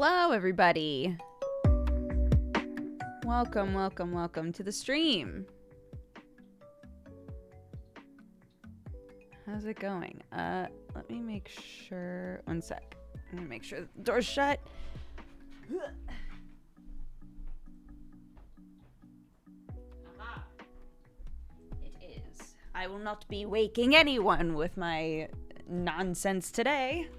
Hello, everybody. Welcome to the stream. How's it going? Let me make sure. One sec. I'm gonna make sure the door's shut. Aha. It is. I will not be waking anyone with my nonsense today.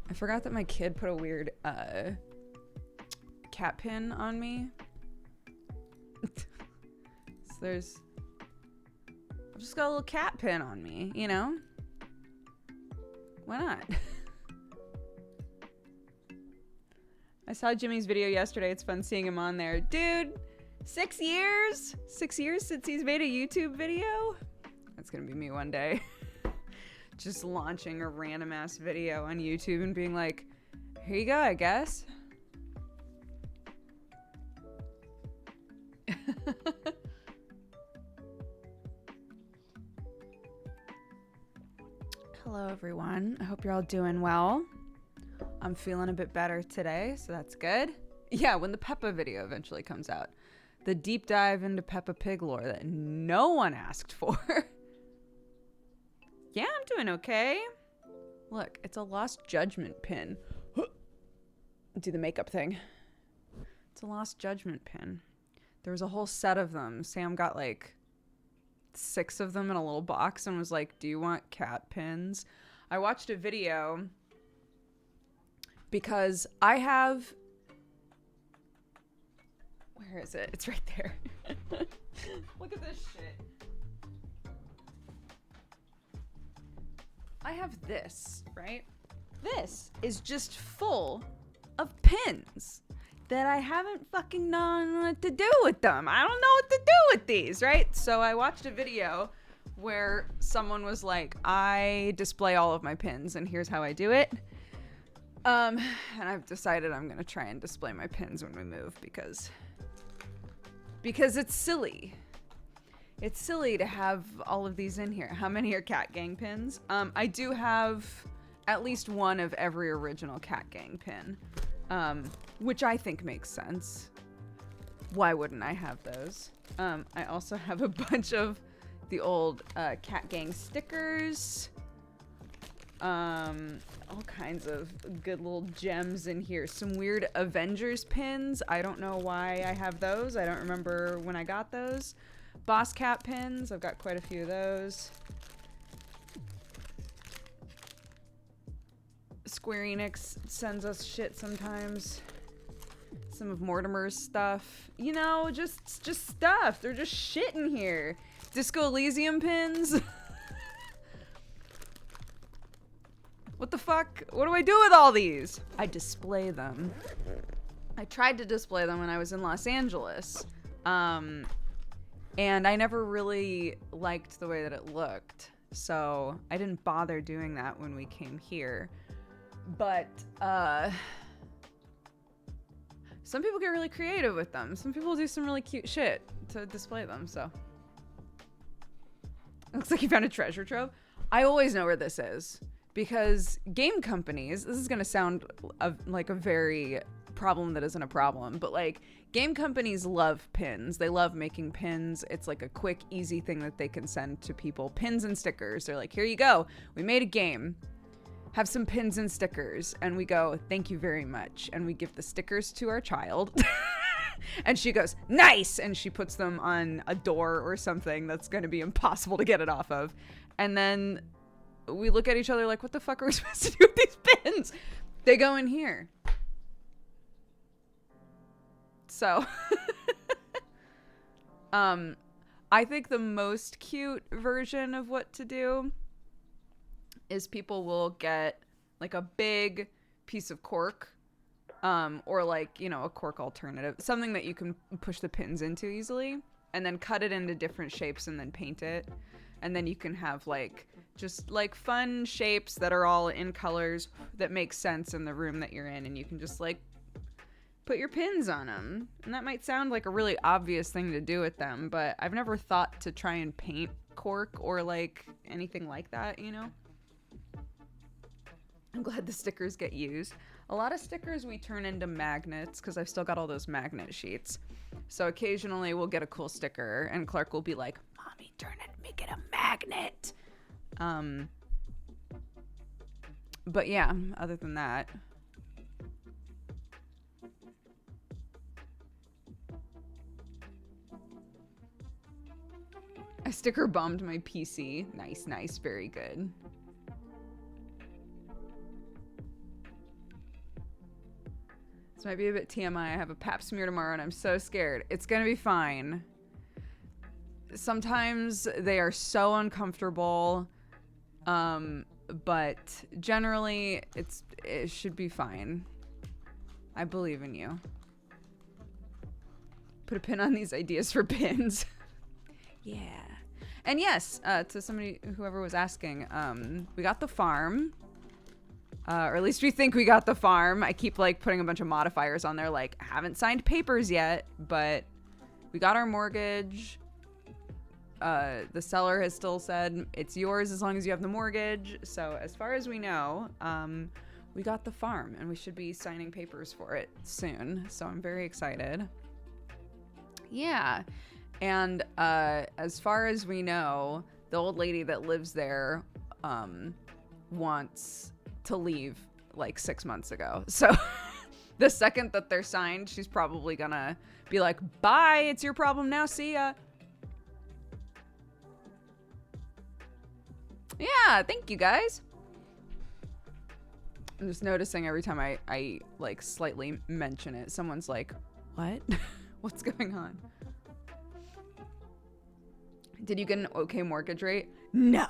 I forgot that my kid put a weird cat pin on me. So I've just got a little cat pin on me, you know? Why not? I saw Jimmy's video yesterday. It's fun seeing him on there. Dude, 6 years? 6 years since he's made a YouTube video? That's gonna be me one day. Just launching a random ass video on YouTube and being like, here you go, I guess. Hello, everyone. I hope you're all doing well. I'm feeling a bit better today, so that's good. Yeah, when the Peppa video eventually comes out. The deep dive into Peppa Pig lore that no one asked for. Yeah, I'm doing okay. Look, it's a Lost Judgment pin. Do the makeup thing. It's a Lost Judgment pin. There was a whole set of them. Sam got like 6 of them in a little box and was like, do you want cat pins? I watched a video because I have... Where is it? It's right there. Look at this shit. I have this, right? This is just full of pins that I haven't fucking known what to do with them. I don't know what to do with these, right? So I watched a video where someone was like, I display all of my pins and here's how I do it. And I've decided I'm gonna try and display my pins when we move because it's silly. It's silly to have all of these in here. How many are Cat Gang pins? I do have at least one of every original Cat Gang pin, which I think makes sense. Why wouldn't I have those? I also have a bunch of the old Cat Gang stickers. All kinds of good little gems in here. Some weird Avengers pins. I don't know why I have those. I don't remember when I got those. Boss Cat pins, I've got quite a few of those. Square Enix sends us shit sometimes. Some of Mortimer's stuff. You know, just stuff. They're just shit in here. Disco Elysium pins. What the fuck? What do I do with all these? I display them. I tried to display them when I was in Los Angeles. And I never really liked the way that it looked. So I didn't bother doing that when we came here. But some people get really creative with them. Some people do some really cute shit to display them, so. Looks like you found a treasure trove. I always know where this is. Because game companies, this is gonna sound like a very problem that isn't a problem, but like game companies love pins. They love making pins. It's like a quick, easy thing that they can send to people. Pins and stickers. They're like, here you go. We made a game. Have some pins and stickers. And we go, thank you very much. And we give the stickers to our child. And she goes, nice. And she puts them on a door or something that's going to be impossible to get it off of. And then we look at each other like, what the fuck are we supposed to do with these pins? They go in here. So, I think the most cute version of what to do is people will get like a big piece of cork, or like, you know, a cork alternative, something that you can push the pins into easily, and then cut it into different shapes and then paint it. And then you can have like, just like fun shapes that are all in colors that make sense in the room that you're in. And you can just like put your pins on them. And that might sound like a really obvious thing to do with them, but I've never thought to try and paint cork or like anything like that, you know? I'm glad the stickers get used. A lot of stickers we turn into magnets because I've still got all those magnet sheets. So occasionally we'll get a cool sticker and Clark will be like, Mommy, make it a magnet. But yeah, other than that. I sticker bombed my PC. Nice, nice, very good. This might be a bit TMI. I have a pap smear tomorrow and I'm so scared. It's gonna be fine. Sometimes they are so uncomfortable, but generally it should be fine. I believe in you. Put a pin on these ideas for pins. Yeah. And yes, to somebody, whoever was asking, we got the farm. Or at least we think we got the farm. I keep like putting a bunch of modifiers on there, like haven't signed papers yet, but we got our mortgage. The seller has still said it's yours as long as you have the mortgage. So as far as we know, we got the farm and we should be signing papers for it soon. So I'm very excited. Yeah. And as far as we know, the old lady that lives there wants to leave like 6 months ago. So the second that they're signed, she's probably gonna be like, bye, it's your problem now, see ya. Yeah, thank you guys. I'm just noticing every time I like slightly mention it, someone's like, what? What's going on? Did you get an okay mortgage rate? No.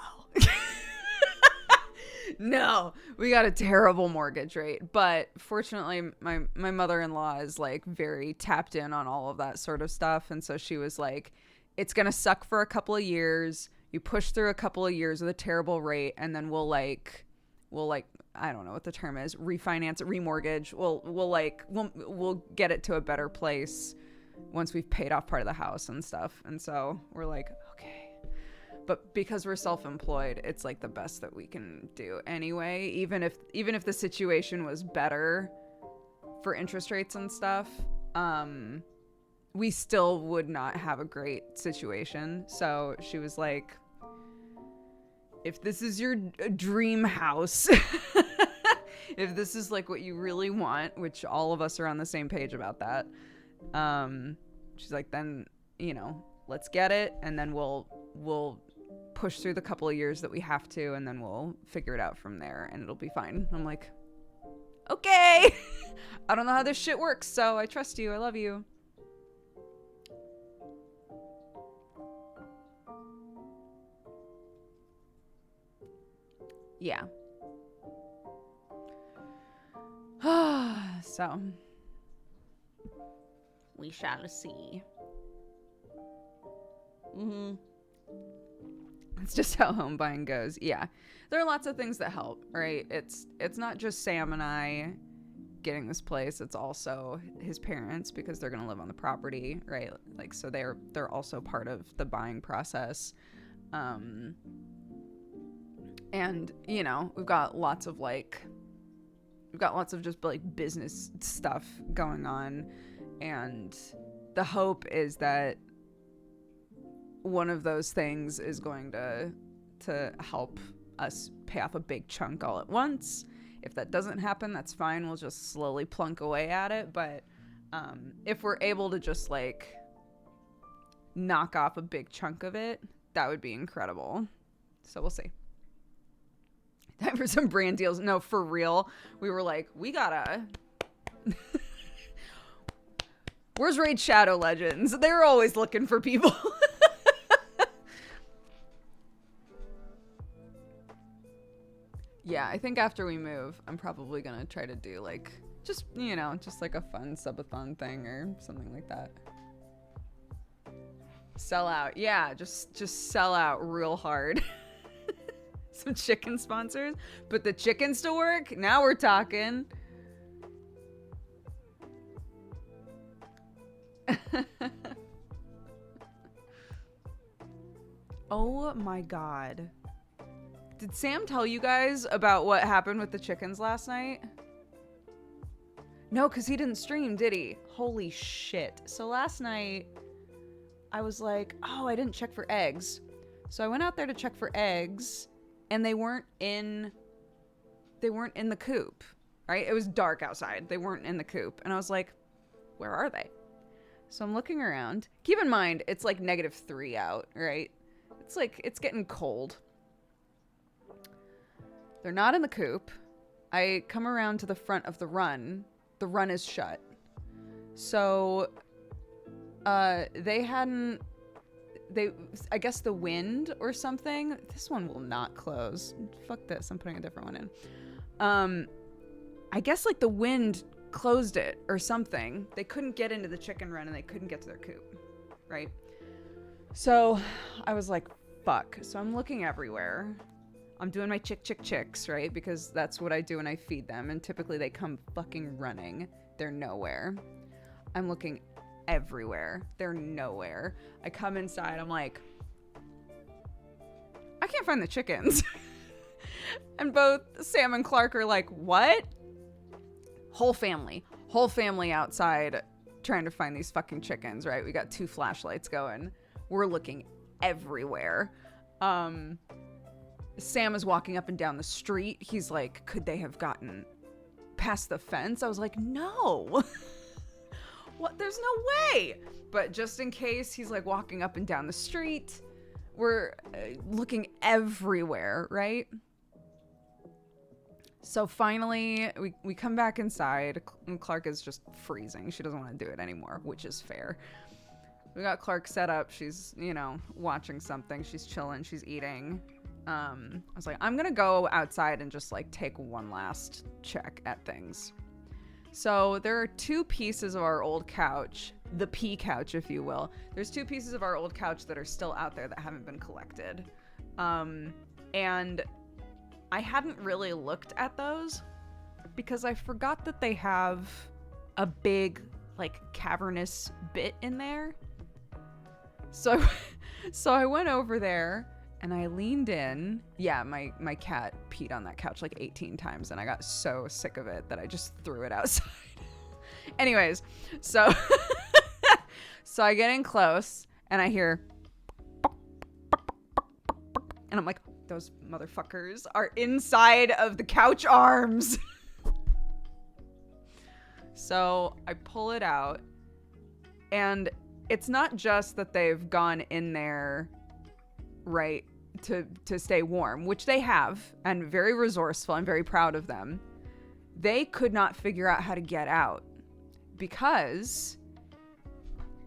No, we got a terrible mortgage rate, but fortunately my mother-in-law is like very tapped in on all of that sort of stuff, and so she was like, it's gonna suck for a couple of years, you push through a couple of years with a terrible rate, and then we'll I don't know what the term is, refinance it, remortgage, we'll get it to a better place once we've paid off part of the house and stuff. And so we're like, okay. But because we're self-employed, it's like the best that we can do anyway. Even if the situation was better for interest rates and stuff, we still would not have a great situation. So she was like, if this is your dream house, if this is like what you really want, which all of us are on the same page about that, she's like, then, let's get it. And then we'll push through the couple of years that we have to, and then we'll figure it out from there and it'll be fine. I'm like, okay. I don't know how this shit works, so I trust you. I love you. Yeah. So we shall see. It's just how home buying goes. Yeah. There are lots of things that help, right? It's not just Sam and I getting this place. It's also his parents, because they're going to live on the property, right? Like, so they're also part of the buying process. And, we've got lots of just like business stuff going on. And the hope is that one of those things is going to help us pay off a big chunk all at once. If that doesn't happen, that's fine. We'll just slowly plunk away at it. But if we're able to just like knock off a big chunk of it, that would be incredible. So we'll see. Time for some brand deals. No, for real. We were like, we gotta... Where's Raid Shadow Legends? They're always looking for people. Yeah, I think after we move, I'm probably gonna try to do like, just like a fun subathon thing or something like that. Sell out. Yeah, just sell out real hard. Some chicken sponsors. Put the chickens to work. Now we're talking. Oh my god. Did Sam tell you guys about what happened with the chickens last night? No, because he didn't stream, did he? Holy shit. So last night, I was like, oh, I didn't check for eggs. So I went out there to check for eggs, and they weren't in the coop, right? It was dark outside. They weren't in the coop. And I was like, where are they? So I'm looking around. Keep in mind, it's like -3 out, right? It's getting cold. They're not in the coop. I come around to the front of the run. The run is shut. So, I guess the wind or something. This one will not close. Fuck this. I'm putting a different one in. I guess like the wind closed it or something. They couldn't get into the chicken run and they couldn't get to their coop, right? So I was like, fuck. So I'm looking everywhere. I'm doing my chicks, right? Because that's what I do when I feed them. And typically they come fucking running. They're nowhere. I'm looking everywhere. They're nowhere. I come inside. I'm like, I can't find the chickens. And both Sam and Clark are like, what? Whole family outside trying to find these fucking chickens, right? We got 2 flashlights going. We're looking everywhere. Sam is walking up and down the street. He's like, could they have gotten past the fence? I was like, no. What? There's no way. But just in case, he's like walking up and down the street. We're looking everywhere, right? So finally, we come back inside, and Clark is just freezing. She doesn't want to do it anymore, which is fair. We got Clark set up. She's, watching something. She's chilling. She's eating. I was like, I'm going to go outside and just, take one last check at things. So there are 2 pieces of our old couch, the pea couch, if you will. There's 2 pieces of our old couch that are still out there that haven't been collected. And I hadn't really looked at those because I forgot that they have a big, cavernous bit in there. So I went over there and I leaned in. Yeah, my cat peed on that couch 18 times and I got so sick of it that I just threw it outside. Anyways, so I get in close and I hear and I'm like, those motherfuckers are inside of the couch arms. So I pull it out and it's not just that they've gone in there, right, to stay warm, which they have, and very resourceful. I'm very proud of them. They could not figure out how to get out because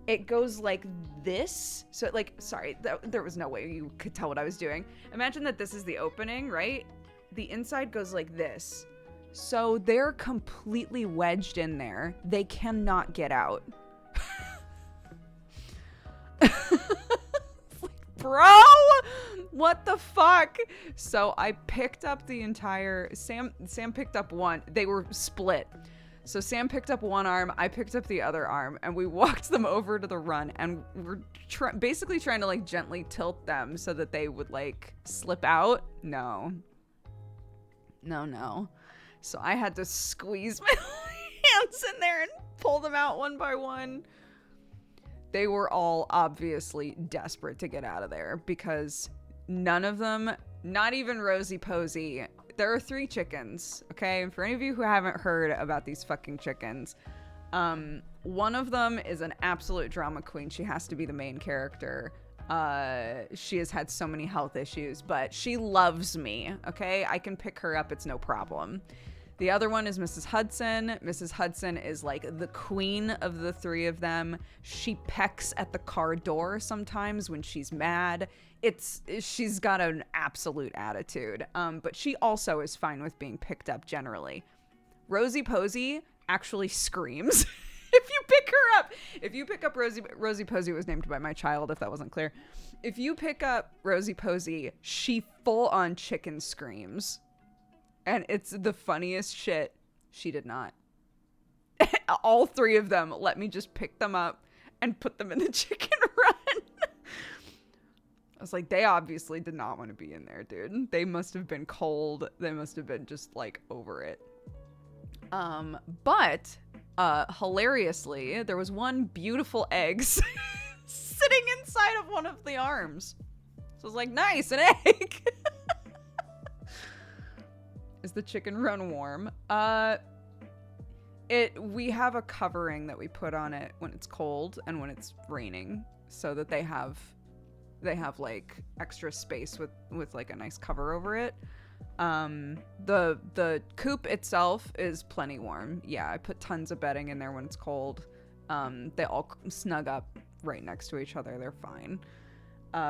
it goes like this. So there was no way you could tell what I was doing. Imagine that this is the opening, right? The inside goes like this. So they're completely wedged in there. They cannot get out. Bro, what the fuck? So I picked up the entire, Sam picked up one. They were split. So Sam picked up one arm, I picked up the other arm, and we walked them over to the run, and we're basically trying to gently tilt them so that they would slip out. No. So I had to squeeze my hands in there and pull them out one by one. They were all obviously desperate to get out of there because none of them, not even Rosie Posey. There are 3 chickens, okay? And for any of you who haven't heard about these fucking chickens, one of them is an absolute drama queen. She has to be the main character. She has had so many health issues, but she loves me, okay? I can pick her up. It's no problem. The other one is Mrs. Hudson. Mrs. Hudson is the queen of the 3 of them. She pecks at the car door sometimes when she's mad. She's got an absolute attitude. But she also is fine with being picked up generally. Rosie Posey actually screams if you pick her up. If you pick up Rosie Posey was named by my child, if that wasn't clear. If you pick up Rosie Posey, she full on chicken screams. And it's the funniest shit. She did not. All 3 of them let me just pick them up and put them in the chicken run. I was like, they obviously did not want to be in there, dude. They must have been cold. They must have been just like over it. But hilariously, there was one beautiful egg sitting inside of one of the arms. So I was like, nice, an egg. Is the chicken run warm? We have a covering that we put on it when it's cold and when it's raining, so that they have like extra space with like a nice cover over it. The coop itself is plenty warm. Yeah, I put tons of bedding in there when it's cold. They all snug up right next to each other. They're fine.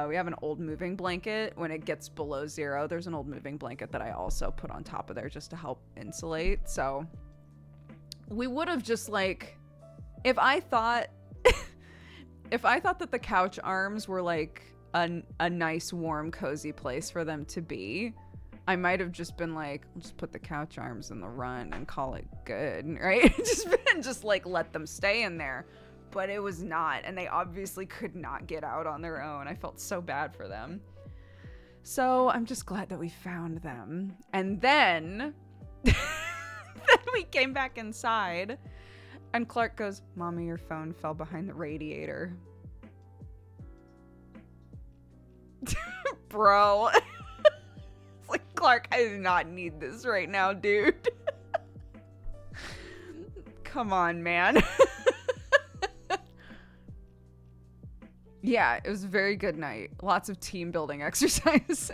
We have an old moving blanket. When it gets below 0, there's an old moving blanket that I also put on top of there just to help insulate. So we would have just like, if I thought that the couch arms were like a nice, warm, cozy place for them to be, I might have just been like, I'll just put the couch arms in the run and call it good, right? just like let them stay in there. But it was not, and they obviously could not get out on their own. I felt so bad for them. So I'm just glad that we found them. And then, then we came back inside, and Clark goes, Mommy, your phone fell behind the radiator. Bro. It's like, Clark, I do not need this right now, dude. Come on, man. Yeah, it was a very good night. Lots of team building exercises.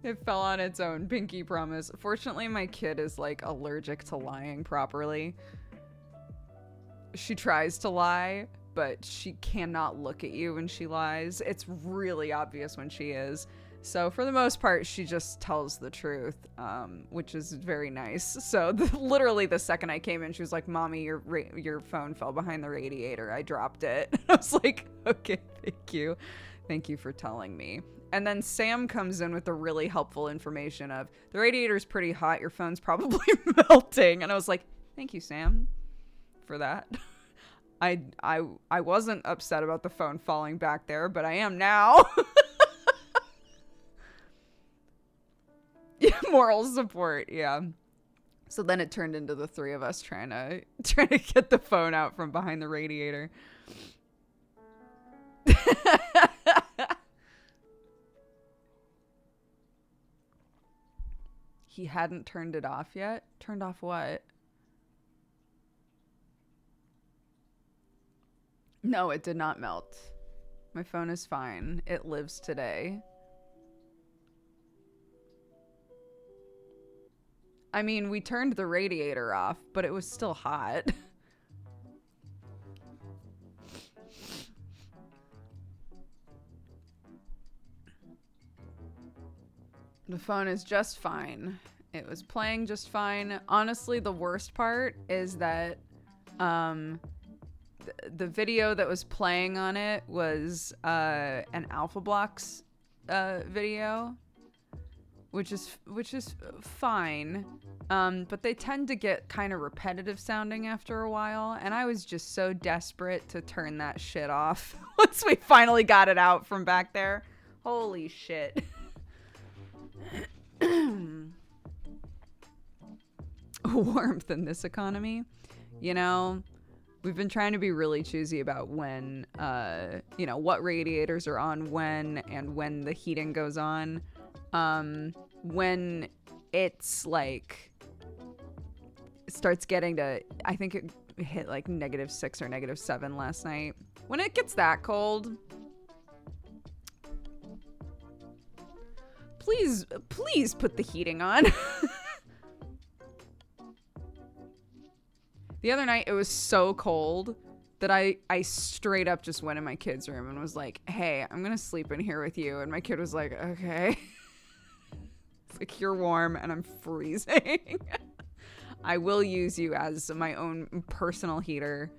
It fell on its own, pinky promise. Fortunately, my kid is like allergic to lying properly. She tries to lie, but she cannot look at you when she lies. It's really obvious when she is. So for the most part, she just tells the truth, which is very nice. So literally the second I came in, she was like, Mommy, your phone fell behind the radiator. I dropped it. I was like, okay, thank you. Thank you for telling me. And then Sam comes in with the really helpful information of, the radiator's pretty hot. Your phone's probably melting. And I was like, thank you, Sam, for that. I wasn't upset about the phone falling back there, but I am now. Yeah, moral support, yeah. So then it turned into the three of us trying to get the phone out from behind the radiator. He hadn't turned it off yet? Turned off what? No, it did not melt. My phone is fine. It lives today. I mean, we turned the radiator off, but it was still hot. The phone is just fine. It was playing just fine. Honestly, the worst part is that the video that was playing on it was an Alpha Blocks video, which is fine, but they tend to get kind of repetitive sounding after a while, and I was just so desperate to turn that shit off once we finally got it out from back there. Holy shit. Warmth in this economy, you know, we've been trying to be really choosy about when, you know, what radiators are on when the heating goes on. When it's like, it starts getting to, I think it hit like -6 or -7 last night. When it gets that cold, please put the heating on. The other night, it was so cold that I straight up just went in my kid's room and was like, hey, I'm going to sleep in here with you. And my kid was like, okay. It's like, you're warm and I'm freezing. I will use you as my own personal heater.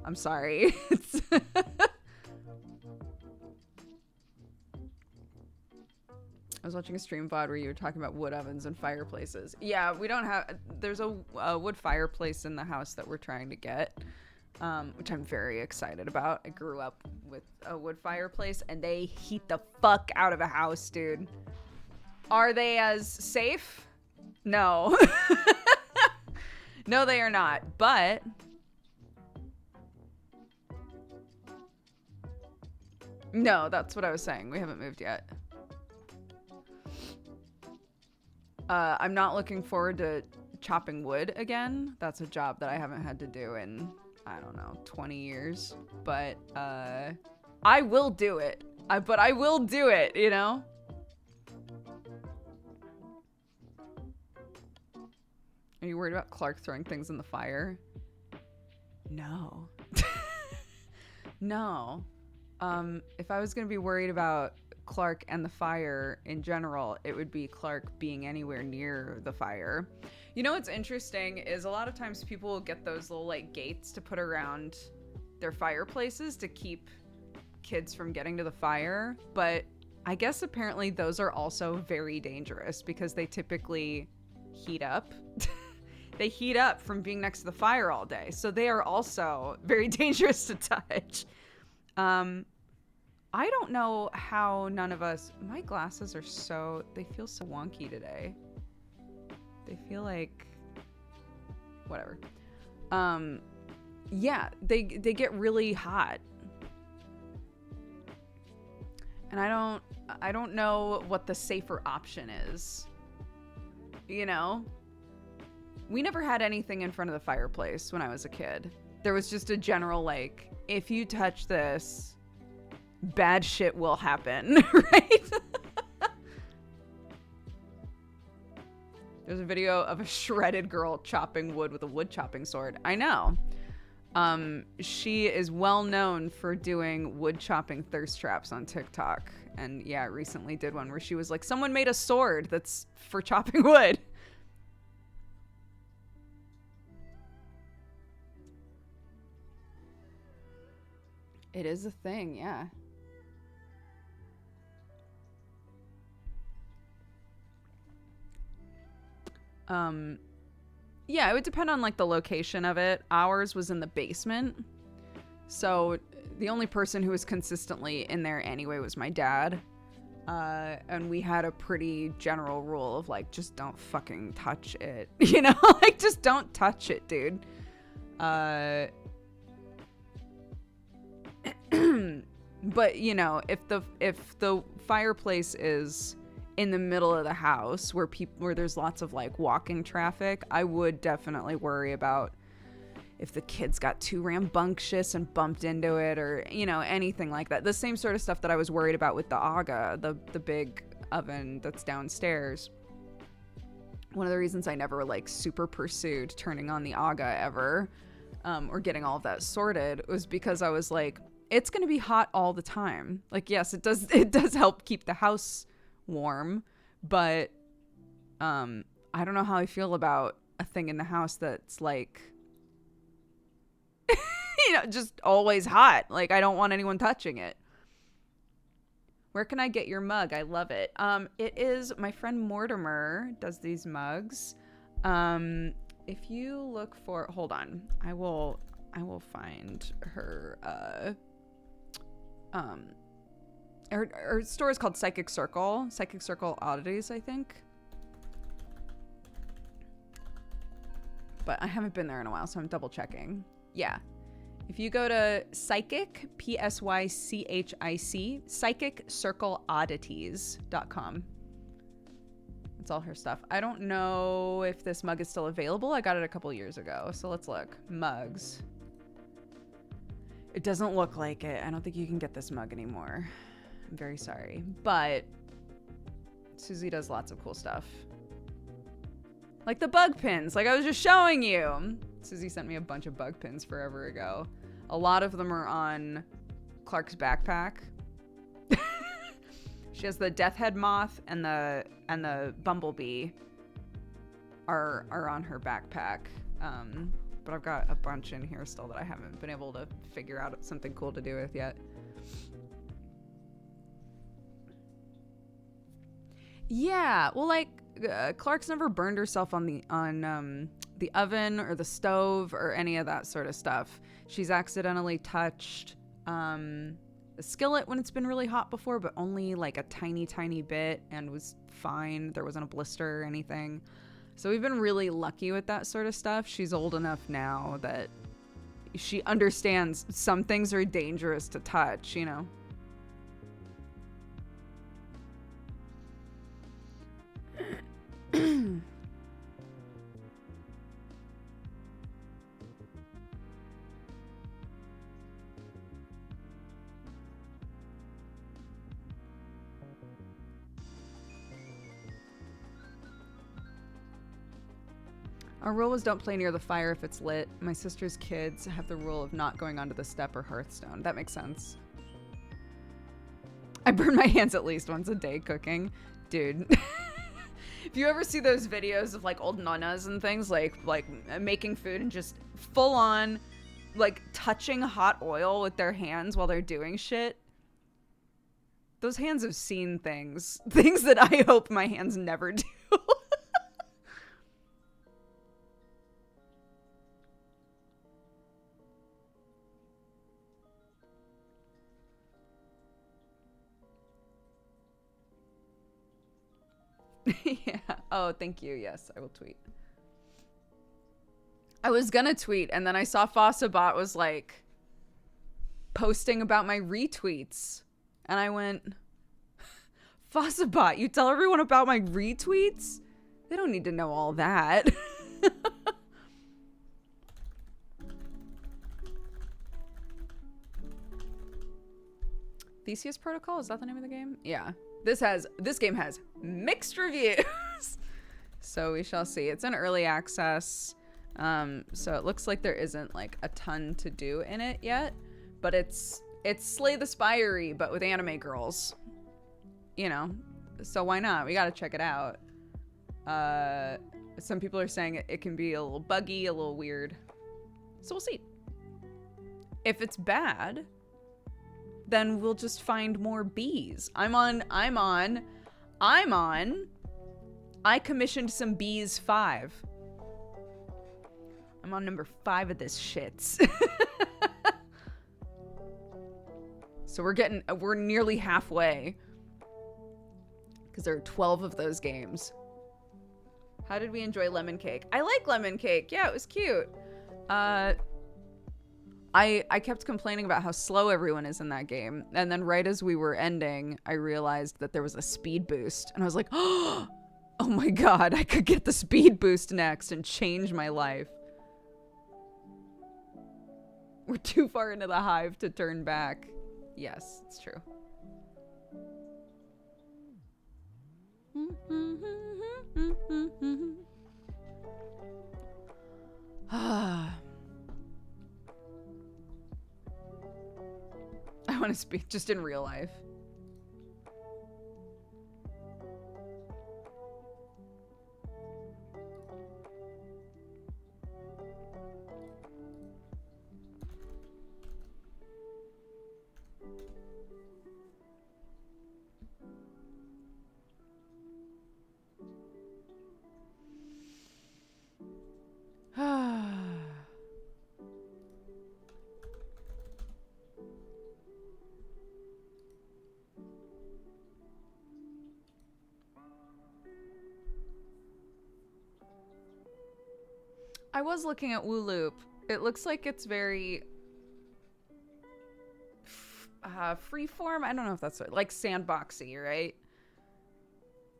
I'm sorry. I was watching a stream VOD where you were talking about wood ovens and fireplaces. Yeah, we don't have, there's a wood fireplace in the house that we're trying to get. which I'm very excited about. I grew up with a wood fireplace, and they heat the fuck out of a house, dude. Are they as safe? No. No, they are not. But no, that's what I was saying. We haven't moved yet. I'm not looking forward to chopping wood again. That's a job that I haven't had to do in, I don't know, 20 years. But I will do it. But I will do it, you know? Are you worried about Clark throwing things in the fire? No. No. If I was going to be worried about Clark and the fire in general, it would be Clark being anywhere near the fire. You know what's interesting is a lot of times people will get those little like gates to put around their fireplaces to keep kids from getting to the fire, but I guess apparently those are also very dangerous because they typically heat up. They heat up from being next to the fire all day, so they are also very dangerous to touch. I don't know how none of us... My glasses are so... They feel so wonky today. They feel like... Whatever. Yeah, they get really hot. And I don't know what the safer option is. You know? We never had anything in front of the fireplace when I was a kid. There was just a general, like, if you touch this, bad shit will happen, right? There's a video of a shredded girl chopping wood with a wood chopping sword. I know. She is well known for doing wood chopping thirst traps on TikTok. And yeah, recently did one where she was like, someone made a sword that's for chopping wood. It is a thing, yeah. Yeah, it would depend on like the location of it. Ours was in the basement. So the only person who was consistently in there anyway was my dad. And we had a pretty general rule of like, just don't fucking touch it. You know, like just don't touch it, dude. But you know, if the fireplace is in the middle of the house where there's lots of like walking traffic, I would definitely worry about if the kids got too rambunctious and bumped into it or, you know, anything like that. The same sort of stuff that I was worried about with the Aga, the big oven that's downstairs. One of the reasons I never like super pursued turning on the Aga ever, or getting all of that sorted, was because I was like, it's going to be hot all the time. Like, yes, it does help keep the house warm, but I don't know how I feel about a thing in the house that's like you know, just always hot. Like, I don't want anyone touching it. Where can I get your mug? I love it. It is my friend Mortimer does these mugs. If you look for, hold on, I will find her her store is called Psychic Circle Oddities, I think. But I haven't been there in a while, so I'm double checking. Yeah. If you go to Psychic, Psychic, psychiccircleoddities.com. That's all her stuff. I don't know if this mug is still available. I got it a couple years ago, so let's look. Mugs. It doesn't look like it. I don't think you can get this mug anymore. I'm very sorry. But Susie does lots of cool stuff. Like the bug pins, like I was just showing you. Susie sent me a bunch of bug pins forever ago. A lot of them are on Clark's backpack. She has the death head moth and the bumblebee are on her backpack. But I've got a bunch in here still that I haven't been able to figure out something cool to do with yet. Yeah, well, like Clark's never burned herself on the the oven or the stove or any of that sort of stuff. She's accidentally touched the skillet when it's been really hot before, but only like a tiny bit, and was fine. There wasn't a blister or anything. So we've been really lucky with that sort of stuff. She's old enough now that she understands some things are dangerous to touch, you know? Our rule was don't play near the fire if it's lit. My sister's kids have the rule of not going onto the step or hearthstone. That makes sense. I burn my hands at least once a day cooking. Dude. If you ever see those videos of like old nanas and things like making food and just full on like touching hot oil with their hands while they're doing shit. Those hands have seen things. Things that I hope my hands never do. Yeah. Oh, thank you. Yes, I will tweet. I was gonna tweet, and then I saw Fossabot was like posting about my retweets, and I went, Fossabot, you tell everyone about my retweets? They don't need to know all that. Theseus Protocol, is that the name of the game? Yeah. This game has mixed reviews. So we shall see. It's in early access. So it looks like there isn't like a ton to do in it yet, but it's Slay the Spire, but with anime girls, you know, so why not? We got to check it out. Some people are saying it can be a little buggy, a little weird. So we'll see. If it's bad, then we'll just find more bees. I commissioned some bees 5. I'm on number 5 of this shits. So we're nearly halfway. Because there are 12 of those games. How did we enjoy Lemon Cake? I like Lemon Cake. Yeah, it was cute. I kept complaining about how slow everyone is in that game. And then right as we were ending, I realized that there was a speed boost. And I was like, oh my God, I could get the speed boost next and change my life. We're too far into the hive to turn back. Yes, it's true. I want to speak just in real life. I was looking at Wooloop. It looks like it's very freeform. I don't know if that's like sandboxy, right?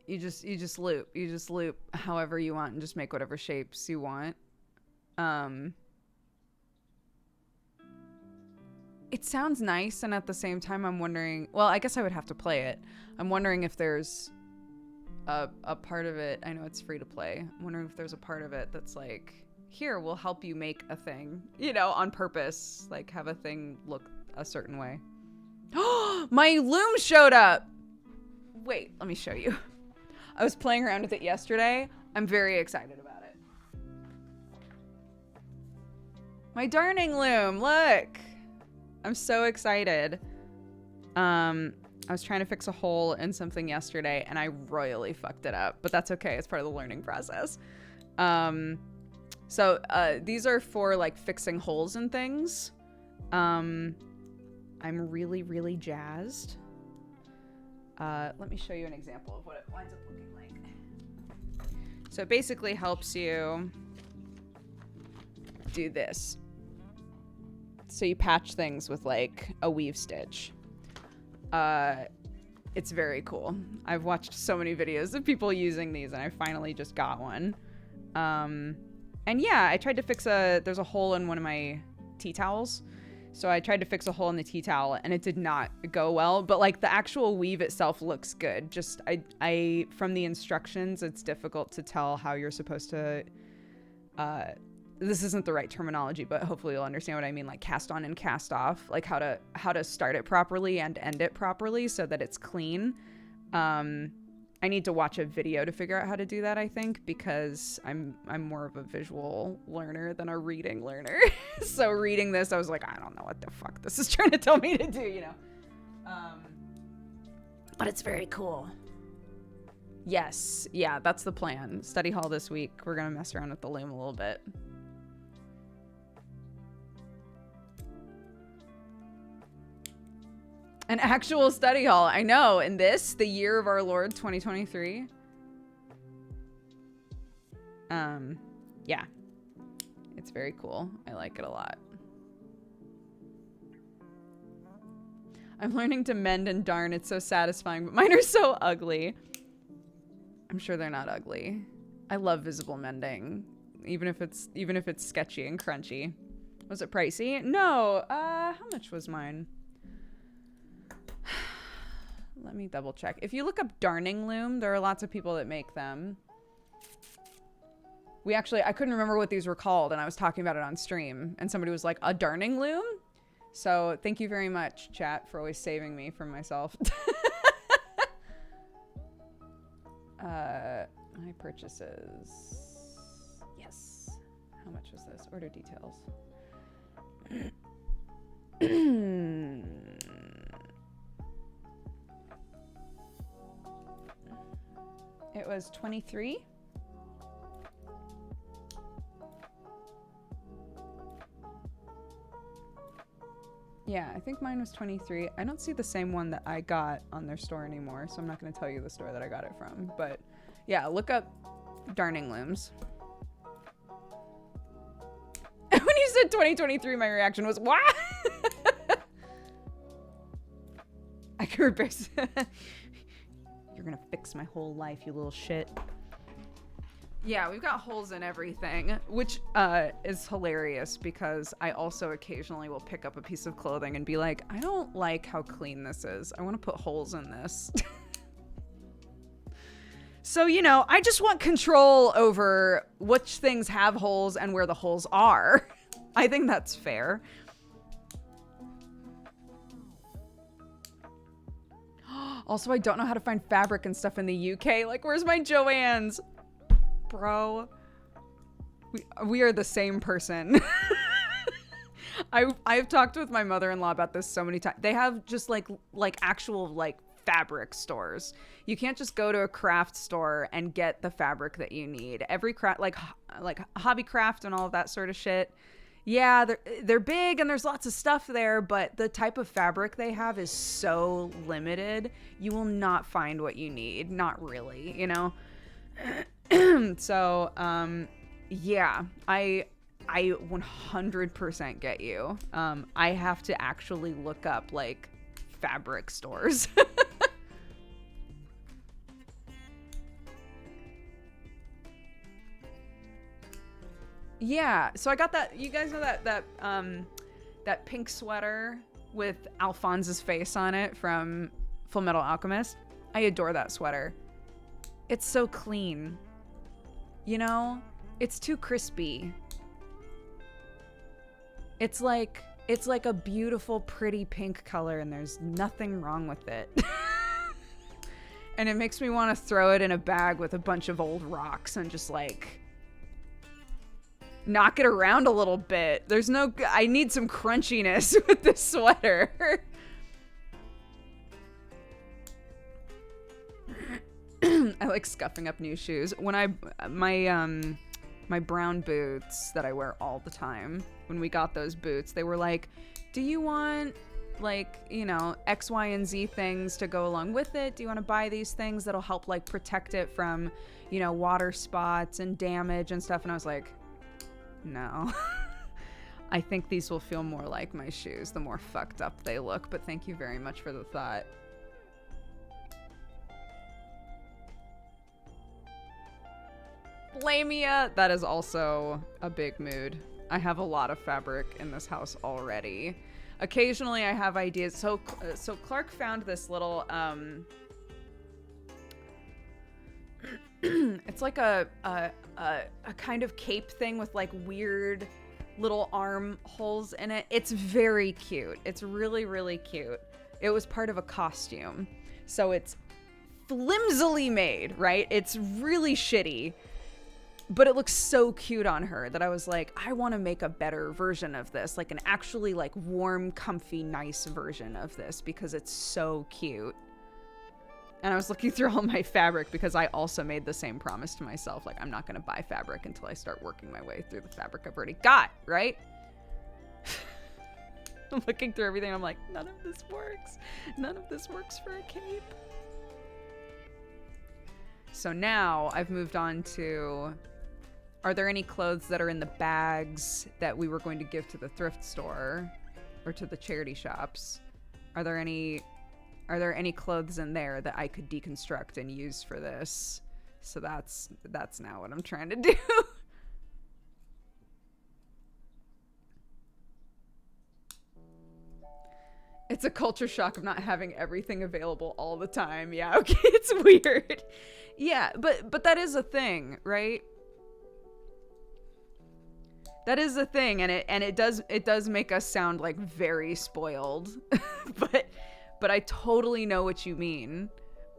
You just loop. You just loop however you want and just make whatever shapes you want. It sounds nice, and at the same time I'm wondering, well, I guess I would have to play it. I'm wondering if there's a part of it, I know it's free to play. I'm wondering if there's a part of it that's like, here, we'll help you make a thing, you know, on purpose, like have a thing look a certain way. Oh, my loom showed up. Wait, let me show you. I was playing around with it yesterday. I'm very excited about it. My darning loom, look. I'm so excited. I was trying to fix a hole in something yesterday and I royally fucked it up, but that's okay. It's part of the learning process. So these are for like fixing holes and things. I'm really, really jazzed. Let me show you an example of what it winds up looking like. So it basically helps you do this. So you patch things with like a weave stitch. It's very cool. I've watched so many videos of people using these, and I finally just got one. And yeah, I tried to fix there's a hole in one of my tea towels. So I tried to fix a hole in the tea towel and it did not go well, but like the actual weave itself looks good. Just I from the instructions, it's difficult to tell how you're supposed to, this isn't the right terminology, but hopefully you'll understand what I mean. Like cast on and cast off, like how to start it properly and end it properly so that it's clean. I need to watch a video to figure out how to do that, I think, because I'm more of a visual learner than a reading learner. So reading this, I was like, I don't know what the fuck this is trying to tell me to do, you know? But it's very cool. Yes. Yeah, that's the plan. Study hall this week. We're going to mess around with the loom a little bit. An actual study hall. I know. In this, the year of our Lord 2023. Yeah. It's very cool. I like it a lot. I'm learning to mend and darn. It's so satisfying, but mine are so ugly. I'm sure they're not ugly. I love visible mending, even if it's sketchy and crunchy. Was it pricey? No. How much was mine? Let me double check. If you look up darning loom, there are lots of people that make them. I couldn't remember what these were called, and I was talking about it on stream, and somebody was like, a darning loom? So thank you very much, chat, for always saving me from myself. My purchases. Yes. How much was this? Order details. It was 23. Yeah, I think mine was 23. I don't see the same one that I got on their store anymore, so I'm not going to tell you the store that I got it from. But yeah, look up darning looms. When you said 2023, my reaction was, what? I could You're gonna fix my whole life, you little shit. Yeah, we've got holes in everything, which is hilarious because I also occasionally will pick up a piece of clothing and be like, I don't like how clean this is. I want to put holes in this. So, you know, I just want control over which things have holes and where the holes are. I think that's fair. Also, I don't know how to find fabric and stuff in the UK. Like, where's my Joann's? Bro. We are the same person. I've talked with my mother-in-law about this so many times. They have just like actual like fabric stores. You can't just go to a craft store and get the fabric that you need. Every craft, like hobby craft and all of that sort of shit. Yeah, they're big and there's lots of stuff there, but the type of fabric they have is so limited. You will not find what you need. Not really, you know? So, yeah, I 100% get you. I have to actually look up like fabric stores. Yeah, so I got that. You guys know that pink sweater with Alphonse's face on it from Full Metal Alchemist? I adore that sweater. It's so clean. You know, it's too crispy. It's like a beautiful, pretty pink color, and there's nothing wrong with it. And it makes me want to throw it in a bag with a bunch of old rocks and just like knock it around a little bit. I need some crunchiness with this sweater. I like scuffing up new shoes. When my my brown boots that I wear all the time. When we got those boots, they were like, do you want like, you know, X, Y, and Z things to go along with it? Do you want to buy these things that'll help like protect it from, you know, water spots and damage and stuff? And I was like, no. I think these will feel more like my shoes the more fucked up they look, but thank you very much for the thought. Lamia, that is also a big mood. I have a lot of fabric in this house already. Occasionally I have ideas. So Clark found this little, it's like a kind of cape thing with like weird little arm holes in it. It's very cute. It's really, really cute. It was part of a costume. So it's flimsily made, right? It's really shitty. But it looks so cute on her that I was like, I want to make a better version of this. Like an actually like warm, comfy, nice version of this because it's so cute. And I was looking through all my fabric because I also made the same promise to myself. Like, I'm not going to buy fabric until I start working my way through the fabric I've already got, right? I'm looking through everything. I'm like, none of this works. None of this works for a cape. So now I've moved on to... Are there any clothes that are in the bags that we were going to give to the thrift store or to the charity shops? Are there any clothes in there that I could deconstruct and use for this? So that's now what I'm trying to do. It's a culture shock of not having everything available all the time. Yeah, okay, it's weird. Yeah, but that is a thing, right? That is the thing, and it does make us sound like very spoiled, but I totally know what you mean.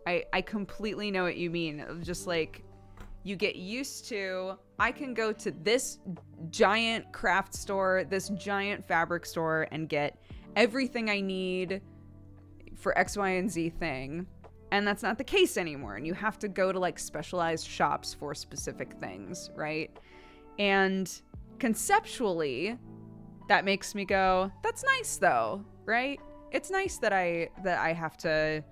I completely know what you mean. Just like you get used to, I can go to this giant craft store, this giant fabric store, and get everything I need for X, Y, and Z thing, and that's not the case anymore. And you have to go to like specialized shops for specific things, right? And conceptually, that makes me go, that's nice though, right? It's nice that I have to,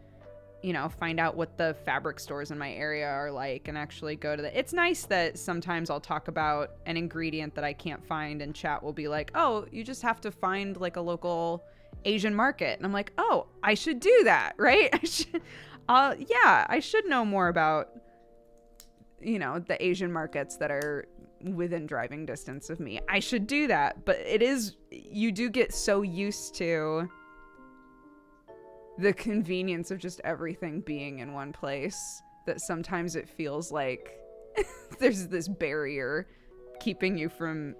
you know, find out what the fabric stores in my area are like and actually go to the... It's nice that sometimes I'll talk about an ingredient that I can't find and chat will be like, oh, you just have to find like a local Asian market. And I'm like, oh, I should do that, right? I should know more about, you know, the Asian markets that are within driving distance of me. I should do that. But it is, you do get so used to the convenience of just everything being in one place that sometimes it feels like there's this barrier keeping you from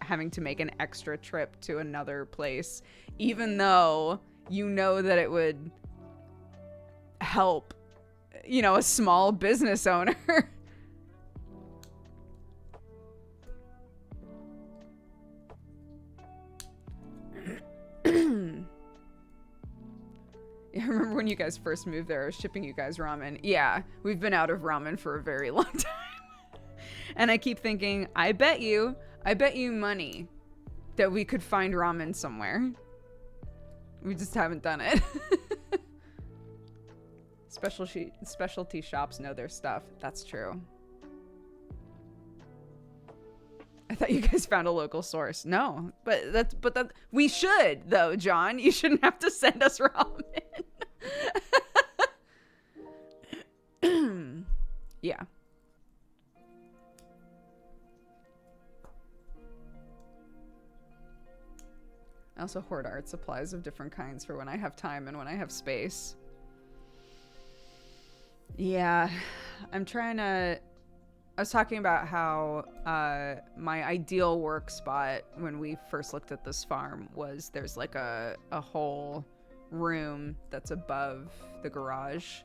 having to make an extra trip to another place, even though you know that it would help, you know, a small business owner. I remember when you guys first moved there, I was shipping you guys ramen. Yeah, we've been out of ramen for a very long time. And I keep thinking, I bet you money that we could find ramen somewhere. We just haven't done it. Specialty shops know their stuff. That's true. I thought you guys found a local source. No, but we should though, John. You shouldn't have to send us ramen. Yeah. I also hoard art supplies of different kinds for when I have time and when I have space. Yeah, I was talking about how my ideal work spot when we first looked at this farm was there's like a whole room that's above the garage.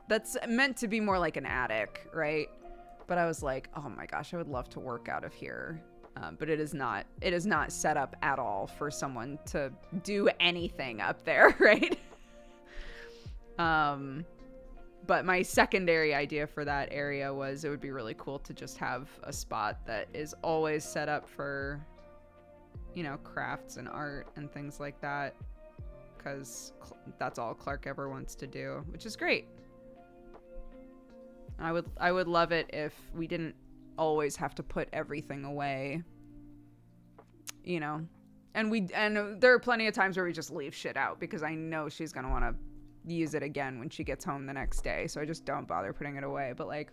That's meant to be more like an attic, right? But I was like, oh my gosh, I would love to work out of here. But it is not set up at all for someone to do anything up there, right? But my secondary idea for that area was it would be really cool to just have a spot that is always set up for, you know, crafts and art and things like that. Because that's all Clark ever wants to do, which is great. I would love it if we didn't always have to put everything away, you know. And there are plenty of times where we just leave shit out because I know she's gonna want to use it again when she gets home the next day, so I just don't bother putting it away. But like,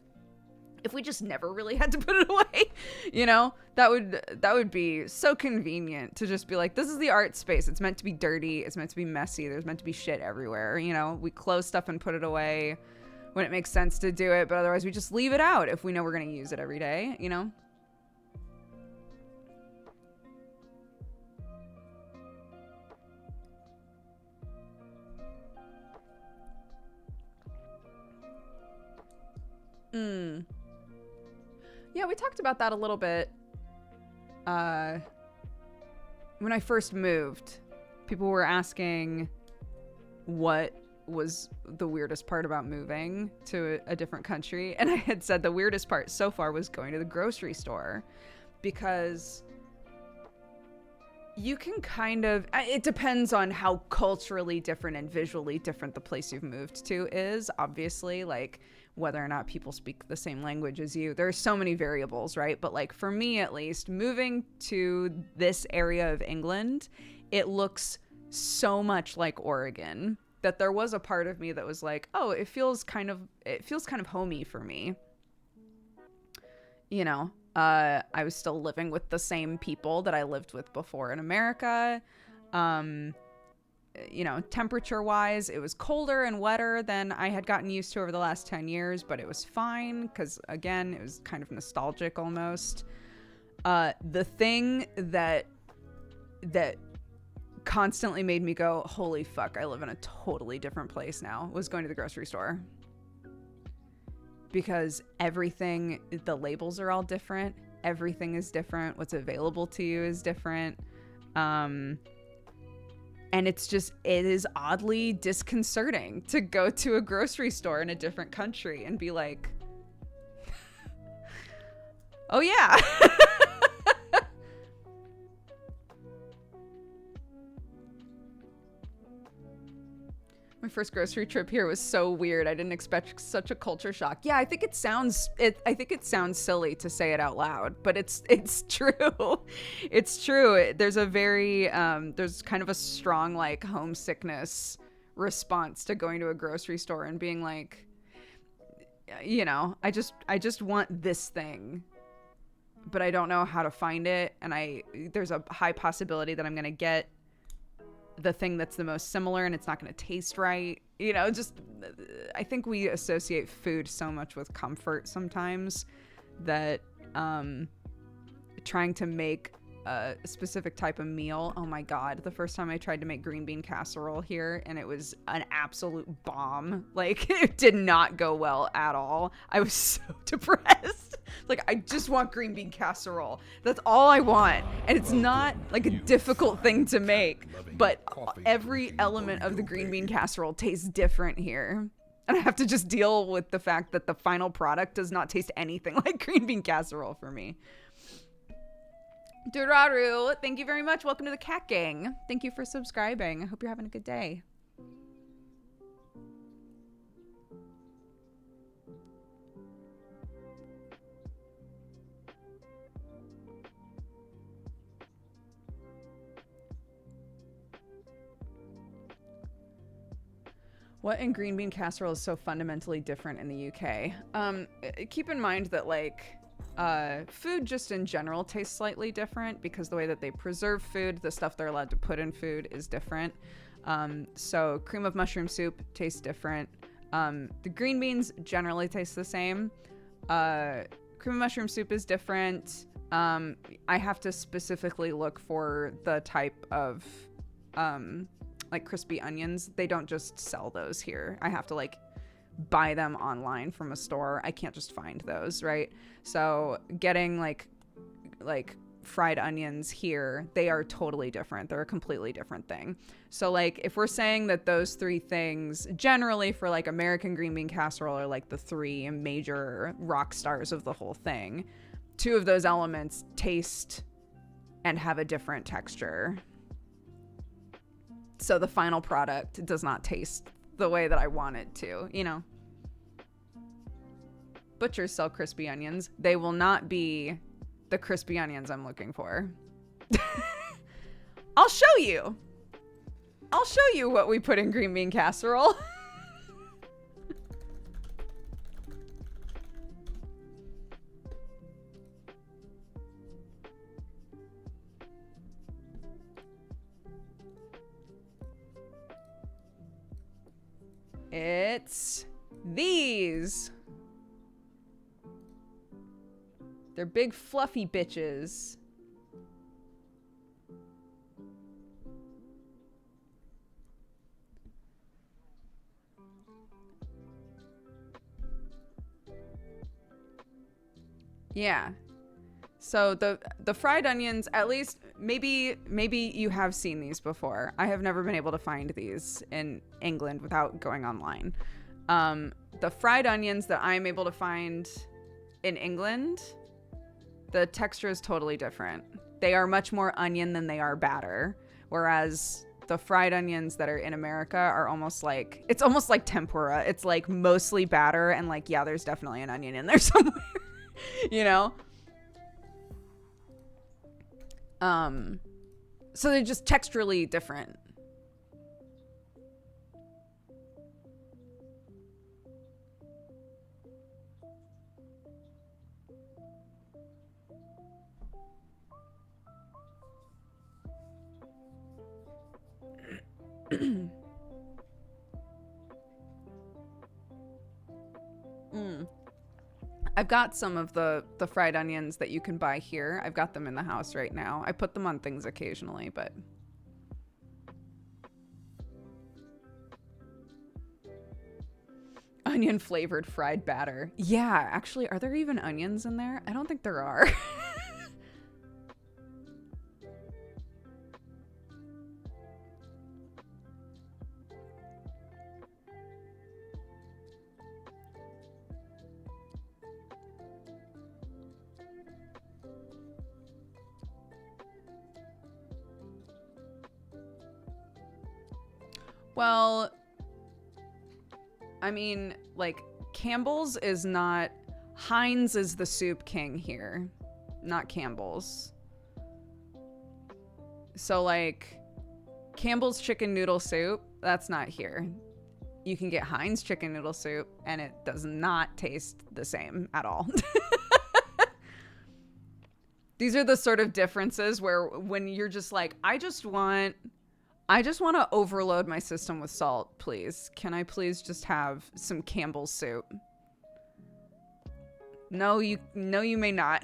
if we just never really had to put it away, you know, that would be so convenient to just be like, this is the art space. It's meant to be dirty. It's meant to be messy. There's meant to be shit everywhere. You know, we close stuff and put it away when it makes sense to do it, but otherwise we just leave it out if we know we're going to use it every day, you know? Yeah, we talked about that a little bit. When I first moved, people were asking what was the weirdest part about moving to a different country. And I had said the weirdest part so far was going to the grocery store, because you can kind of, it depends on how culturally different and visually different the place you've moved to is, obviously, like whether or not people speak the same language as you. There are so many variables, right? But like for me, at least, moving to this area of England, it looks so much like Oregon that there was a part of me that was like, oh, it feels kind of homey for me. You know, I was still living with the same people that I lived with before in America. You know, temperature wise, it was colder and wetter than I had gotten used to over the last 10 years, but it was fine because, again, it was kind of nostalgic almost. The thing that constantly made me go, holy fuck, I live in a totally different place now, was going to the grocery store. Because everything, the labels are all different. Everything is different. What's available to you is different. And it is oddly disconcerting to go to a grocery store in a different country and be like, oh yeah. My first grocery trip here was so weird. I didn't expect such a culture shock. Yeah, I think it sounds silly to say it out loud, but it's true. It's true. There's a very there's kind of a strong like homesickness response to going to a grocery store and being like, you know, I just want this thing, but I don't know how to find it, and there's a high possibility that I'm going to get the thing that's the most similar and it's not going to taste right. You know, just, I think we associate food so much with comfort sometimes that trying to make a specific type of meal, oh my god, the first time I tried to make green bean casserole here and it was an absolute bomb. Like, it did not go well at all. I was so depressed. Like, I just want green bean casserole. That's all I want. And it's not like a difficult thing to make, but every element of the green bean casserole tastes different here. And I have to just deal with the fact that the final product does not taste anything like green bean casserole for me. Duraru, thank you very much. Welcome to the Cat Gang. Thank you for subscribing. I hope you're having a good day. What in green bean casserole is so fundamentally different in the UK? Keep in mind that, like, food just in general tastes slightly different because the way that they preserve food, the stuff they're allowed to put in food is different. So cream of mushroom soup tastes different. The green beans generally taste the same. Cream of mushroom soup is different. I have to specifically look for the type of like crispy onions. They don't just sell those here. I have to like buy them online from a store. I can't just find those, right? So getting like fried onions here, they are totally different. They're a completely different thing. So like if we're saying that those three things generally for like American green bean casserole are like the three major rock stars of the whole thing, two of those elements taste and have a different texture. So the final product does not taste the way that I want it to, you know. Butchers sell crispy onions. They will not be the crispy onions I'm looking for. I'll show you. I'll show you what we put in green bean casserole. It's these. They're big fluffy bitches. Yeah. So the fried onions, at least maybe you have seen these before. I have never been able to find these in England without going online. The fried onions that I'm able to find in England, the texture is totally different. They are much more onion than they are batter, whereas the fried onions that are in America are almost like, it's almost like tempura. It's like mostly batter and like, yeah, there's definitely an onion in there somewhere, you know? So they're just texturally different. I've got some of the fried onions that you can buy here. I've got them in the house right now. I put them on things occasionally, but... Onion flavored fried batter. Yeah, actually, are there even onions in there? I don't think there are. Well, I mean, like, Campbell's is not... Heinz is the soup king here, not Campbell's. So, like, Campbell's chicken noodle soup, that's not here. You can get Heinz chicken noodle soup, and it does not taste the same at all. These are the sort of differences where when you're just like, I just want to overload my system with salt, please. Can I please just have some Campbell's soup? No, you may not.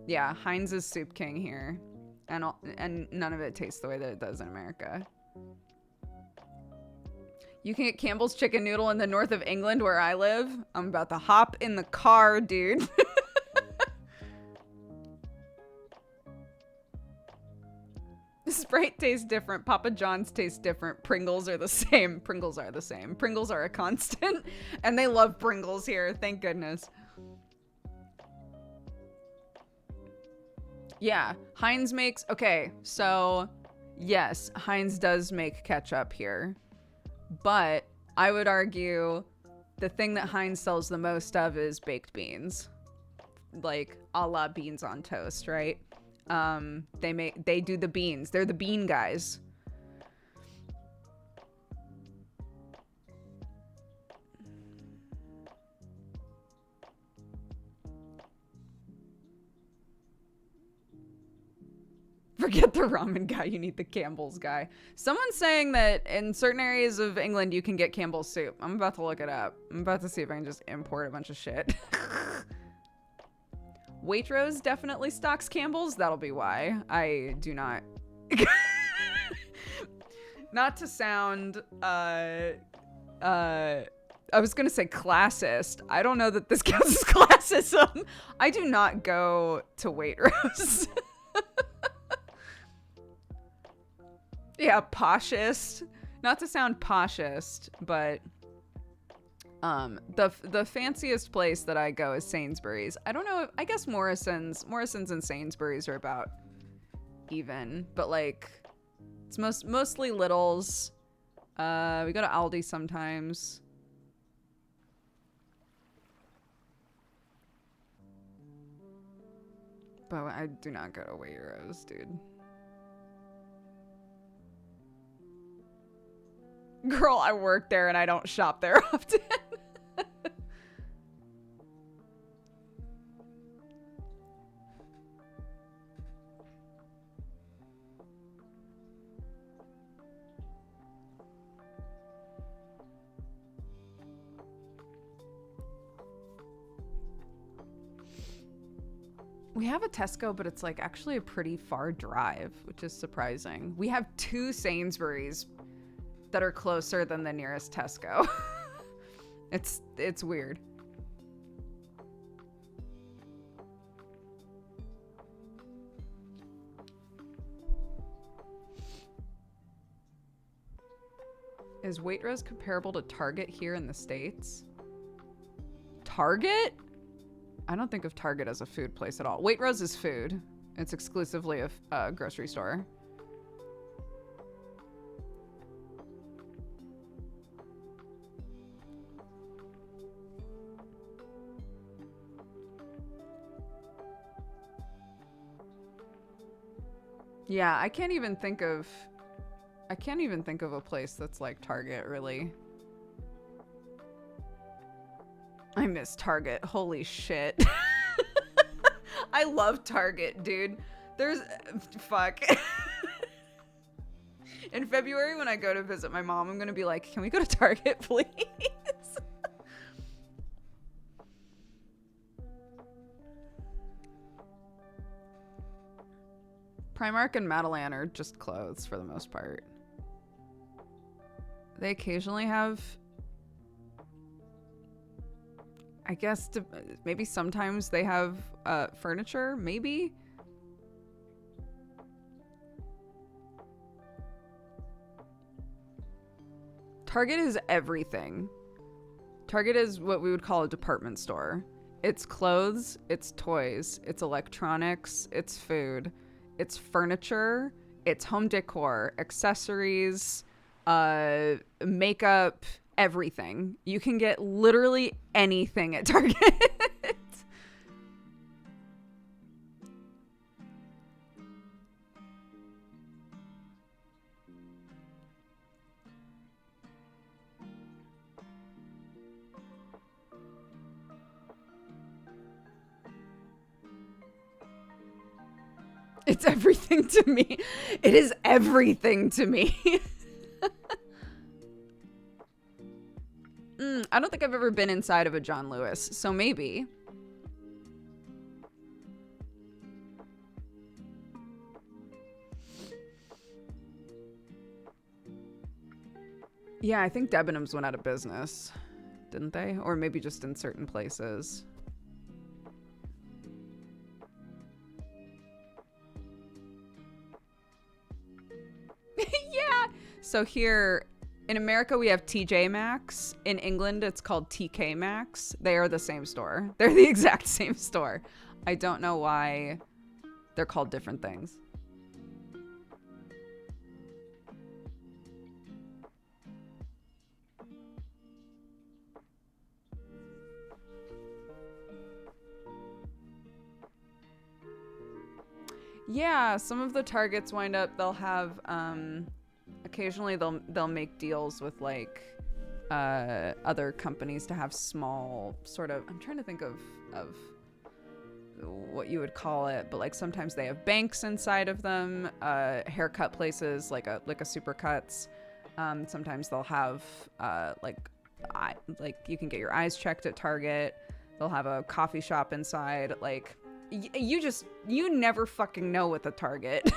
Yeah, Heinz is soup king here. And none of it tastes the way that it does in America. You can get Campbell's chicken noodle in the north of England where I live. I'm about to hop in the car, dude. Sprite tastes different. Papa John's tastes different. Pringles are the same. Pringles are the same. Pringles are a constant. And they love Pringles here. Thank goodness. Yeah. Heinz makes... Okay, so... Yes, Heinz does make ketchup here. But I would argue the thing that Heinz sells the most of is baked beans. Like, a la beans on toast, right? They do the beans. They're the bean guys. Forget the ramen guy, you need the Campbell's guy. Someone's saying that in certain areas of England you can get Campbell's soup. I'm about to look it up. I'm about to see if I can just import a bunch of shit. Waitrose definitely stocks Campbell's. That'll be why. I do not. Not to sound I was gonna say classist. I don't know that this counts as classism. I do not go to Waitrose. Yeah, poshest. Not to sound poshest, but the fanciest place that I go is Sainsbury's. I don't know. I guess Morrison's and Sainsbury's are about even, but like it's mostly Littles. We go to Aldi sometimes. But I do not go to Waitrose, dude. Girl, I work there and I don't shop there often. We have a Tesco, but it's like actually a pretty far drive, which is surprising. We have 2 Sainsbury's that are closer than the nearest Tesco. It's weird. Is Waitrose comparable to Target here in the States? Target? I don't think of Target as a food place at all. Waitrose is food. It's exclusively a grocery store. Yeah, I can't even think of a place that's like Target, really. I miss Target. Holy shit. I love Target, dude. Fuck. In February, when I go to visit my mom, I'm gonna be like, can we go to Target, please? Primark and Madeline are just clothes for the most part. They occasionally have, I guess, maybe sometimes they have furniture, maybe? Target is everything. Target is what we would call a department store. It's clothes, it's toys, it's electronics, it's food, it's furniture, it's home decor, accessories, makeup, everything. You can get literally anything at Target. It's everything to me. It is everything to me. I don't think I've ever been inside of a John Lewis, so maybe. Yeah, I think Debenhams went out of business, didn't they? Or maybe just in certain places. Yeah. So here in America, we have TJ Maxx. In England, it's called TK Maxx. They are the same store. They're the exact same store. I don't know why they're called different things. Yeah, some of the Targets wind up, they'll have, occasionally they'll make deals with like other companies to have small sort of, I'm trying to think of what you would call it, but like sometimes they have banks inside of them, haircut places like a Supercuts. Sometimes they'll have like you can get your eyes checked at Target. They'll have a coffee shop inside. Like you never fucking know with a Target.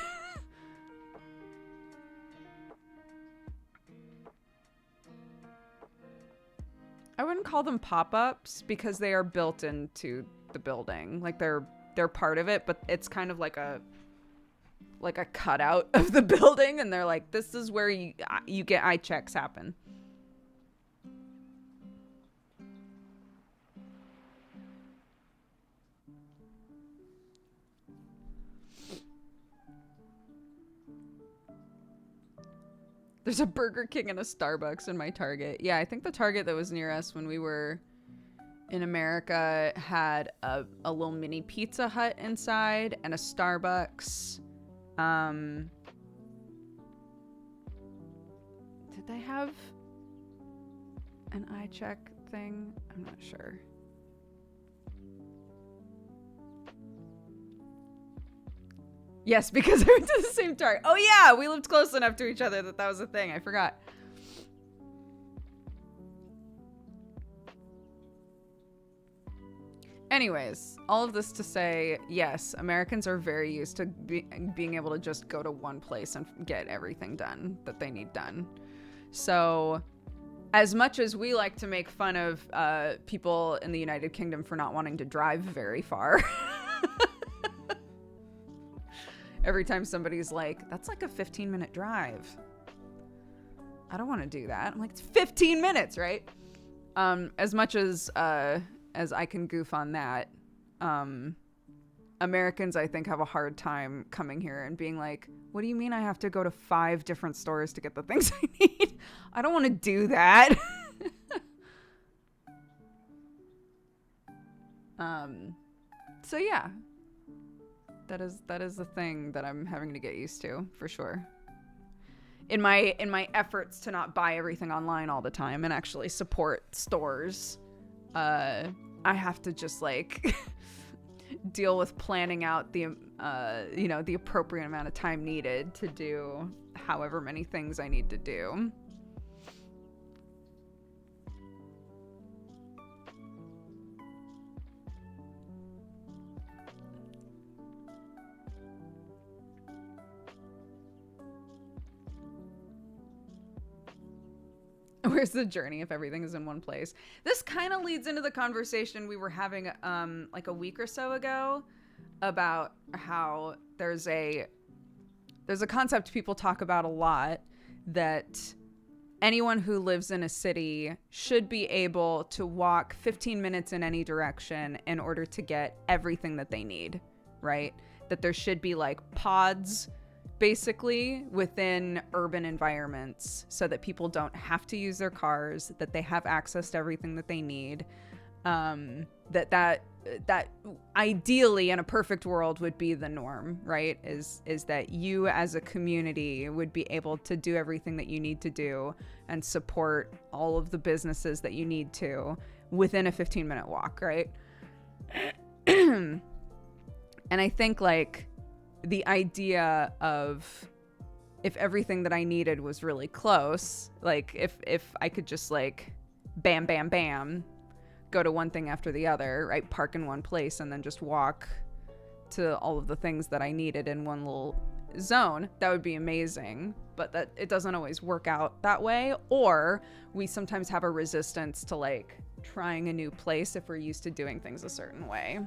I call them pop-ups because they are built into the building. Like they're part of it, but it's kind of like a cutout of the building, and they're like, this is where you get eye checks happen. There's a Burger King and a Starbucks in my Target. Yeah, I think the Target that was near us when we were in America had a little mini Pizza Hut inside and a Starbucks. Did they have an eye check thing? I'm not sure. Yes, because I went to the same Target. Oh yeah, we lived close enough to each other that was a thing. I forgot. Anyways, all of this to say, yes, Americans are very used to being able to just go to one place and get everything done that they need done. So, as much as we like to make fun of people in the United Kingdom for not wanting to drive very far, every time somebody's like, that's like a 15-minute drive. I don't want to do that. I'm like, it's 15 minutes, right? As much as I can goof on that, Americans, I think, have a hard time coming here and being like, what do you mean I have to go to 5 different stores to get the things I need? I don't want to do that. So yeah, that is the thing that I'm having to get used to, for sure. In my efforts to not buy everything online all the time and actually support stores, I have to just like deal with planning out the the appropriate amount of time needed to do however many things I need to do. Where's the journey if everything is in one place? This kind of leads into the conversation we were having like a week or so ago about how there's a concept people talk about a lot, that anyone who lives in a city should be able to walk 15 minutes in any direction in order to get everything that they need, right? That there should be like pods basically within urban environments so that people don't have to use their cars, that they have access to everything that they need. That ideally in a perfect world would be the norm, right? Is that you as a community would be able to do everything that you need to do and support all of the businesses that you need to within a 15-minute walk, right? And I think like the idea of if everything that I needed was really close, like if I could just like bam, bam, bam, go to one thing after the other, right? Park in one place and then just walk to all of the things that I needed in one little zone, that would be amazing. But that it doesn't always work out that way, or we sometimes have a resistance to like trying a new place if we're used to doing things a certain way.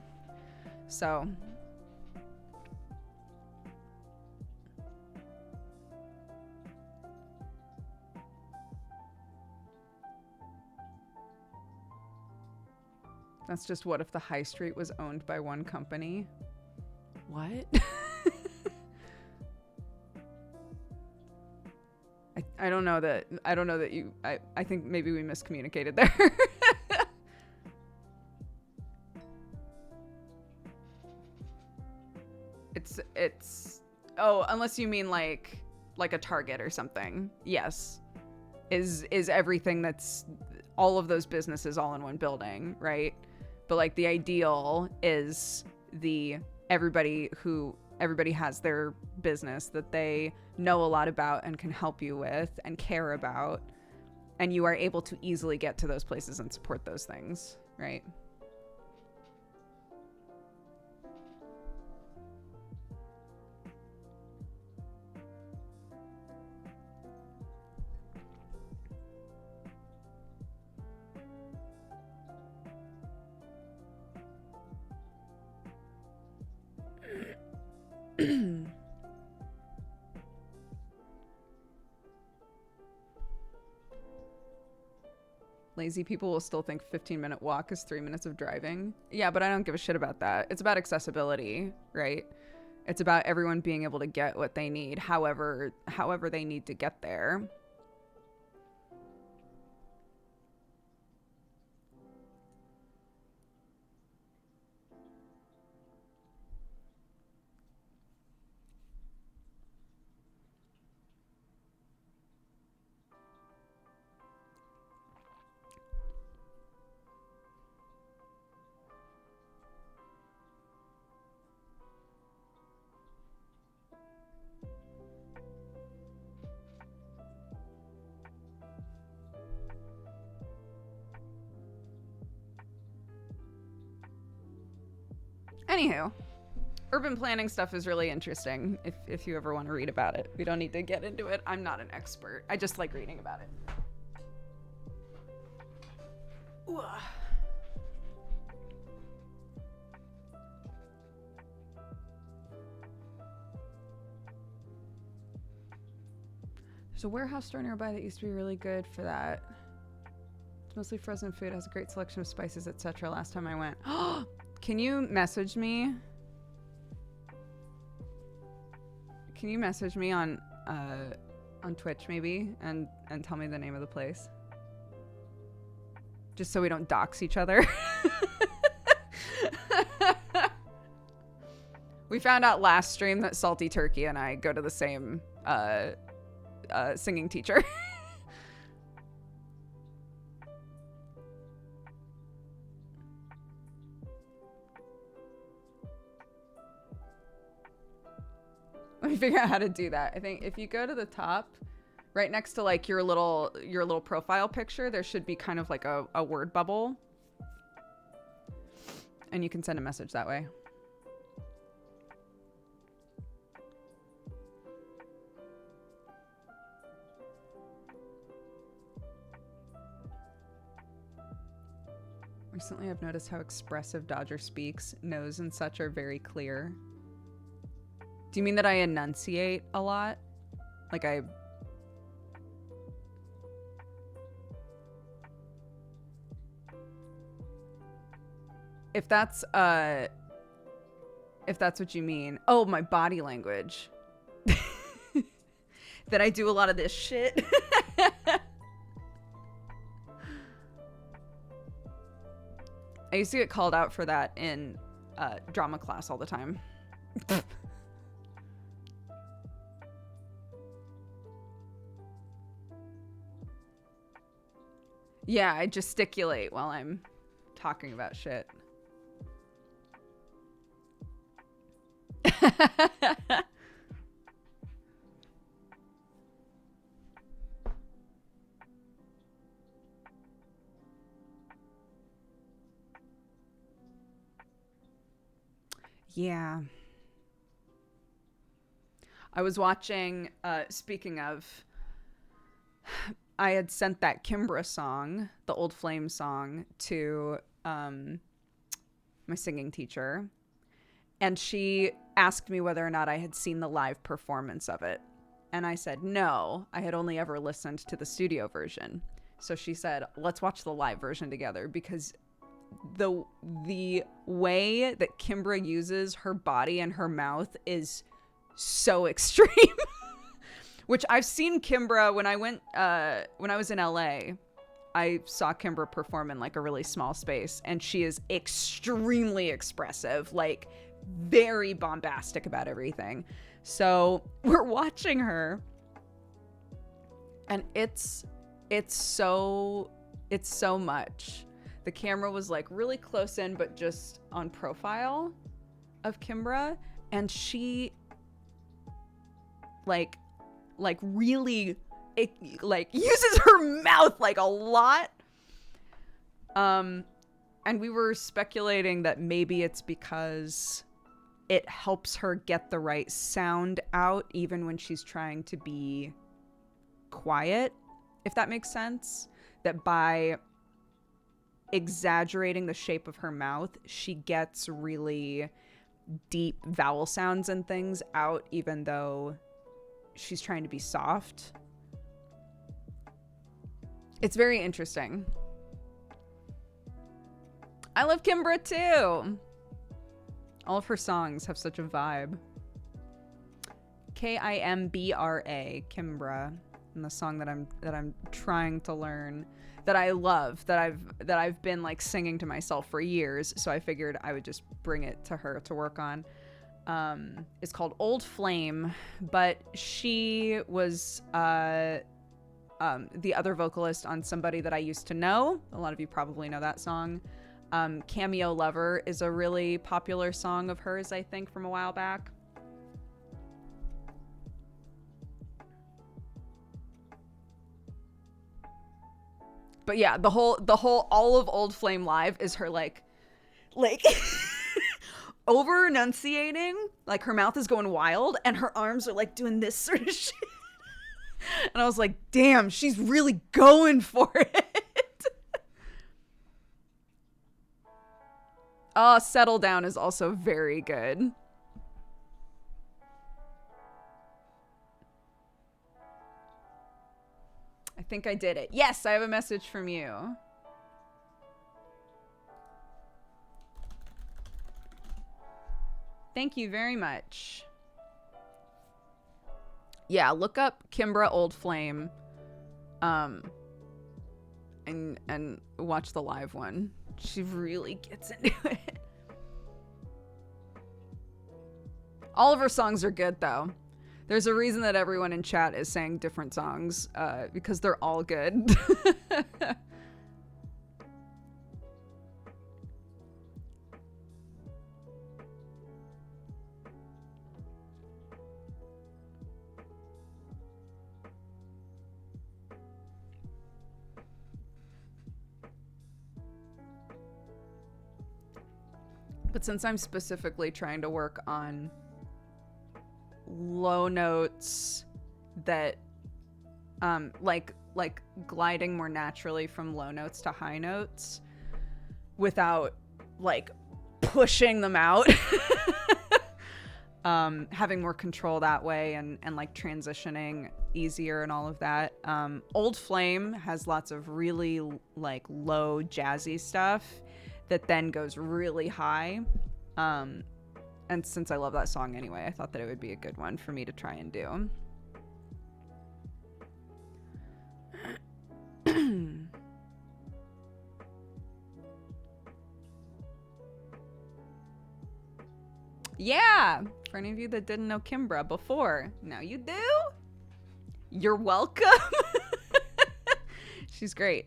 So that's just what if the high street was owned by one company? What? I don't know that you, I think maybe we miscommunicated there. It's oh, unless you mean like a Target or something. Yes. Is everything that's all of those businesses all in one building, right? But like the ideal is everybody has their business that they know a lot about and can help you with and care about, and you are able to easily get to those places and support those things, right? Lazy people will still think 15-minute walk is 3 minutes of driving. Yeah, but I don't give a shit about that. It's about accessibility, right? It's about everyone being able to get what they need, however they need to get there. Anywho, urban planning stuff is really interesting if you ever want to read about it. We don't need to get into it. I'm not an expert. I just like reading about it. Ooh. There's a warehouse store nearby that used to be really good for that. It's mostly frozen food. It has a great selection of spices, etc. Last time I went. Can you message me? Can you message me on Twitch maybe and tell me the name of the place? Just so we don't dox each other. We found out last stream that Salty Turkey and I go to the same singing teacher. Let me figure out how to do that. I think if you go to the top, right next to like your little profile picture, there should be kind of like a word bubble. And you can send a message that way. Recently, I've noticed how expressive Dodger speaks. Nose and such are very clear. Do you mean that I enunciate a lot? Like if that's what you mean. Oh, my body language. That I do a lot of this shit. I used to get called out for that in drama class all the time. Yeah, I gesticulate while I'm talking about shit. Yeah. I was watching, speaking of, I had sent that Kimbra song, the Old Flame song, to my singing teacher. And she asked me whether or not I had seen the live performance of it. And I said, no, I had only ever listened to the studio version. So she said, let's watch the live version together, because the way that Kimbra uses her body and her mouth is so extreme. Which I've seen Kimbra when I was in LA. I saw Kimbra perform in like a really small space, and she is extremely expressive, like very bombastic about everything. So we're watching her, and it's so much. The camera was like really close in, but just on profile of Kimbra, and she like really uses her mouth like a lot. And we were speculating that maybe it's because it helps her get the right sound out even when she's trying to be quiet, if that makes sense. That by exaggerating the shape of her mouth, she gets really deep vowel sounds and things out, even though she's trying to be soft. It's very interesting. I love Kimbra too. All of her songs have such a vibe. Kimbra, Kimbra, and the song that I'm trying to learn, that I love, that I've been like singing to myself for years. So I figured I would just bring it to her to work on. It's called Old Flame, but she was the other vocalist on Somebody That I Used to Know. A lot of you probably know that song. Cameo Lover is a really popular song of hers, I think, from a while back. But yeah, all of Old Flame Live is her like over enunciating, like her mouth is going wild and her arms are like doing this sort of shit. And I was like, damn, she's really going for it. Oh, Settle Down is also very good. I think I did it. Yes, I have a message from you. Thank you very much. Yeah, look up Kimbra Old Flame. And watch the live one. She really gets into it. All of her songs are good though. There's a reason that everyone in chat is saying different songs, because they're all good. But since I'm specifically trying to work on low notes that like gliding more naturally from low notes to high notes without like pushing them out, having more control that way, and like transitioning easier and all of that. Old Flame has lots of really like low jazzy stuff that then goes really high. And since I love that song anyway, I thought that it would be a good one for me to try and do. Yeah, for any of you that didn't know Kimbra before, now you do. You're welcome. She's great.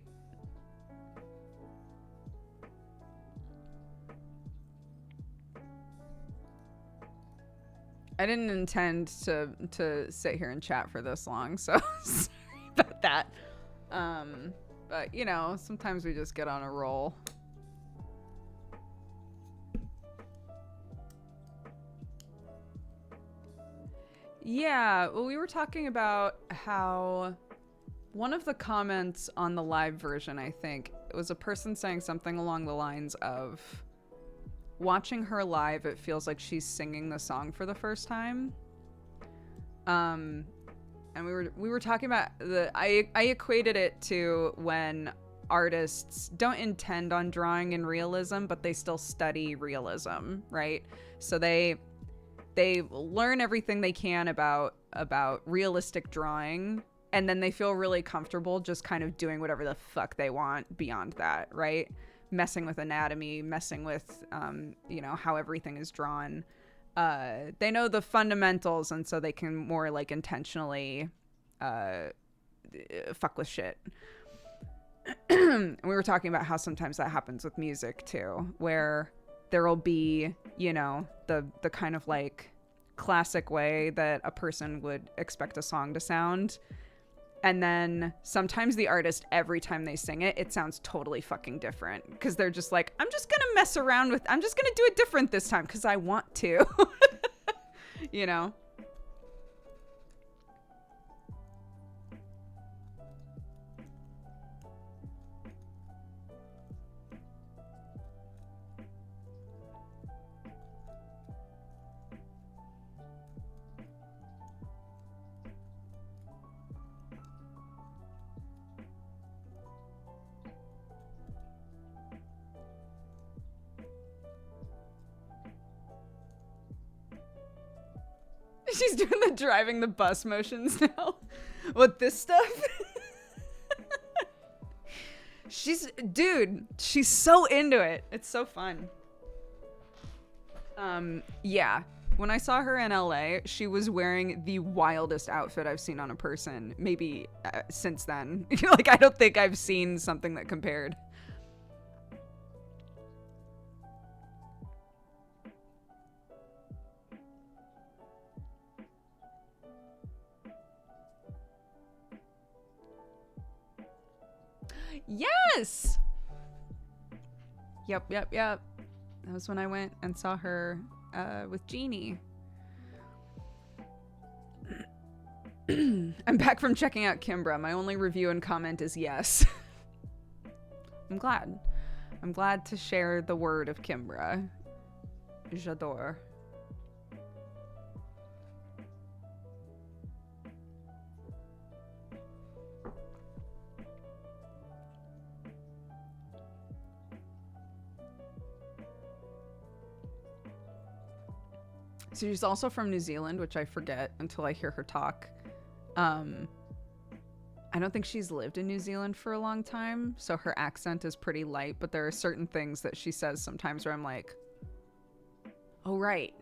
I didn't intend to sit here and chat for this long, so sorry about that. But you know, sometimes we just get on a roll. Yeah, well, we were talking about how one of the comments on the live version, I think, it was a person saying something along the lines of, watching her live, it feels like she's singing the song for the first time. And we were talking about I equated it to when artists don't intend on drawing in realism, but they still study realism, right? So they learn everything they can about realistic drawing, and then they feel really comfortable just kind of doing whatever the fuck they want beyond that, right? Messing with anatomy, messing with you know, how everything is drawn. They know the fundamentals, and so they can more like intentionally fuck with shit. And we were talking about how sometimes that happens with music too, where there'll be, you know, the kind of like classic way that a person would expect a song to sound. And then sometimes the artist, every time they sing it, it sounds totally fucking different. Because they're just like, I'm just going to mess around with, I'm just going to do it different this time because I want to. You know? She's doing the driving the bus motions now. With this stuff? Dude, she's so into it. It's so fun. Yeah. When I saw her in LA, she was wearing the wildest outfit I've seen on a person. Maybe since then. Like, I don't think I've seen something that compared. Yes! Yep. That was when I went and saw her with Jeannie. I'm back from checking out Kimbra. My only review and comment is yes. I'm glad. I'm glad to share the word of Kimbra. J'adore. So she's also from New Zealand, which I forget until I hear her talk. I don't think she's lived in New Zealand for a long time, so her accent is pretty light, but there are certain things that she says sometimes where I'm like, oh, right.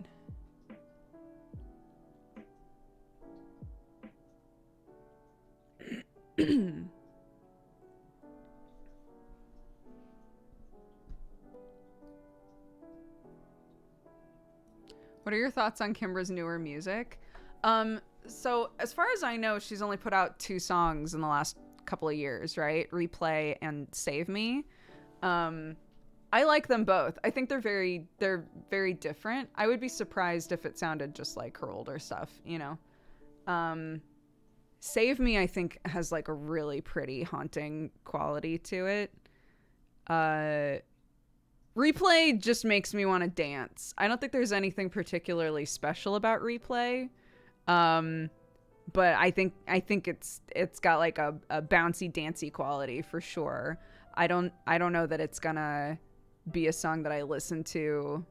What are your thoughts on Kimbra's newer music? So as far as I know, she's only put out 2 songs in the last couple of years, right? Replay and Save Me. I like them both. I think they're very different. I would be surprised if it sounded just like her older stuff, you know? Save Me, I think, has like a really pretty haunting quality to it. Replay just makes me want to dance. I don't think there's anything particularly special about Replay. But I think it's got like a bouncy dancey quality for sure. I don't know that it's gonna be a song that I listen to,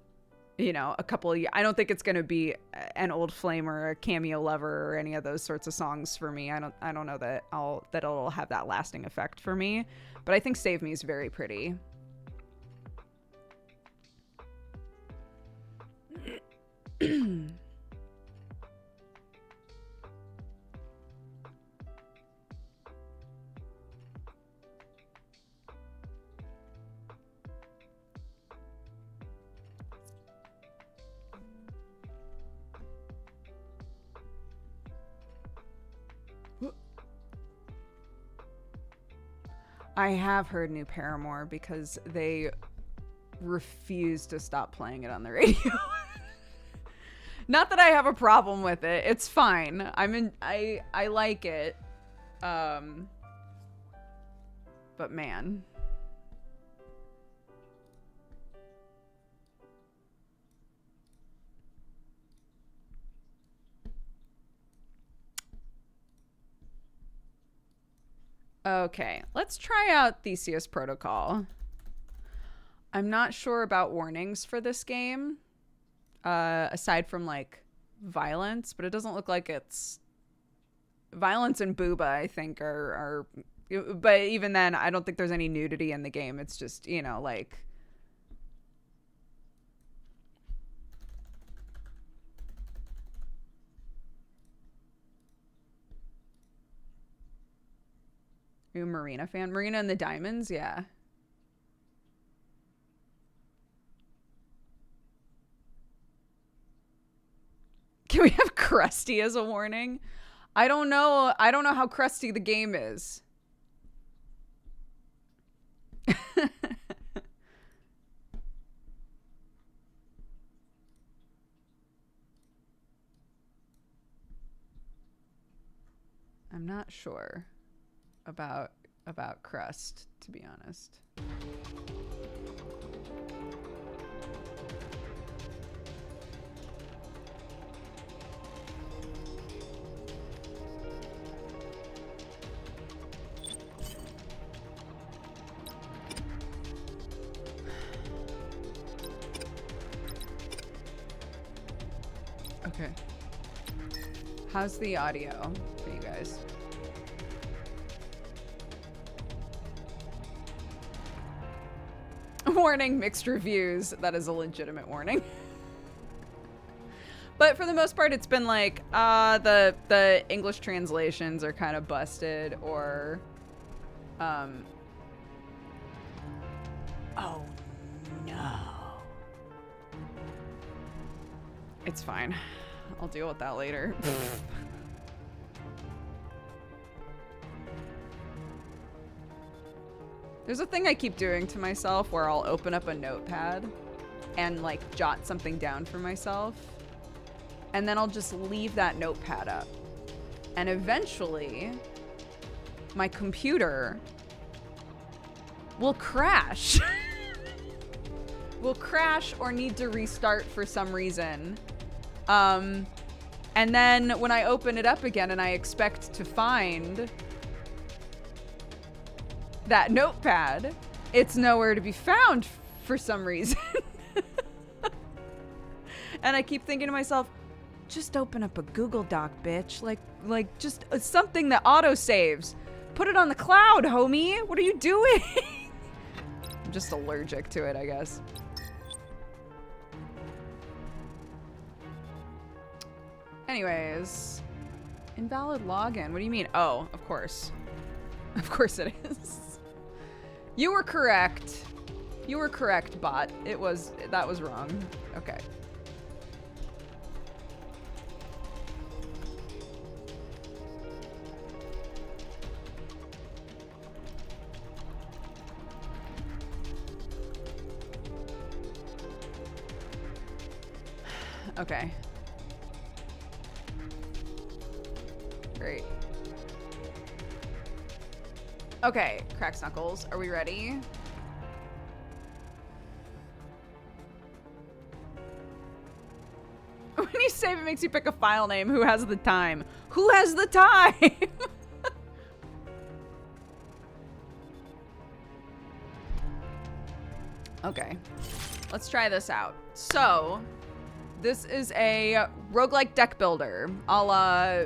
you know, a couple of years. I don't think it's gonna be an Old Flame or a Cameo Lover or any of those sorts of songs for me. I don't know that it'll have that lasting effect for me. But I think Save Me is very pretty. I have heard New Paramore because they refuse to stop playing it on the radio. Not that I have a problem with it. It's fine. I like it. But man. Okay, let's try out Theseus Protocol. I'm not sure about warnings for this game, aside from like violence, but it doesn't look like it's violence and booba. I think are but even then, I don't think there's any nudity in the game. It's just, you know, like. Are you a Marina fan? Marina and the Diamonds? Yeah. Can we have crusty as a warning? I don't know how crusty the game is. I'm not sure about crust, to be honest. Okay. How's the audio for you guys? Warning, mixed reviews. That is a legitimate warning. But for the most part, it's been like, the English translations are kind of busted, or, oh no. It's fine. I'll deal with that later. There's a thing I keep doing to myself where I'll open up a notepad and like jot something down for myself. And then I'll just leave that notepad up. And eventually, my computer will crash. Will crash or need to restart for some reason. And then when I open it up again and I expect to find that notepad, it's nowhere to be found for some reason. And I keep thinking to myself, just open up a Google Doc, bitch. Like just something that auto saves. Put it on the cloud, homie. What are you doing? I'm just allergic to it, I guess. Anyways, invalid login. What do you mean? Oh, of course. Of course it is. You were correct. You were correct, bot. That was wrong. Okay. Okay. Great. Okay, Cracks Knuckles, are we ready? When you save, it makes you pick a file name. Who has the time? Who has the time? Okay, let's try this out. So, this is a roguelike deck builder, a la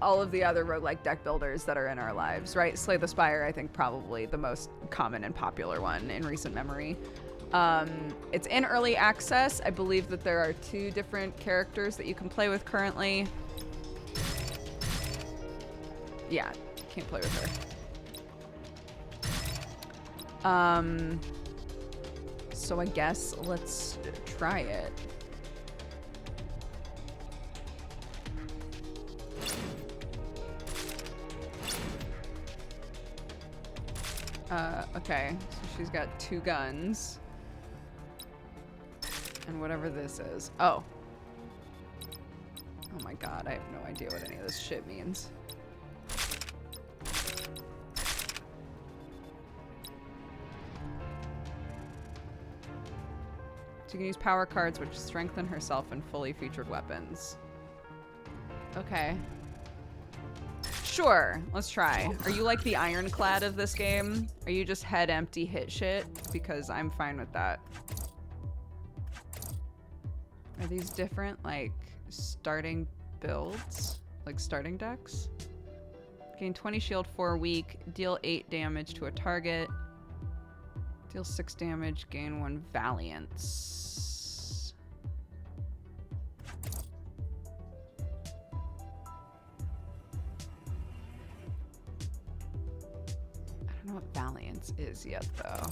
all of the other roguelike deck builders that are in our lives, right? Slay the Spire, I think, probably the most common and popular one in recent memory. It's in early access. I believe that there are 2 different characters that you can play with currently. Yeah, can't play with her. So I guess let's try it. Okay, so she's got 2 guns. And whatever this is. Oh. Oh my god, I have no idea what any of this shit means. She can use power cards which strengthen herself and fully featured weapons. Okay. Sure, let's try. Are you like the ironclad of this game? Are you just head empty hit shit? Because I'm fine with that. Are these different, like, starting builds? Like starting decks? Gain 20 shield for a week, deal 8 damage to a target. Deal 6 damage, gain 1 valiance. I don't know what valiance is yet, though.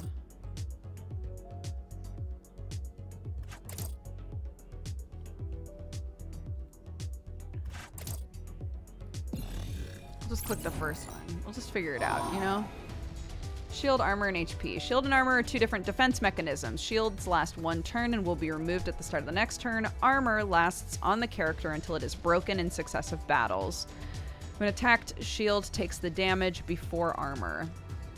We'll just click the first one. We'll just figure it out, you know? Shield, armor, and HP. Shield and armor are 2 different defense mechanisms. Shields last 1 turn and will be removed at the start of the next turn. Armor lasts on the character until it is broken in successive battles. When attacked, shield takes the damage before armor.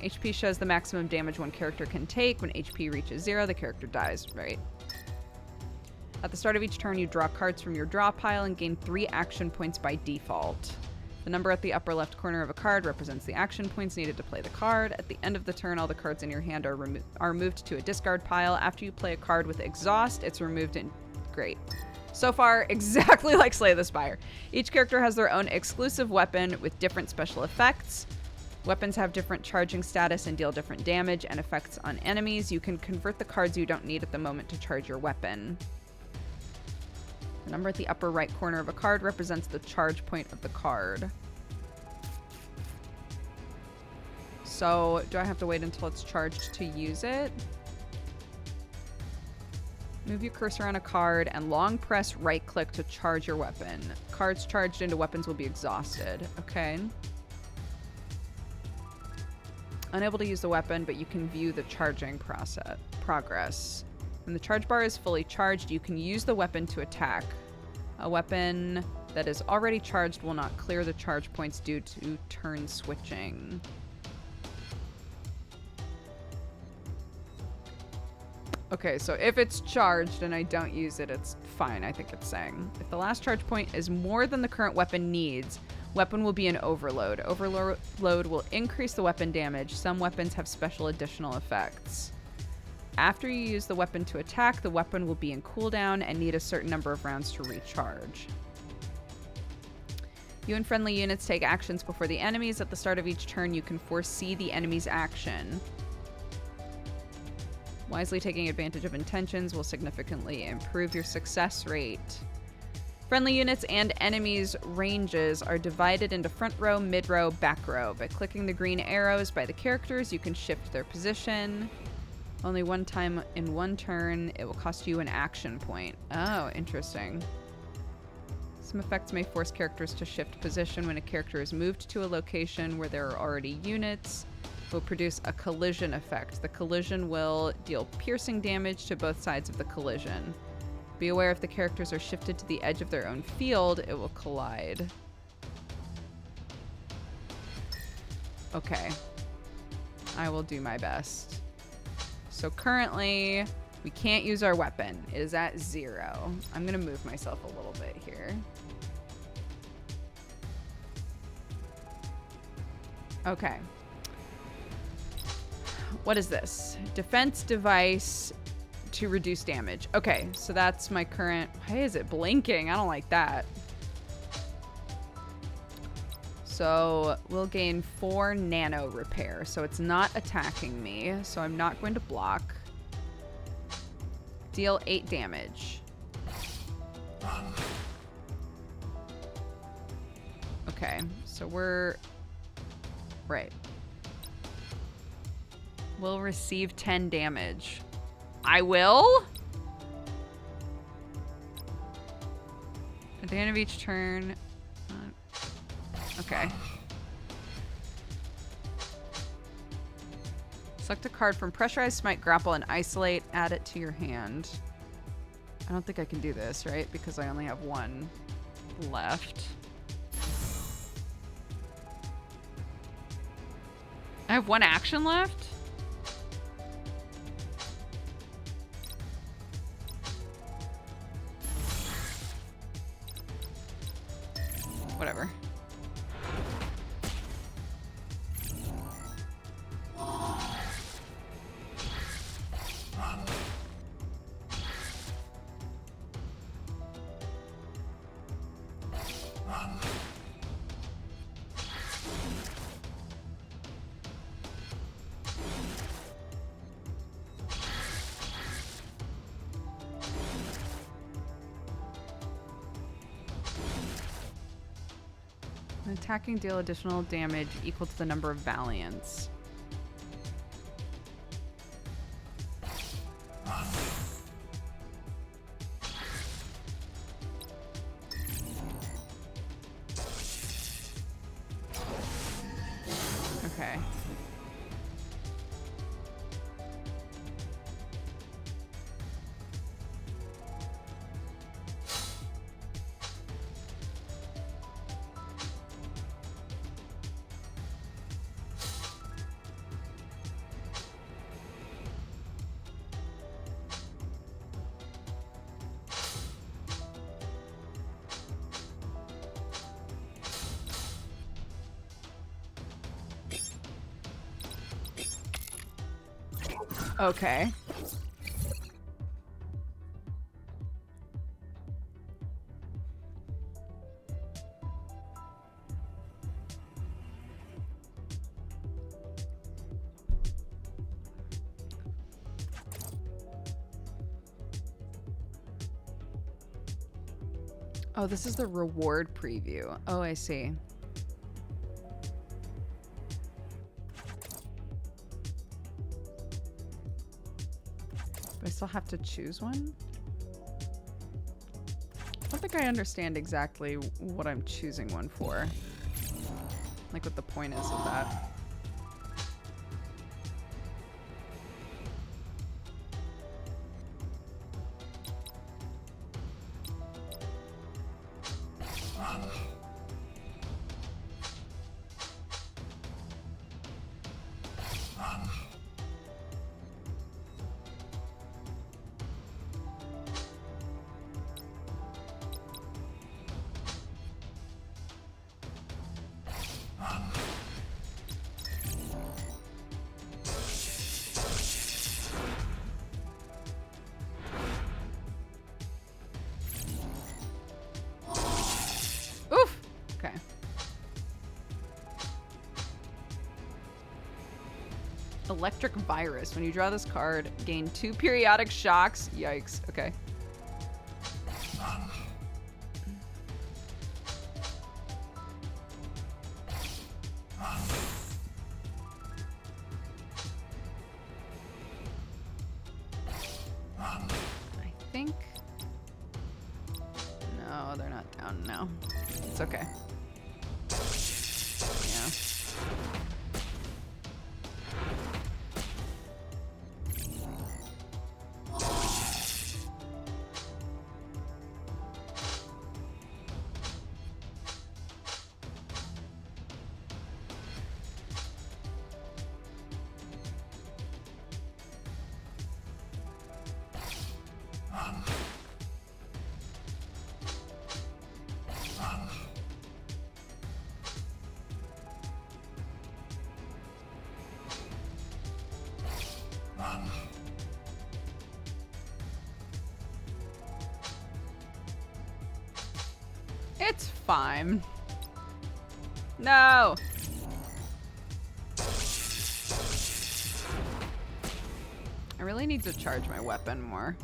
HP shows the maximum damage one character can take. When HP reaches 0, the character dies, right? At the start of each turn, you draw cards from your draw pile and gain 3 action points by default. The number at the upper left corner of a card represents the action points needed to play the card. At the end of the turn, all the cards in your hand are moved to a discard pile. After you play a card with exhaust, it's removed in... Great. So far, exactly like Slay the Spire. Each character has their own exclusive weapon with different special effects. Weapons have different charging status and deal different damage and effects on enemies. You can convert the cards you don't need at the moment to charge your weapon. The number at the upper right corner of a card represents the charge point of the card. So, do I have to wait until it's charged to use it? Move your cursor on a card and long press right click to charge your weapon. Cards charged into weapons will be exhausted. Okay. Unable to use the weapon, but you can view the charging progress. When the charge bar is fully charged, you can use the weapon to attack. A weapon that is already charged will not clear the charge points due to turn switching. Okay, so if it's charged and I don't use it, it's fine, I think it's saying. If the last charge point is more than the current weapon needs, weapon will be an overload. Overload will increase the weapon damage. Some weapons have special additional effects. After you use the weapon to attack, the weapon will be in cooldown and need a certain number of rounds to recharge. You and friendly units take actions before the enemies. At the start of each turn, you can foresee the enemy's action. Wisely taking advantage of intentions will significantly improve your success rate. Friendly units and enemies' ranges are divided into front row, mid row, back row. By clicking the green arrows by the characters, you can shift their position. Only one time in one turn, it will cost you an action point. Oh, interesting. Some effects may force characters to shift position when a character is moved to a location where there are already units. Will produce a collision effect. The collision will deal piercing damage to both sides of the collision. Be aware if the characters are shifted to the edge of their own field, it will collide. Okay. I will do my best. So currently, we can't use our weapon. It is at 0. I'm gonna move myself a little bit here. Okay. What is this? Defense device to reduce damage. Okay, so that's my current... Why is it blinking? I don't like that. So we'll gain 4 nano repair. So it's not attacking me. So I'm not going to block. Deal 8 damage. Okay, so we're... Right. Will receive 10 damage. I will? At the end of each turn. Okay. Select a card from Pressurized Smite, Grapple, and Isolate. Add it to your hand. I don't think I can do this, right? Because I only have 1 left. I have 1 action left? Whatever. Attacking deal additional damage equal to the number of valiants. Okay. Okay. Oh, this is the reward preview. Oh, I see. But I still have to choose one? I don't think I understand exactly what I'm choosing one for. Like what the point is of that. Electric virus. When you draw this card, gain 2 periodic shocks. Yikes. Okay. I think... No, they're not down now. It's okay. Yeah. It's fine. No. I really need to charge my weapon more.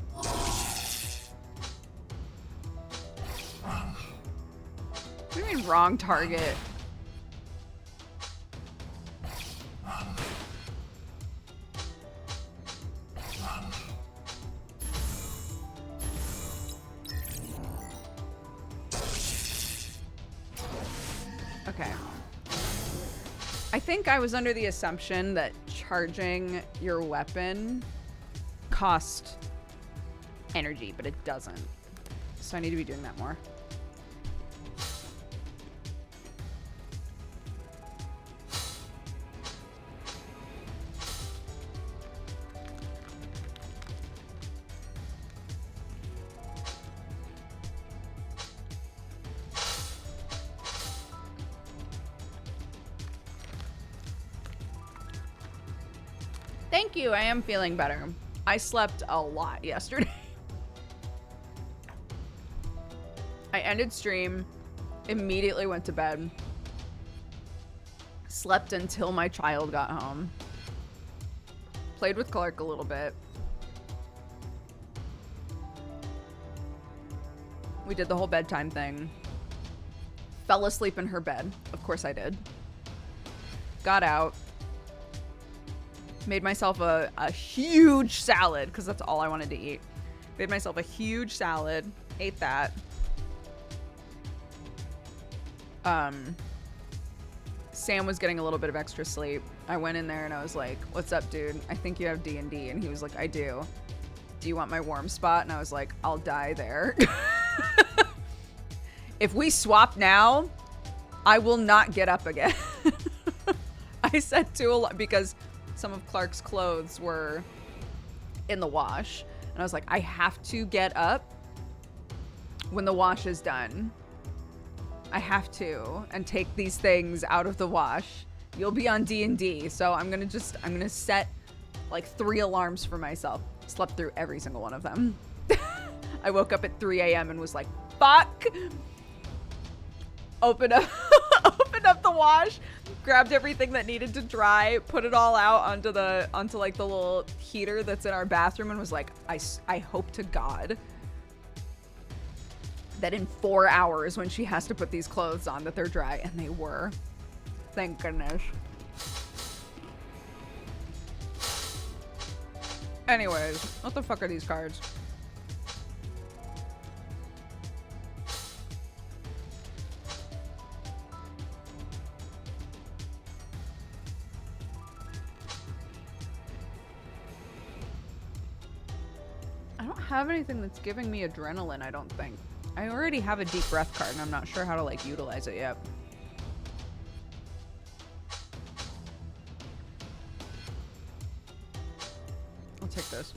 What do you mean wrong target? Okay. I think I was under the assumption that charging your weapon cost energy, but it doesn't. So I need to be doing that more. Thank you, I am feeling better. I slept a lot yesterday. I ended stream, immediately went to bed, slept until my child got home, played with Clark a little bit. We did the whole bedtime thing. Fell asleep in her bed. Of course I did. Got out. Made myself a huge salad, because that's all I wanted to eat. Made myself a huge salad. Ate that. Sam was getting a little bit of extra sleep. I went in there and I was like, what's up, dude? I think you have D&D. And he was like, I do. Do you want my warm spot? And I was like, I'll die there. If we swap now, I will not get up again. I said to a lot, because some of Clark's clothes were in the wash. And I was like, I have to get up when the wash is done. I have to, and take these things out of the wash. You'll be on D&D, so I'm gonna set like 3 alarms for myself. Slept through every single one of them. I woke up at 3 a.m. and was like, fuck. Open up the wash, grabbed everything that needed to dry, put it all out onto like the little heater that's in our bathroom, and was like, I hope to God that in 4 hours when she has to put these clothes on that they're dry, and they were. Thank goodness. Anyways, what the fuck are these cards? I don't have anything that's giving me adrenaline, I don't think. I already have a deep breath card and I'm not sure how to like utilize it yet. I'll take this.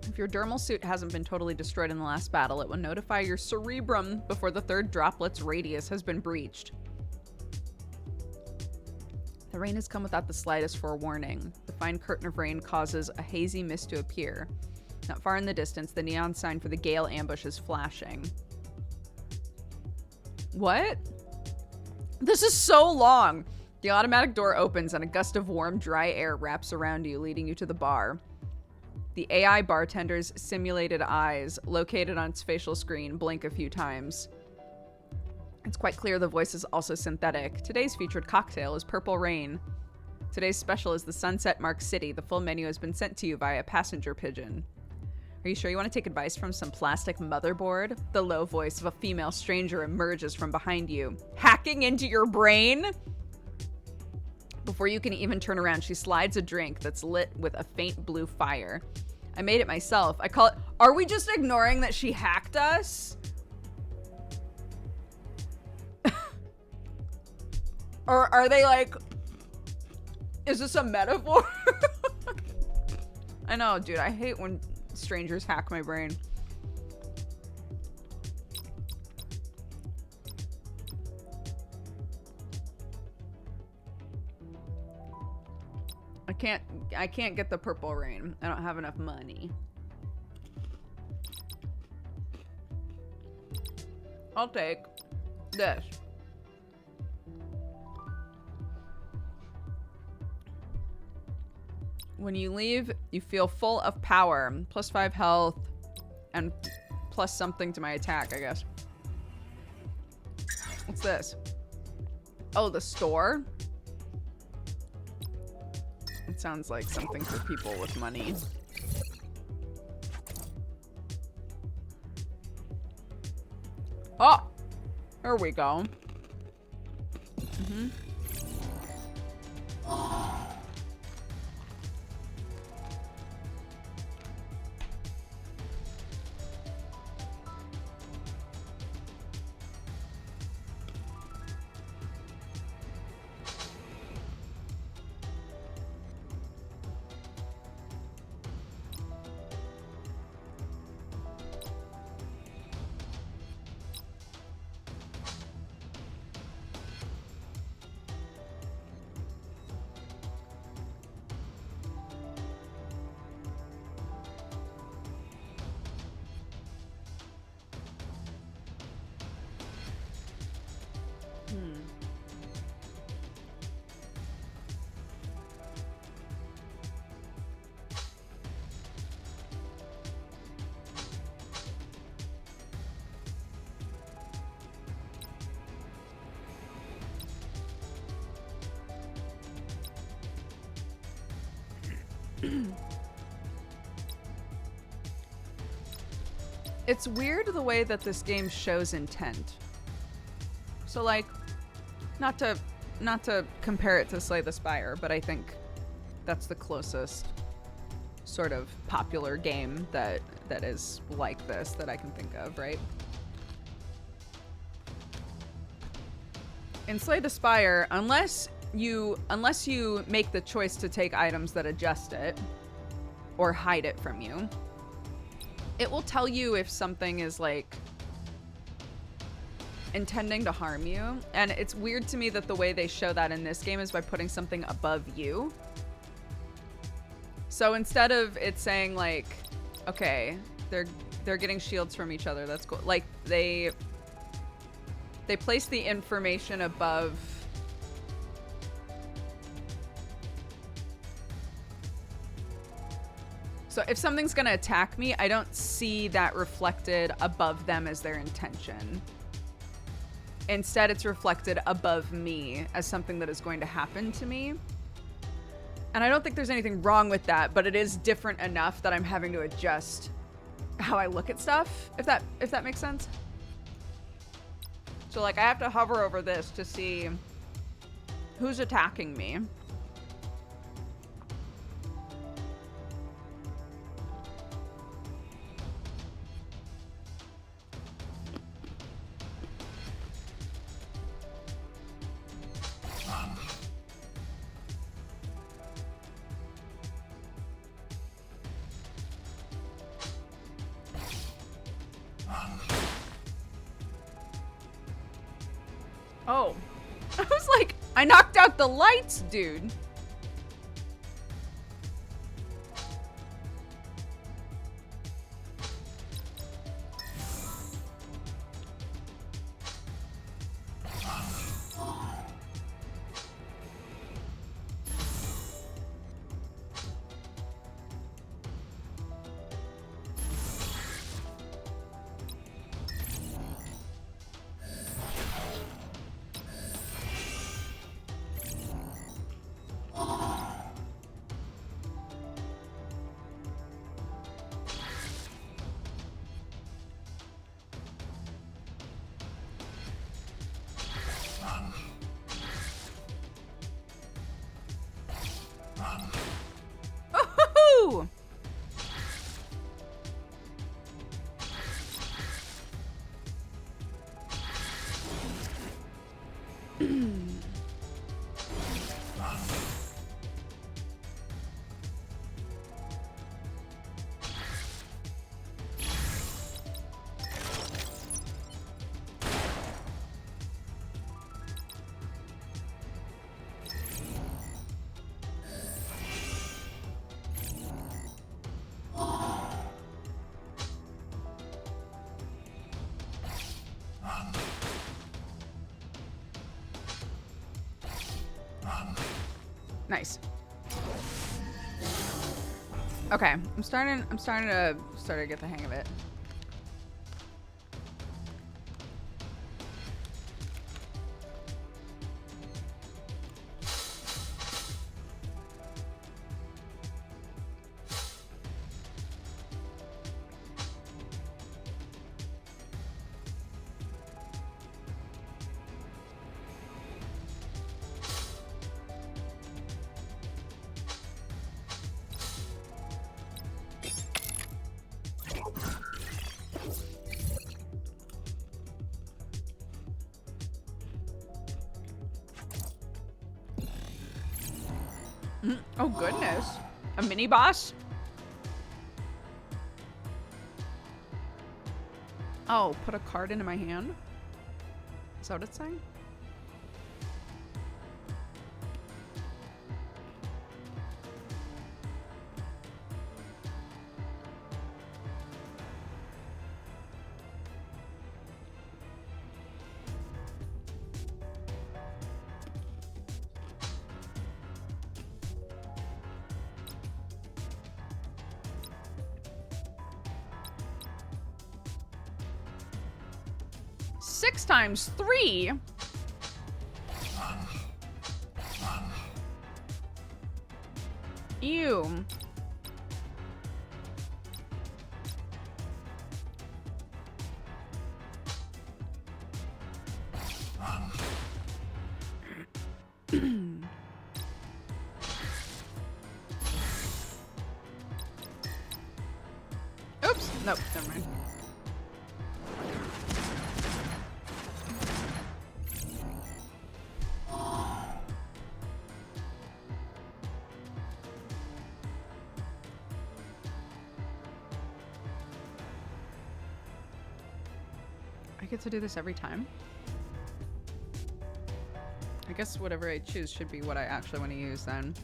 If your dermal suit hasn't been totally destroyed in the last battle, it will notify your cerebrum before the third droplet's radius has been breached. The rain has come without the slightest forewarning. The fine curtain of rain causes a hazy mist to appear. Not far in the distance, the neon sign for the Gale ambush is flashing. What? This is so long. The automatic door opens and a gust of warm, dry air wraps around you, leading you to the bar. The AI bartender's simulated eyes, located on its facial screen, blink a few times. It's quite clear the voice is also synthetic. Today's featured cocktail is Purple Rain. Today's special is the Sunset Mark City. The full menu has been sent to you via passenger pigeon. Are you sure you want to take advice from some plastic motherboard? The low voice of a female stranger emerges from behind you, hacking into your brain. Before you can even turn around, she slides a drink that's lit with a faint blue fire. I made it myself. I call it... Are we just ignoring that she hacked us? Or are they like... Is this a metaphor? I know, dude. I hate when strangers hack my brain. I can't get the Purple Rain. I don't have enough money. I'll take this. When you leave, you feel full of power. +5 health and plus something to my attack, I guess. What's this? Oh, the store? It sounds like something for people with money. Oh! There we go. Mm-hmm. It's weird the way that this game shows intent. So like, not to compare it to Slay the Spire, but I think that's the closest sort of popular game that is like this that I can think of, right? In Slay the Spire, unless you make the choice to take items that adjust it or hide it from you, it will tell you if something is like intending to harm you. And it's weird to me that the way they show that in this game is by putting something above you. So instead of it saying like, okay, they're getting shields from each other. That's cool. Like they place the information above. So if something's gonna attack me, I don't see that reflected above them as their intention. Instead, it's reflected above me as something that is going to happen to me. And I don't think there's anything wrong with that, but it is different enough that I'm having to adjust how I look at stuff, if that makes sense. So like I have to hover over this to see who's attacking me. Oh, I was like, I knocked out the lights, dude. Oh! Nice. Okay, I'm starting to get the hang of it. Oh goodness. A mini boss? Oh, put a card into my hand? Is that what it's saying? Times 3. Ew. Oops. Nope, never mind. I get to do this every time? I guess whatever I choose should be what I actually want to use then.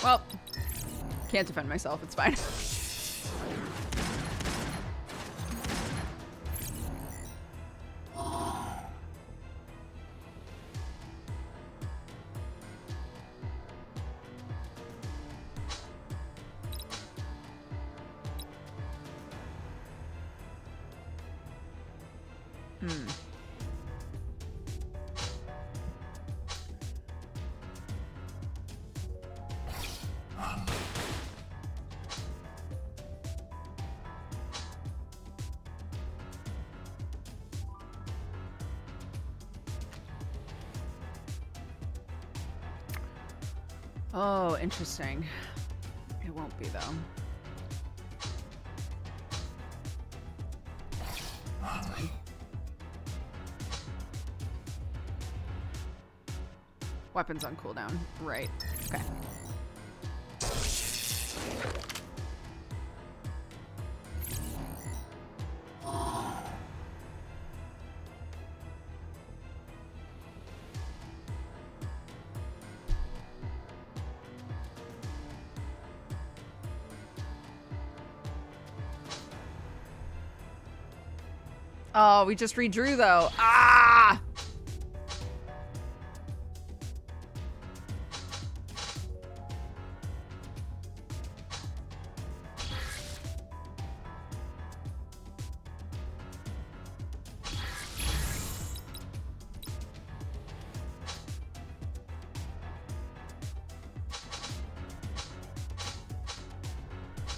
Well, can't defend myself. It's fine. Oh, interesting. It won't be, though. That's fine. Weapons on cooldown. Right. Okay. Oh, we just redrew though. Ah!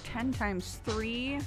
Ten times 3.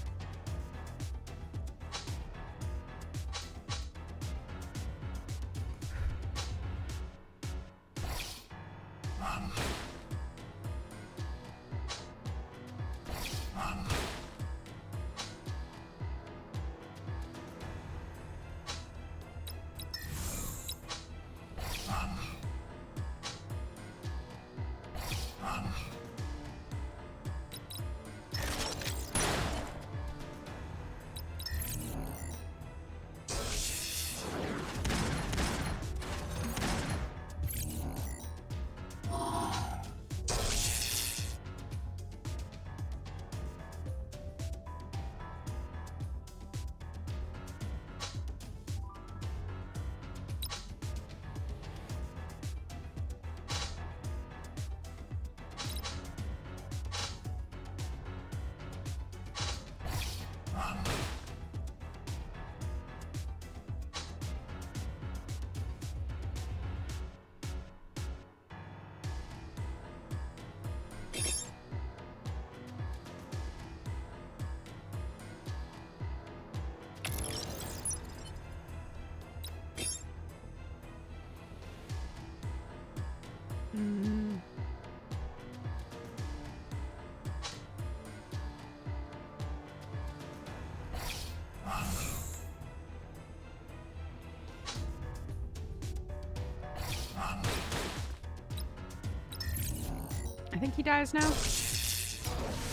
I think he dies now.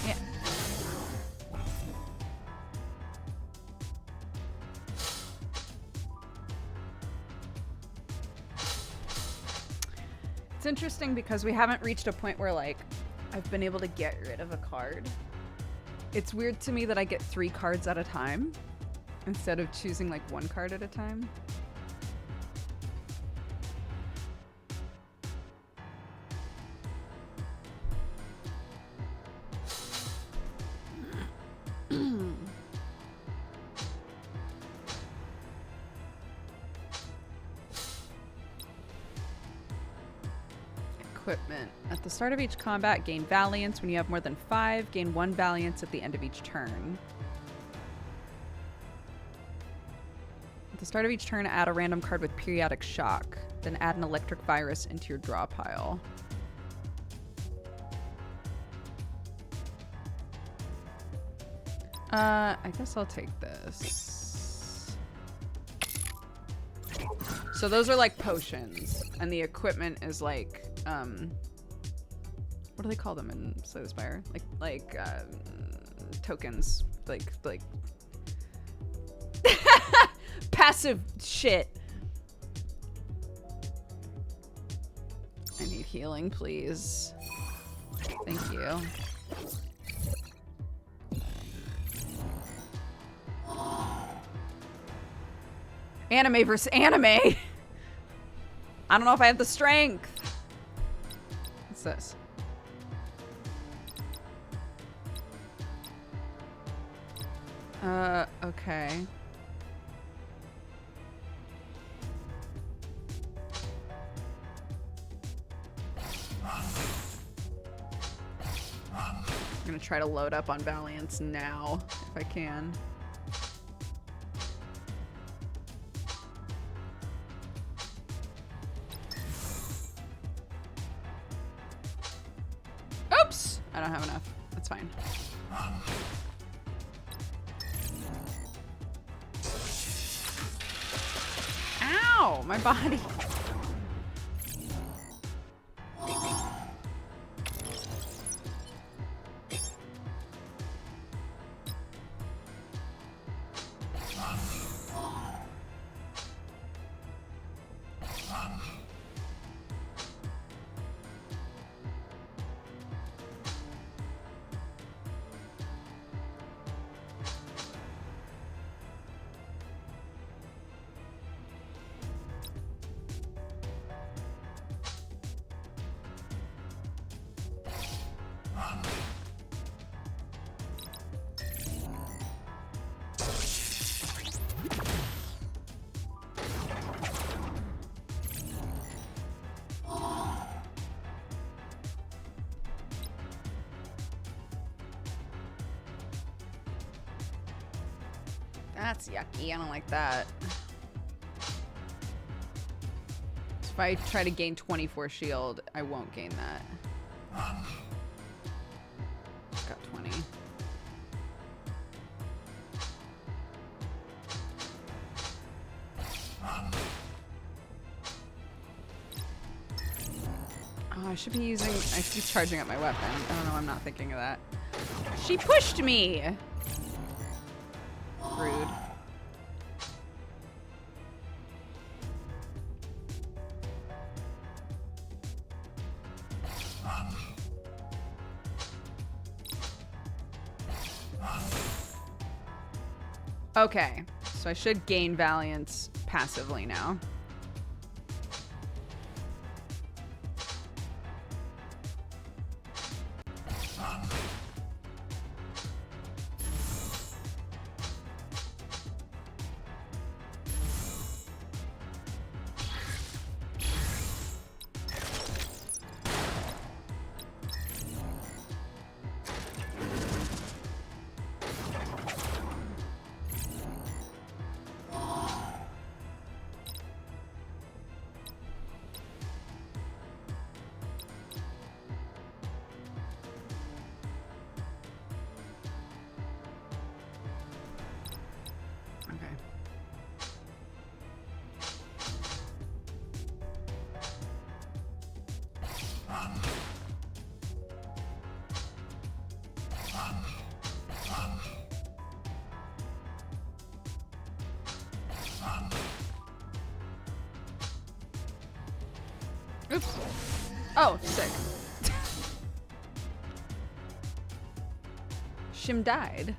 Yeah. It's interesting because we haven't reached a point where, like, I've been able to get rid of a card. It's weird to me that I get 3 cards at a time instead of choosing, like, 1 card at a time. Equipment. At the start of each combat, gain Valiance. When you have more than 5, gain 1 Valiance at the end of each turn. At the start of each turn, add a random card with periodic shock. Then add an electric virus into your draw pile. I guess I'll take this. So those are like potions, and the equipment is like, what do they call them in Slay the Spire? Like tokens, like passive shit. I need healing, please. Thank you. Anime versus anime. I don't know if I have the strength. What's this? Okay. I'm gonna try to load up on Valiance now, if I can. Oops! I don't have enough. That's fine. Ow! My body. That's yucky. I don't like that. So if I try to gain 24 shield, I won't gain that. Got 20. Oh, I should be charging up my weapon. I don't know, I'm not thinking of that. She pushed me! Rude. Okay, so I should gain Valiance passively now. Oops. Oh, sick. Shim died.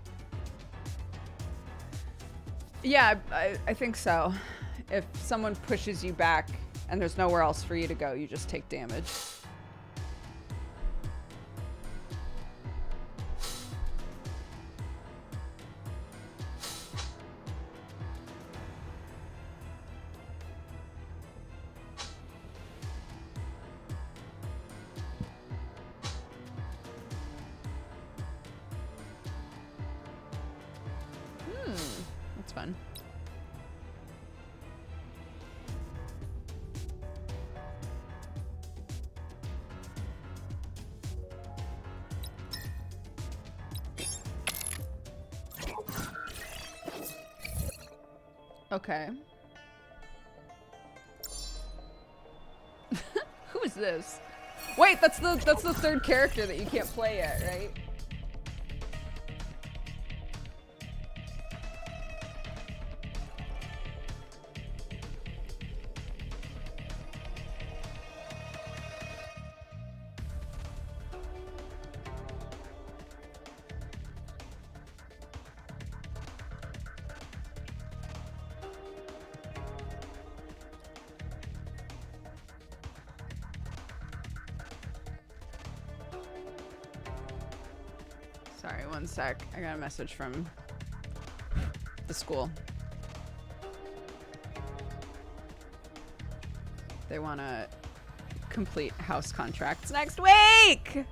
Yeah, I think so. If someone pushes you back and there's nowhere else for you to go, you just take damage. That's fun. Okay. Who is this? Wait, that's the third character that you can't play yet, right? Sorry, one sec. I got a message from the school. They want to complete house contracts next week!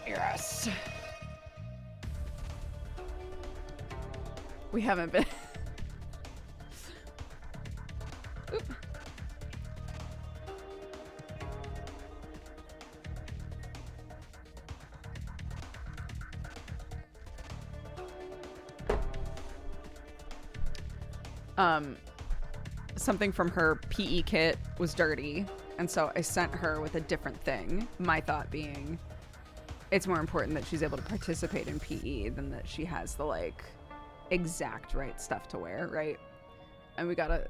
Yes. We haven't been. Oop. Something from her PE kit was dirty, and so I sent her with a different thing. My thought being, it's more important that she's able to participate in PE than that she has the, like, exact right stuff to wear, right? And we got a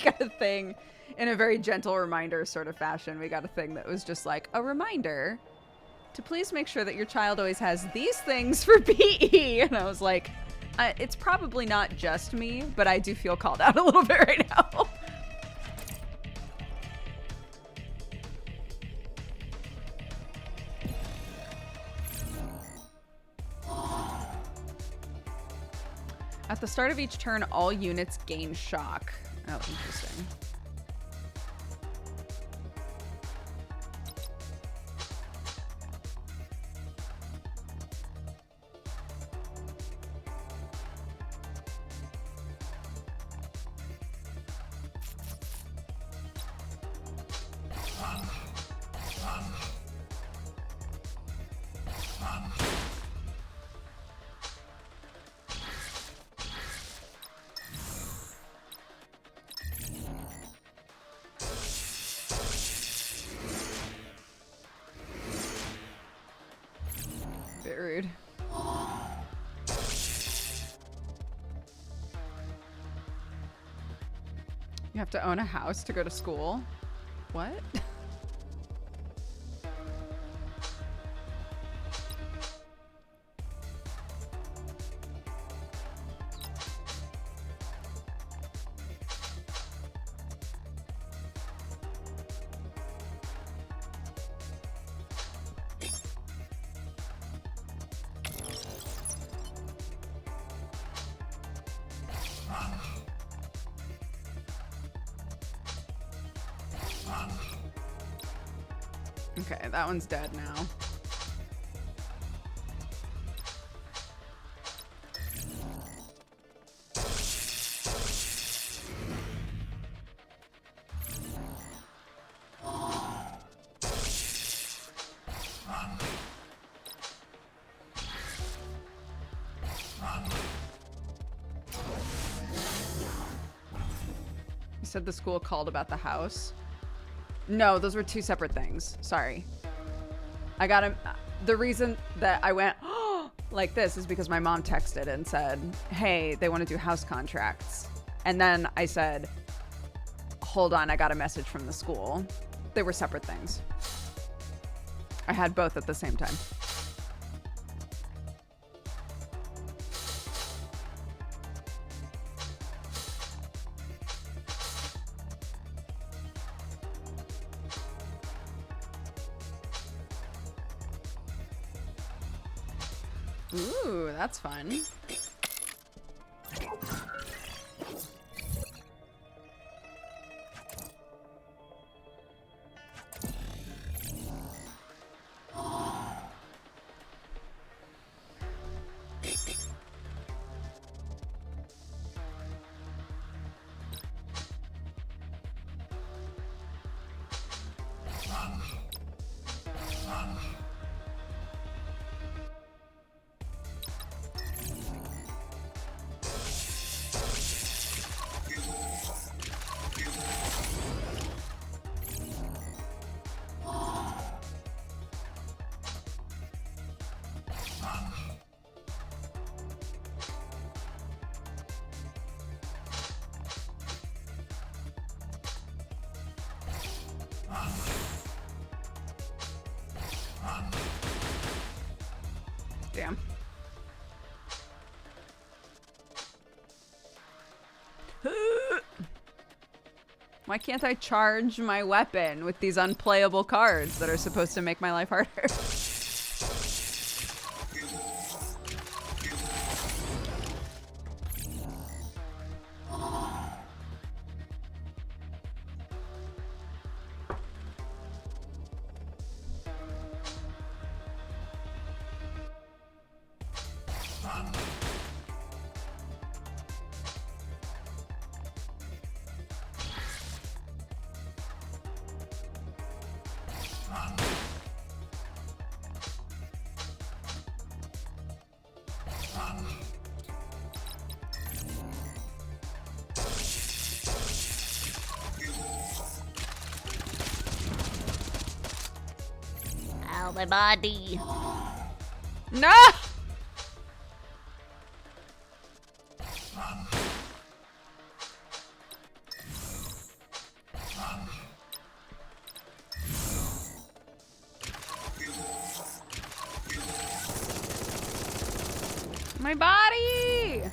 got a thing in a very gentle reminder sort of fashion. We got a thing that was just like a reminder to please make sure that your child always has these things for PE. And I was like, it's probably not just me, but I do feel called out a little bit right now. At the start of each turn, all units gain shock. Oh, interesting. Rude. You have to own a house to go to school? What? Okay, that one's dead now. You said the school called about the house? No, those were two separate things. Sorry. I got him. The reason that I went like this is because my mom texted and said, hey, they want to do house contracts. And then I said, hold on, I got a message from the school. They were separate things. I had both at the same time. Ooh, that's fun. Damn. Why can't I charge my weapon with these unplayable cards that are supposed to make my life harder? Ow, my body. No! My body!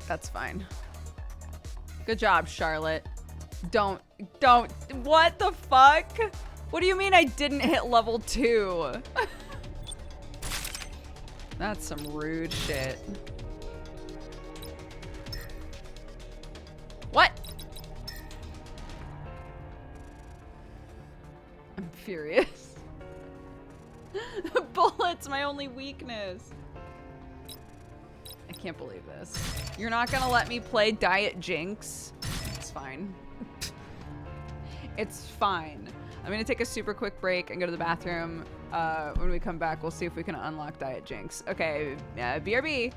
That's fine. Good job, Charlotte. Don't, what the fuck? What do you mean I didn't hit level 2? That's some rude shit. What? I'm furious. Bullets, my only weakness. I can't believe this. You're not gonna let me play Diet Jinx? It's fine. It's fine. I'm gonna take a super quick break and go to the bathroom. When we come back, we'll see if we can unlock Diet Jinx. Okay, BRB.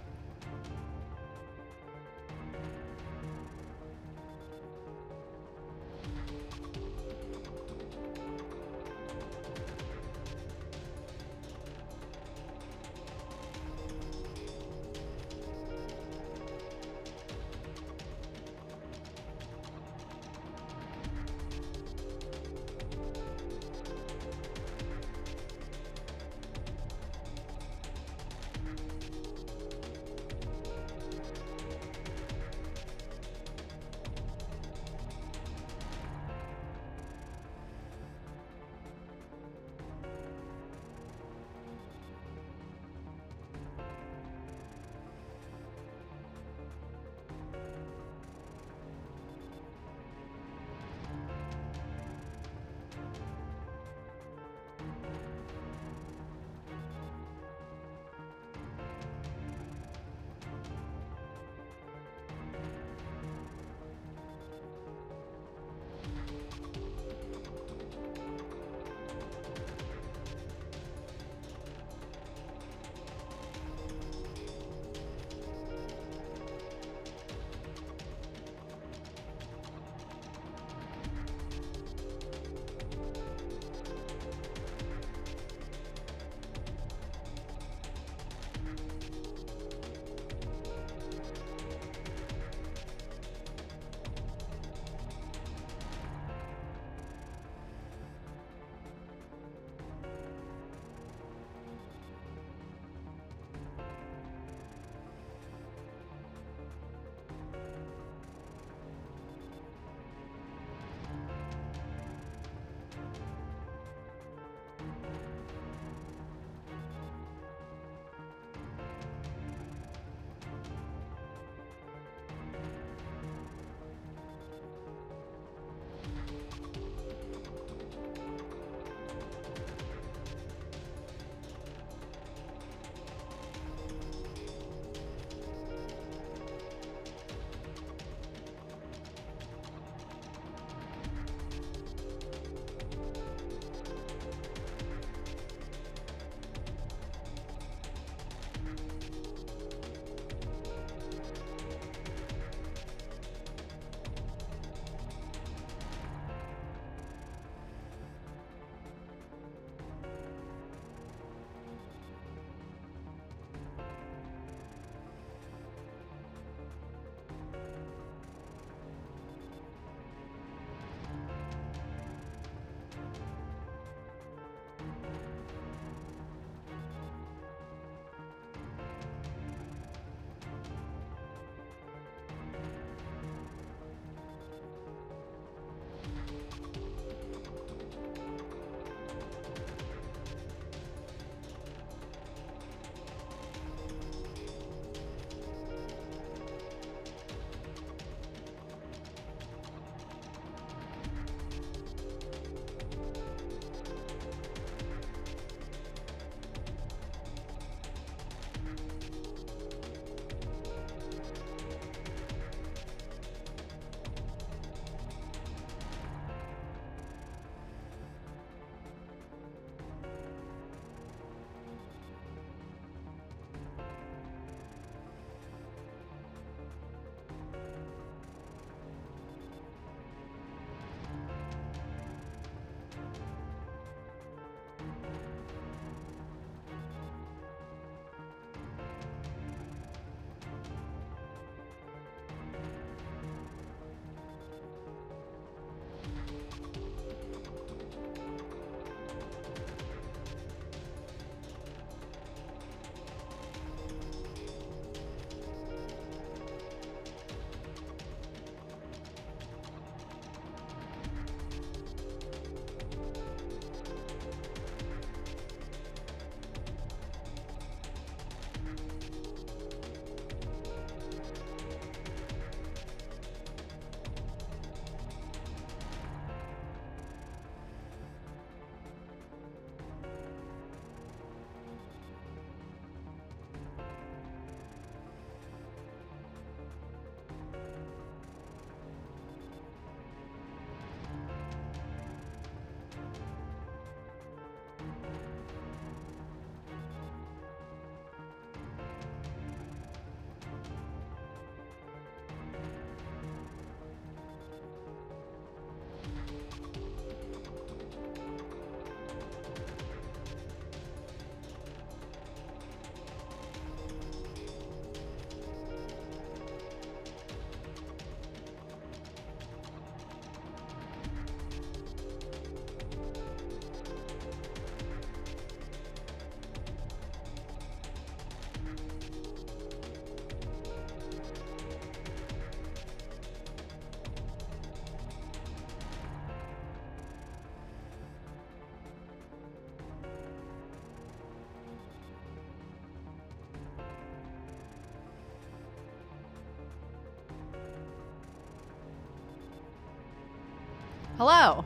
Hello.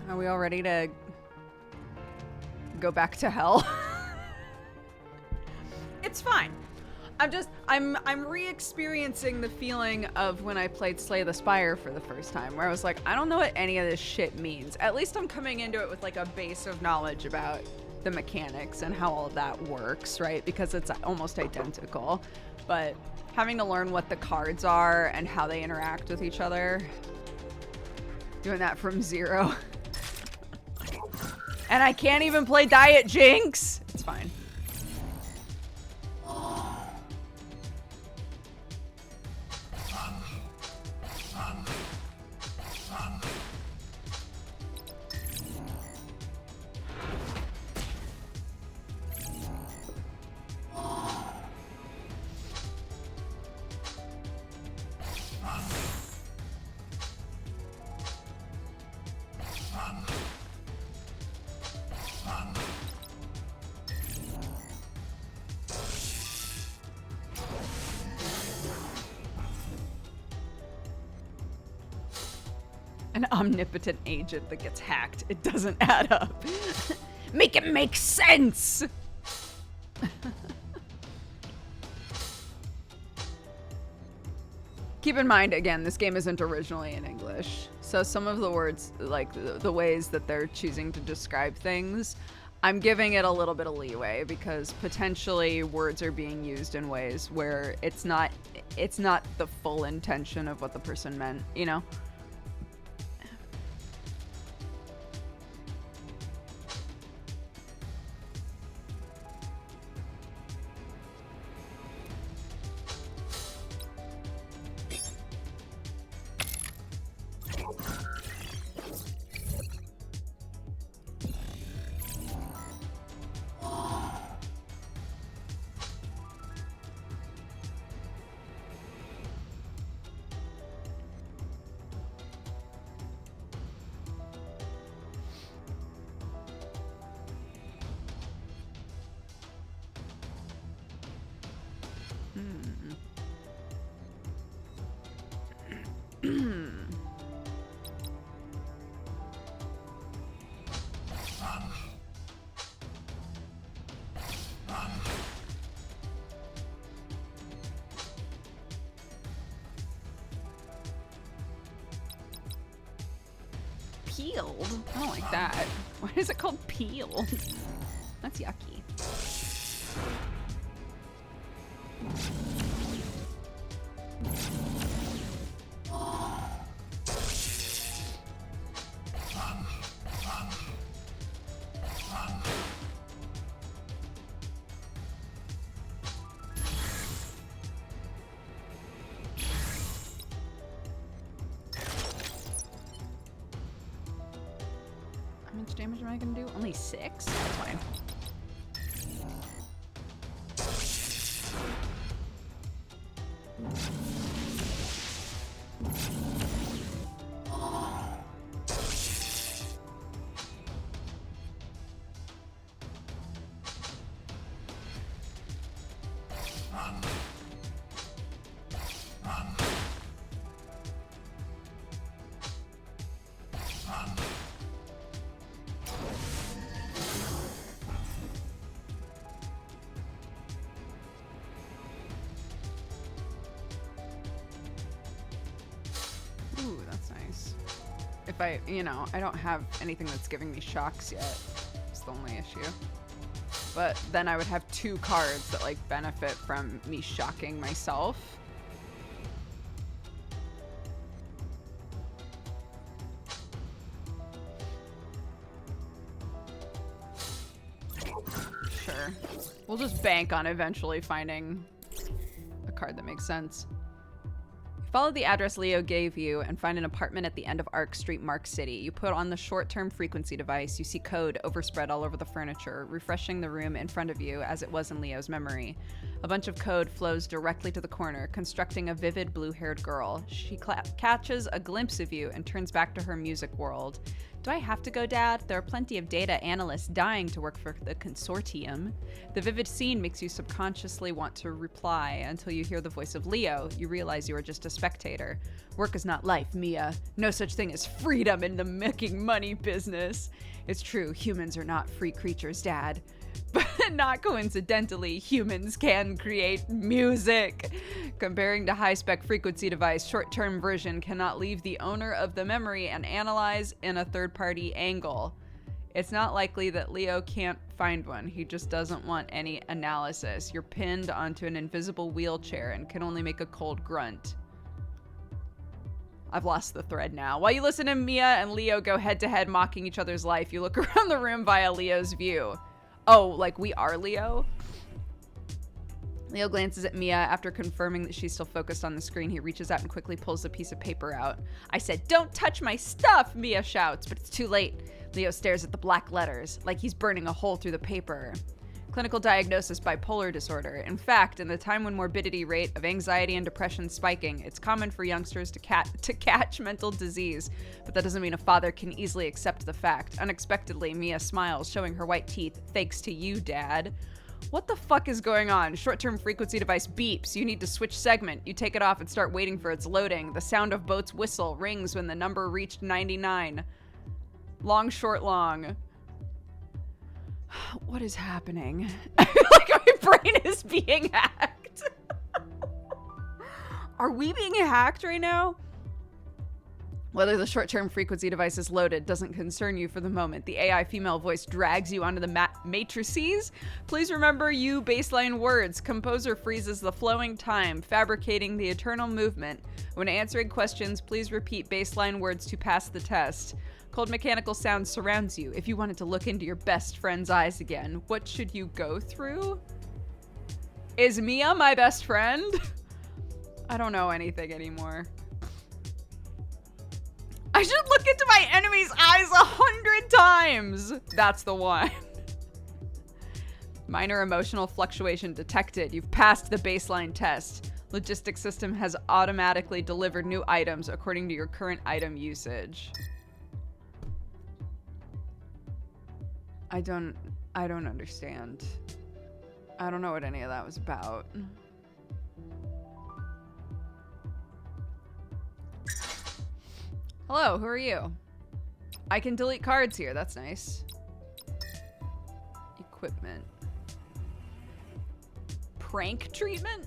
Are we all ready to go back to hell? It's fine. I'm re-experiencing the feeling of when I played Slay the Spire for the first time, where I was like, I don't know what any of this shit means. At least I'm coming into it with like a base of knowledge about the mechanics and how all of that works, right? Because it's almost identical. But having to learn what the cards are and how they interact with each other, doing that from zero. And I can't even play Diet Jinx. It's fine. An omnipotent agent that gets hacked. It doesn't add up. Make it make sense! Keep in mind, again, this game isn't originally in English. So some of the words, like the ways that they're choosing to describe things, I'm giving it a little bit of leeway because potentially words are being used in ways where it's not the full intention of what the person meant, you know? Peeled? I don't like that. Why is it called peeled? That's yucky. How much damage am I gonna do? Only 6? That's fine. Ooh, that's nice. If I, you know, I don't have anything that's giving me shocks yet. It's the only issue. But then I would have 2 cards that like benefit from me shocking myself. Sure. We'll just bank on eventually finding a card that makes sense. Follow the address Leo gave you and find an apartment at the end of Arc Street, Mark City. You put on the short-term frequency device. You see code overspread all over the furniture, refreshing the room in front of you as it was in Leo's memory. A bunch of code flows directly to the corner, constructing a vivid blue-haired girl. She catches a glimpse of you and turns back to her music world. Do I have to go, Dad? There are plenty of data analysts dying to work for the consortium. The vivid scene makes you subconsciously want to reply until you hear the voice of Leo. You realize you are just a spectator. Work is not life, Mia. No such thing as freedom in the making money business. It's true, humans are not free creatures, Dad. But not coincidentally, humans can create music. Comparing to high-spec frequency device, short-term version cannot leave the owner of the memory and analyze in a third-party angle. It's not likely that Leo can't find one. He just doesn't want any analysis. You're pinned onto an invisible wheelchair and can only make a cold grunt. I've lost the thread now. While you listen to Mia and Leo go head-to-head mocking each other's life, you look around the room via Leo's view. Oh, like we are Leo? Leo glances at Mia. After confirming that she's still focused on the screen, he reaches out and quickly pulls a piece of paper out. I said, "Don't touch my stuff," Mia shouts, but it's too late. Leo stares at the black letters, like he's burning a hole through the paper. Clinical diagnosis: bipolar disorder. In fact, in the time when morbidity rate of anxiety and depression spiking, it's common for youngsters to catch mental disease. But that doesn't mean a father can easily accept the fact. Unexpectedly, Mia smiles, showing her white teeth. Thanks to you, Dad. What the fuck is going on? Short-term frequency device beeps. You need to switch segment. You take it off and start waiting for its loading. The sound of Boat's whistle rings when the number reached 99. Long, short, long. What is happening? I feel like my brain is being hacked. Are we being hacked right now? Whether the short-term frequency device is loaded doesn't concern you for the moment. The AI female voice drags you onto the matrices. Please remember you baseline words. Composer freezes the flowing time, fabricating the eternal movement. When answering questions, please repeat baseline words to pass the test. Cold mechanical sound surrounds you. If you wanted to look into your best friend's eyes again, what should you go through? Is Mia my best friend? I don't know anything anymore. I should look into my enemy's eyes 100 times. That's the one. Minor emotional fluctuation detected. You've passed the baseline test. Logistics system has automatically delivered new items according to your current item usage. I don't understand. I don't know what any of that was about. Hello, who are you? I can delete cards here, that's nice. Equipment. Prank treatment?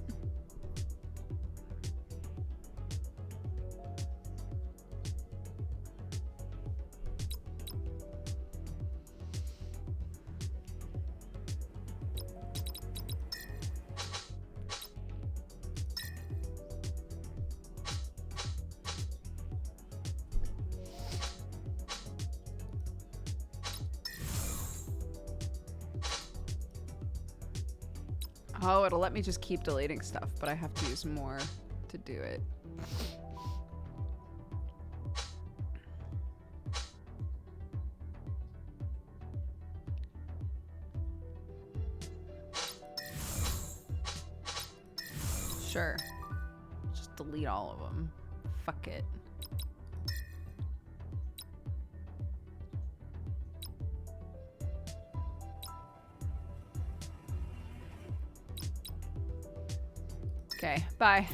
Oh, it'll let me just keep deleting stuff, but I have to use more to do it. Sure. Just delete all of them. Fuck it. Okay, bye.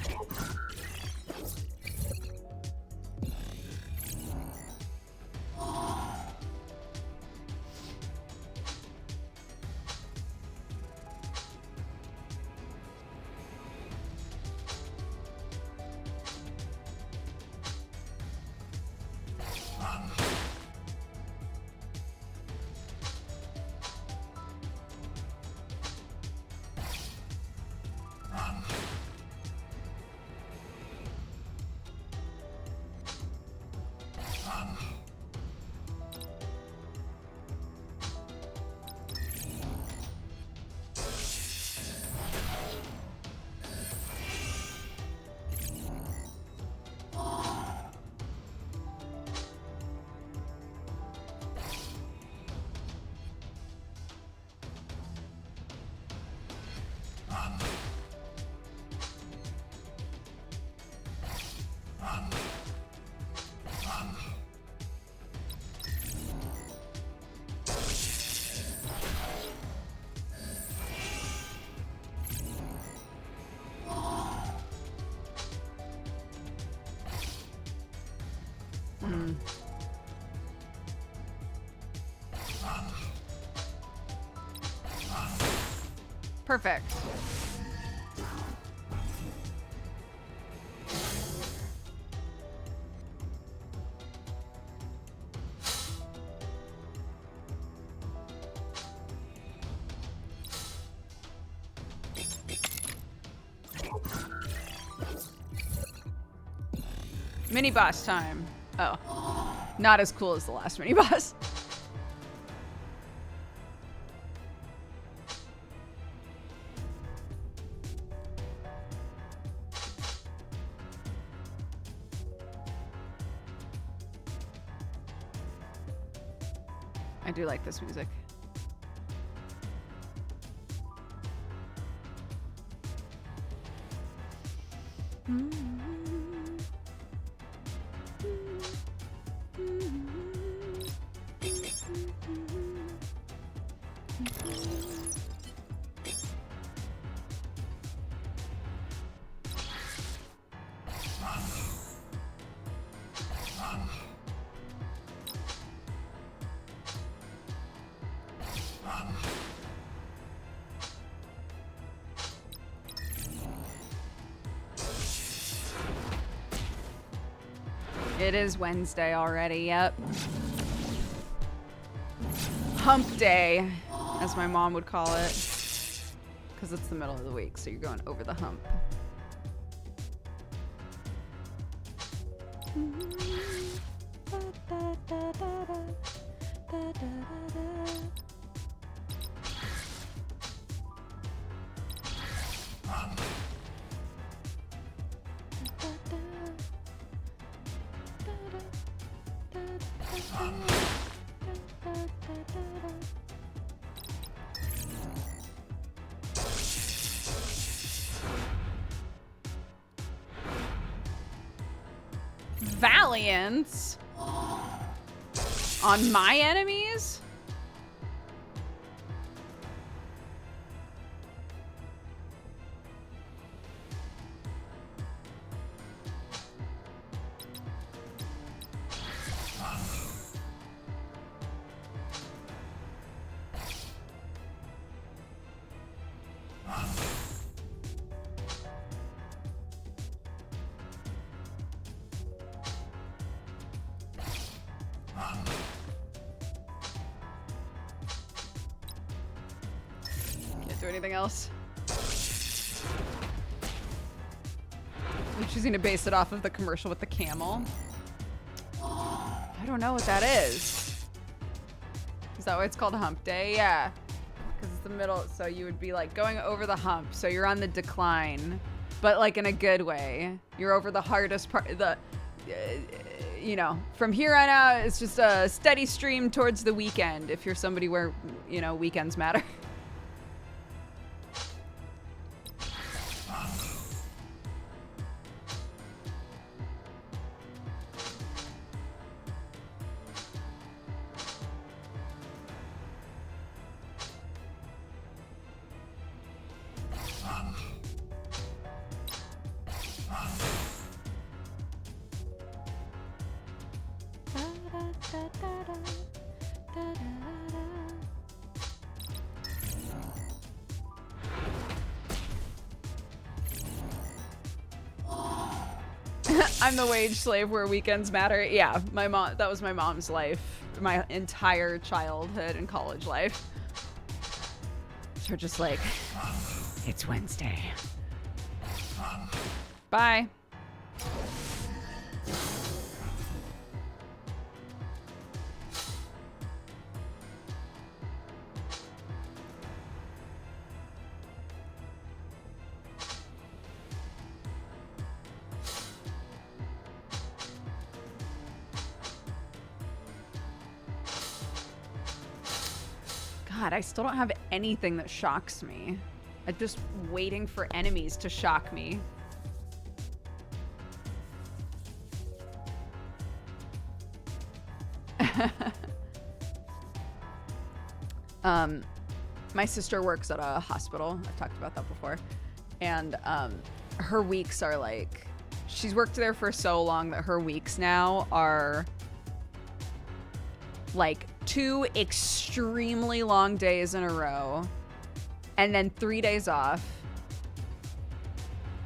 Perfect. Mini boss time. Oh. Not as cool as the last mini boss. I do like this music. It is Wednesday already, yep. Hump day, as my mom would call it. Because it's the middle of the week, so you're going over the hump. Valiance on my enemies? Anything else? I'm choosing to base it off of the commercial with the camel. I don't know what that is. Is that why it's called hump day? Yeah. Because it's the middle, so you would be like going over the hump, so you're on the decline, but like in a good way. You're over the hardest part, you know, from here on out, it's just a steady stream towards the weekend if you're somebody where, you know, weekends matter. I'm the wage slave where weekends matter. Yeah, my mom, that was my mom's life, my entire childhood and college life. So just like, it's Wednesday. Bye. God, I still don't have anything that shocks me. I'm just waiting for enemies to shock me. My sister works at a hospital. I've talked about that before. And her weeks are like, she's worked there for so long that her weeks now are like 2 extremely long days in a row, and then 3 days off,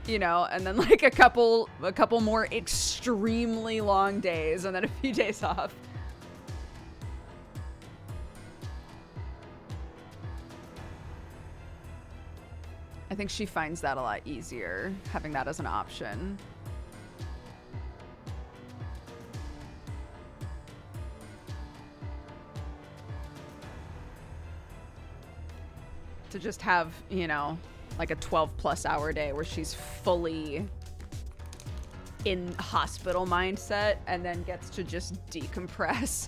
you know, and then like a couple more extremely long days, and then a few days off. I think she finds that a lot easier, having that as an option. To just have, you know, like a 12+ hour day where she's fully in hospital mindset and then gets to just decompress.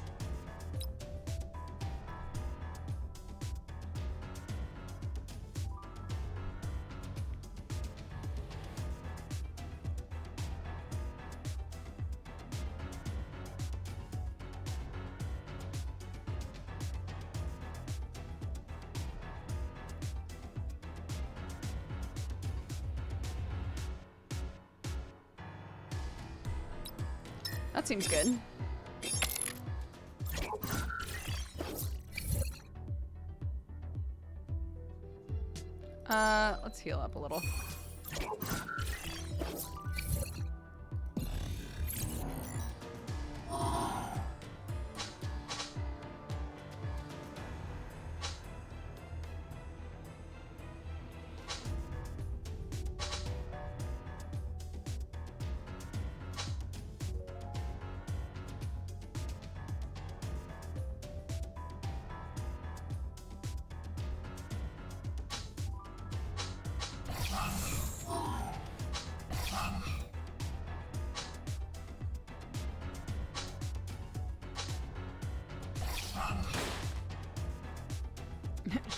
That seems good. Let's heal up a little.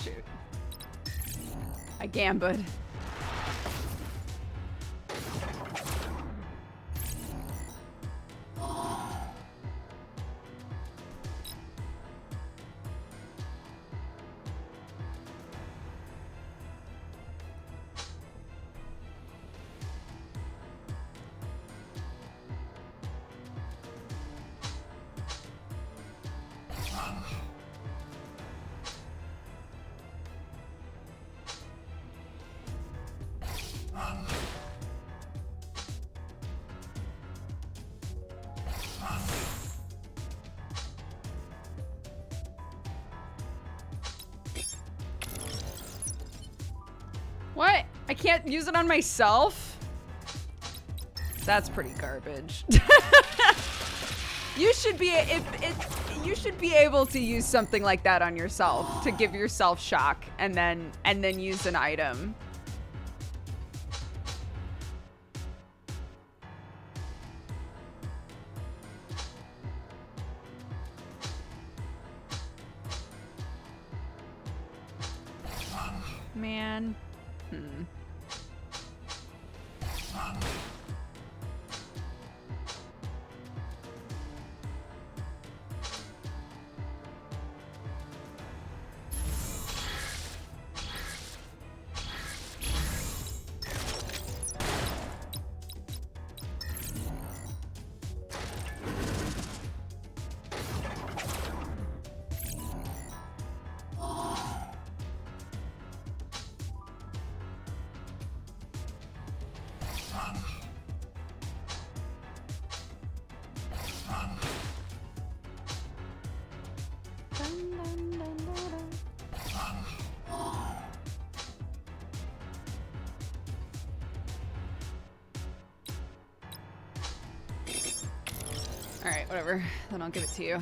Shoot. I gambled. What? I can't use it on myself? That's pretty garbage. You should be you should be able to use something like that on yourself to give yourself shock and then use an item. Man. Alright, whatever. Then I'll give it to you.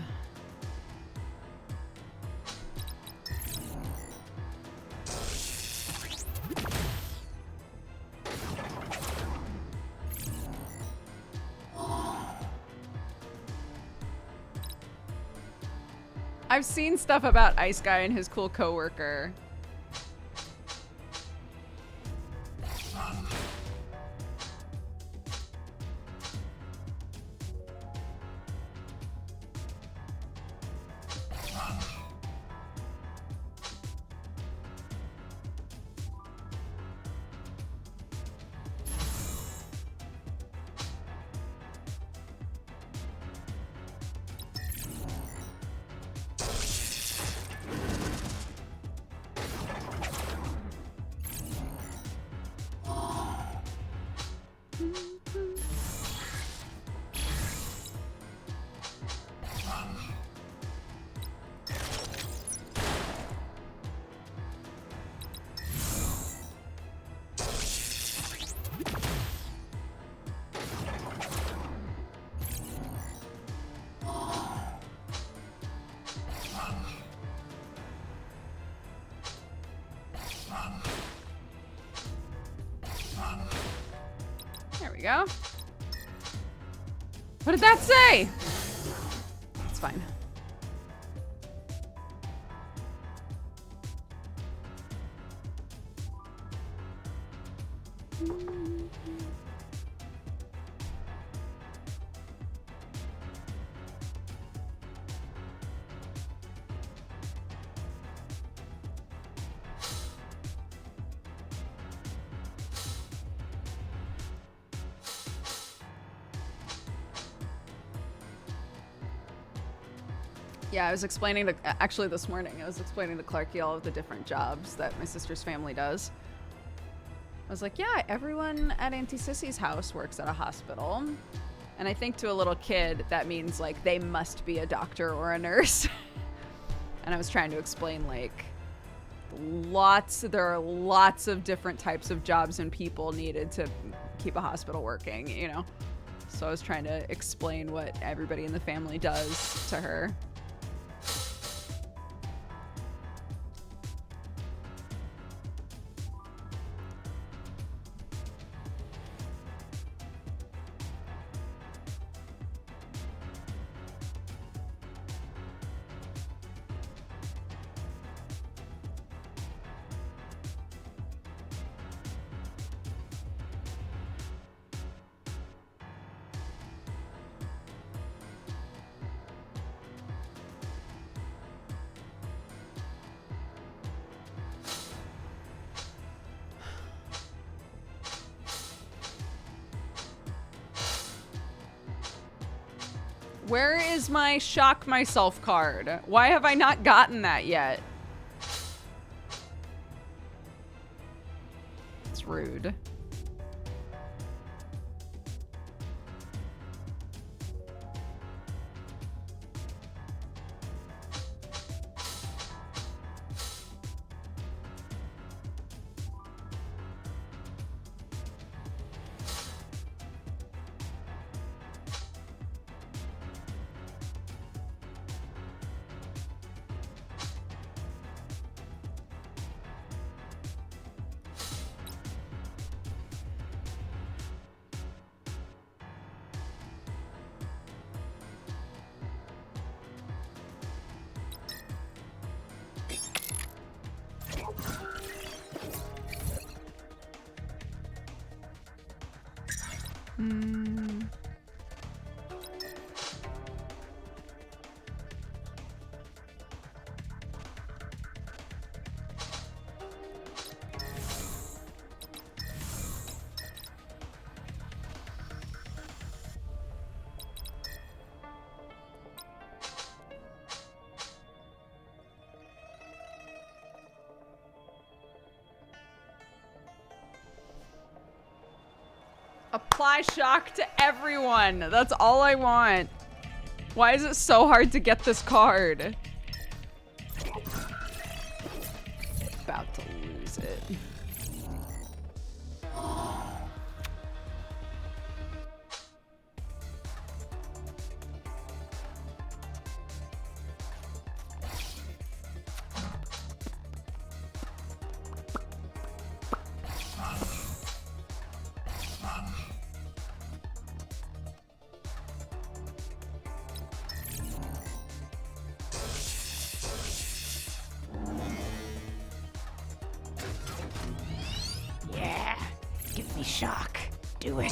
I've seen stuff about Ice Guy and his cool coworker. we go. What did that say? It's fine. Yeah, I was explaining to, actually this morning, I was explaining to Clarky all of the different jobs that my sister's family does. I was like, yeah, everyone at Auntie Sissy's house works at a hospital. And I think to a little kid, that means like they must be a doctor or a nurse. And I was trying to explain like there are lots of different types of jobs and people needed to keep a hospital working, you know? So I was trying to explain what everybody in the family does to her. Where is my shock myself card? Why have I not gotten that yet? It's rude. Apply shock to everyone. That's all I want. Why is it so hard to get this card? About to lose it. Shock. Do it.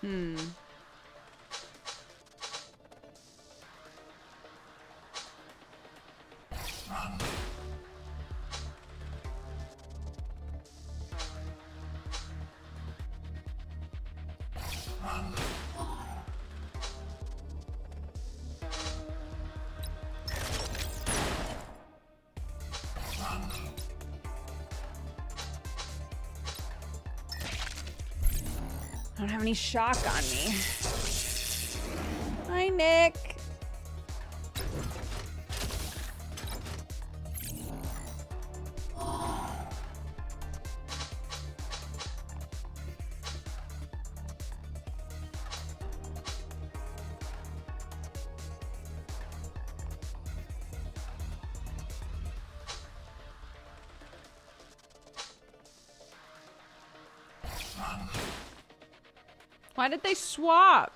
I don't have any shock on me. Hi, Nick. Why did they swap?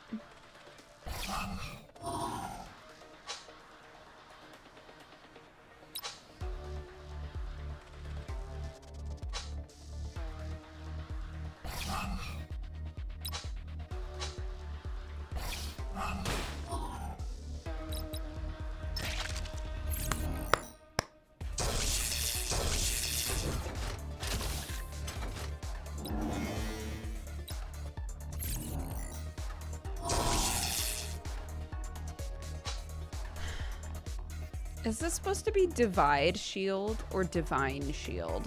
Is this supposed to be divide shield or divine shield?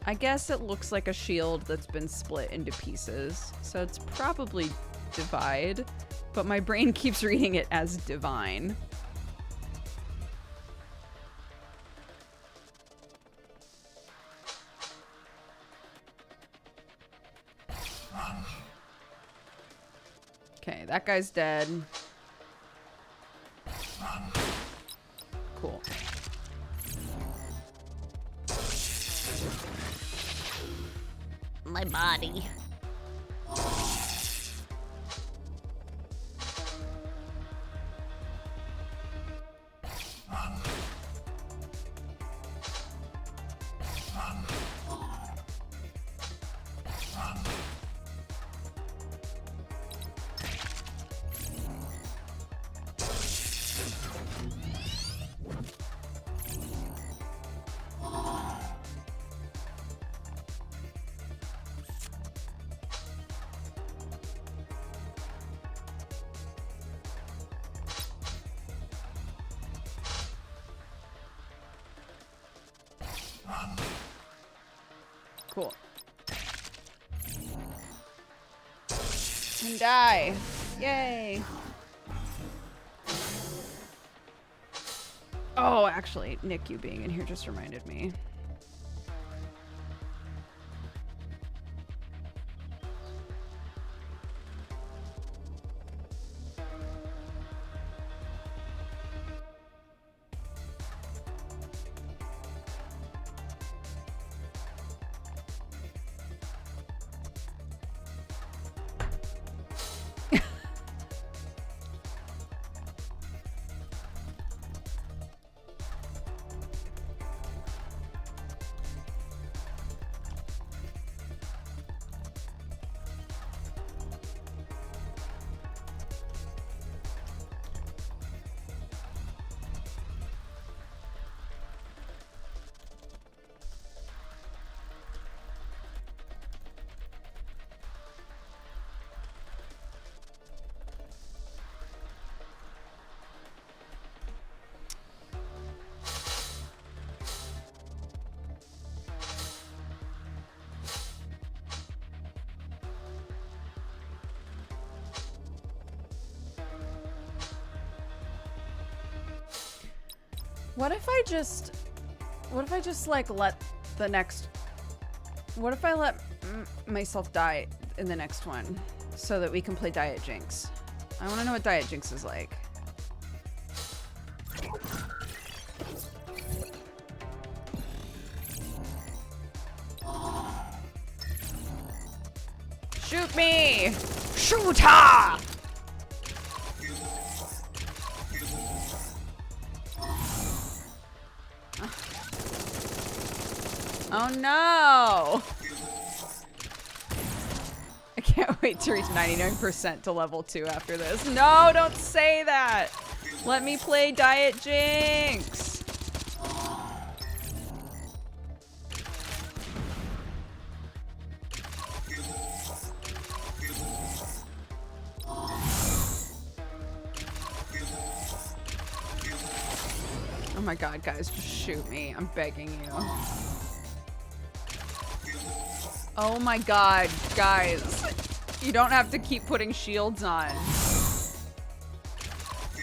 I guess it looks like a shield that's been split into pieces, so it's probably divide, but my brain keeps reading it as divine. Okay, that guy's dead. Cool. My body. Cool. And die. Yay. Oh, actually, Nick, you being in here just reminded me. What if I just like let the next, what if I let myself die in the next one so that we can play Diet Jinx? I want to know what Diet Jinx is like. Shoot me! Shoot her! Oh no! can't wait to reach 99% to level 2 after this. No, don't say that. Let me play Diet Jinx. Oh my god, guys, just shoot me. I'm begging you. Oh my god, guys. You don't have to keep putting shields on.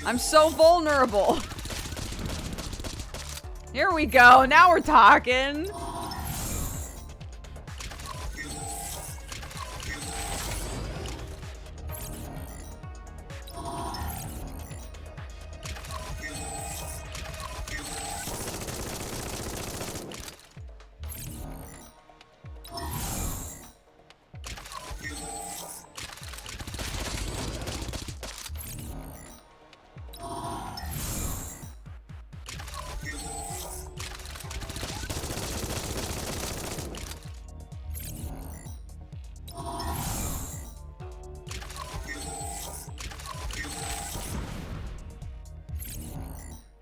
I'm so vulnerable. Here we go. Now we're talking.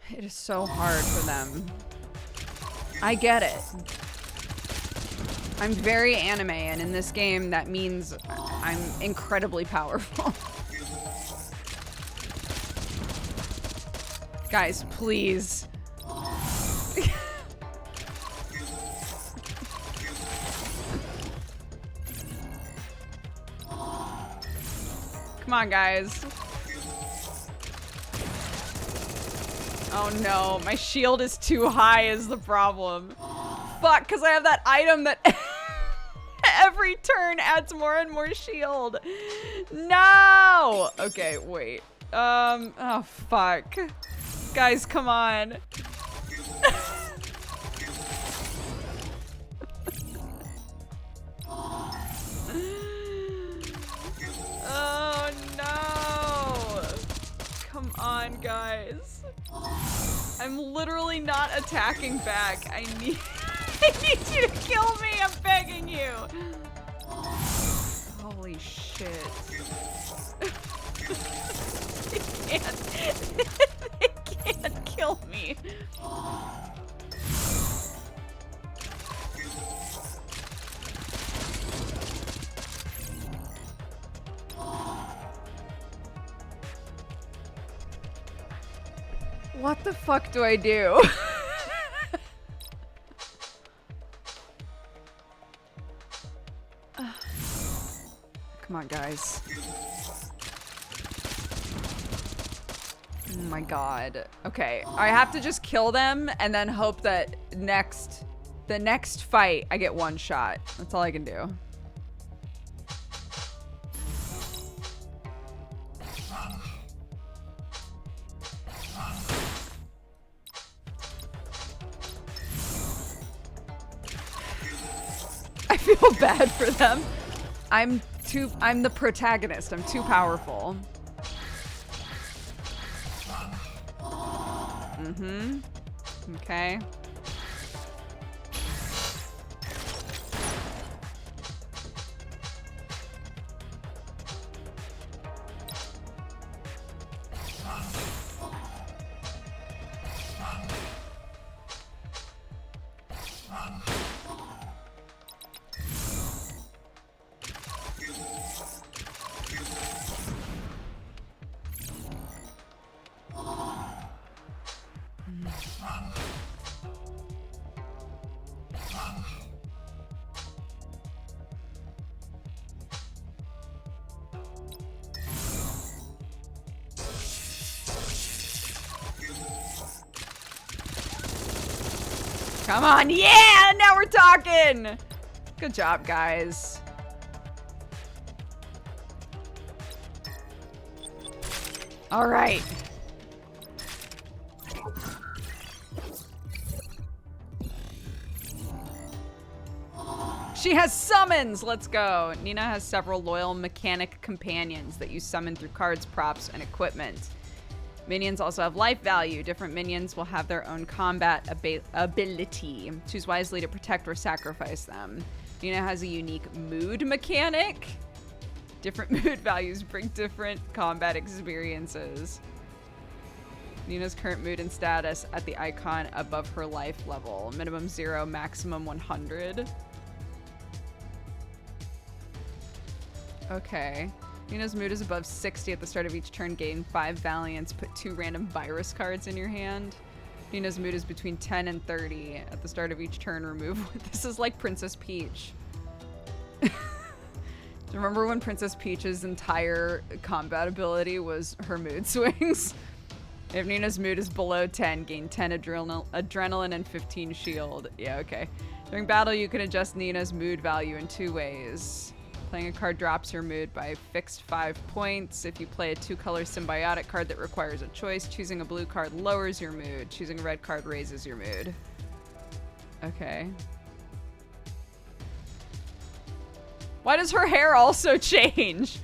It is so hard for them. I get it. I'm very anime, and in this game, that means I'm incredibly powerful. Guys, please. Come on, guys. Oh no, my shield is too high is the problem. Fuck, because I have that item that every turn adds more and more shield. No! Okay, wait. Oh fuck. Guys, come on. Oh no! Come on, guys. I'm literally not attacking back. I need you to kill me. I'm begging you. Holy shit. They can't kill me. What the fuck do I do? Come on, guys. Oh my god. Okay, I have to just kill them and then hope that the next fight I get one shot. That's all I can do. I feel bad for them. I'm the protagonist. I'm too powerful. Mm-hmm. Okay. Come on, yeah! Now we're talking! Good job, guys. All right. She has summons! Let's go. Nina has several loyal mechanic companions that you summon through cards, props, and equipment. Minions also have life value. Different minions will have their own combat ability. Choose wisely to protect or sacrifice them. Nina has a unique mood mechanic. Different mood values bring different combat experiences. Nina's current mood and status at the icon above her life level. Minimum 0, maximum 100. Okay. Nina's mood is above 60 at the start of each turn. Gain 5 valiance. Put 2 random virus cards in your hand. Nina's mood is between 10 and 30 at the start of each turn. Remove. This is like Princess Peach. Do you remember when Princess Peach's entire combat ability was her mood swings? If Nina's mood is below 10, gain 10 adrenaline and 15 shield. Yeah, okay. During battle, you can adjust Nina's mood value in 2 ways. Playing a card drops your mood by a fixed 5 points. If you play a 2-color symbiotic card that requires a choice, choosing a blue card lowers your mood. Choosing a red card raises your mood. Okay. Why does her hair also change?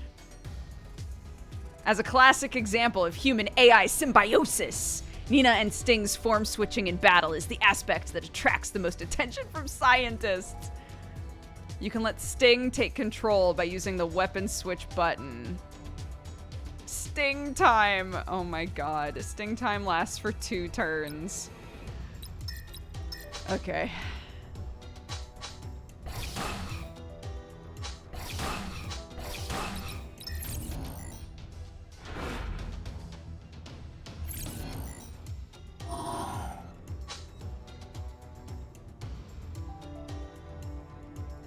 As a classic example of human-AI symbiosis, Nina and Sting's form switching in battle is the aspect that attracts the most attention from scientists. You can let Sting take control by using the weapon switch button. Sting time! Oh my god. Sting time lasts for 2 turns. Okay.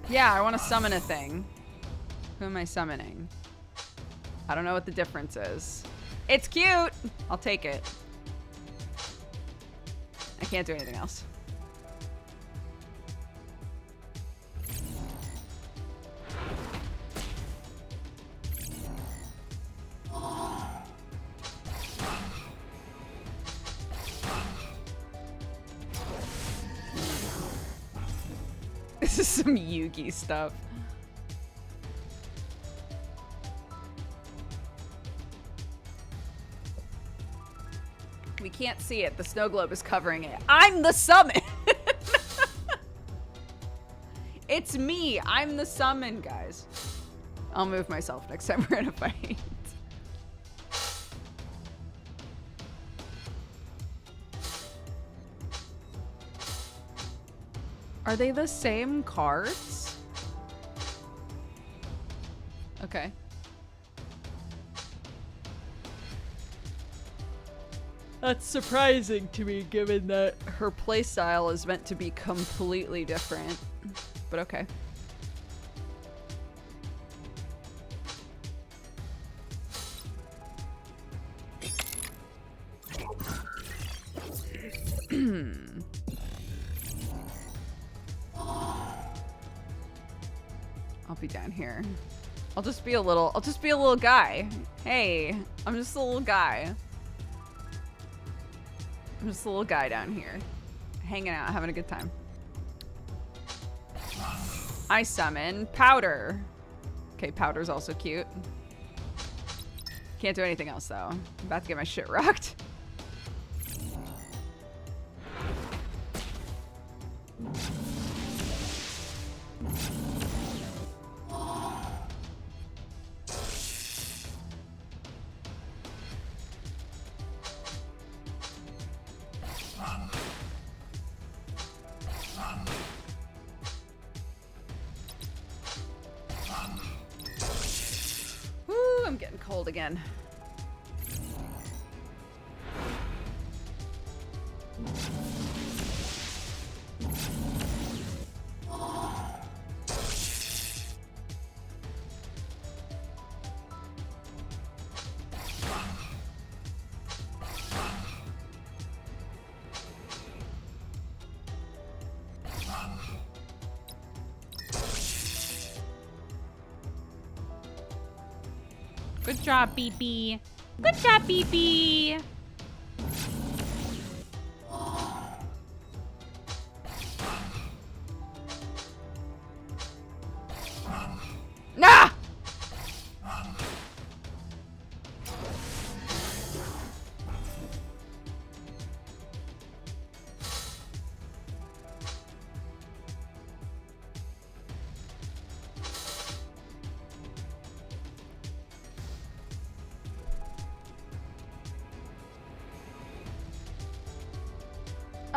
Yeah, I want to summon a thing. Who am I summoning? I don't know what the difference is. It's cute! I'll take it. I can't do anything else. This is some Yugi stuff. We can't see it. The snow globe is covering it. I'm the summon! It's me. I'm the summon, guys. I'll move myself next time we're in a fight. Are they the same cards? Okay. That's surprising to me, given that her playstyle is meant to be completely different. But okay. I'll be down here. I'll just be a little guy. Hey, I'm just a little guy. I'm just a little guy down here. Hanging out, having a good time. I summon Powder. Okay, Powder's also cute. Can't do anything else though. I'm about to get my shit rocked. I'm getting cold again. Good job, BB. Good job, BB. Nah!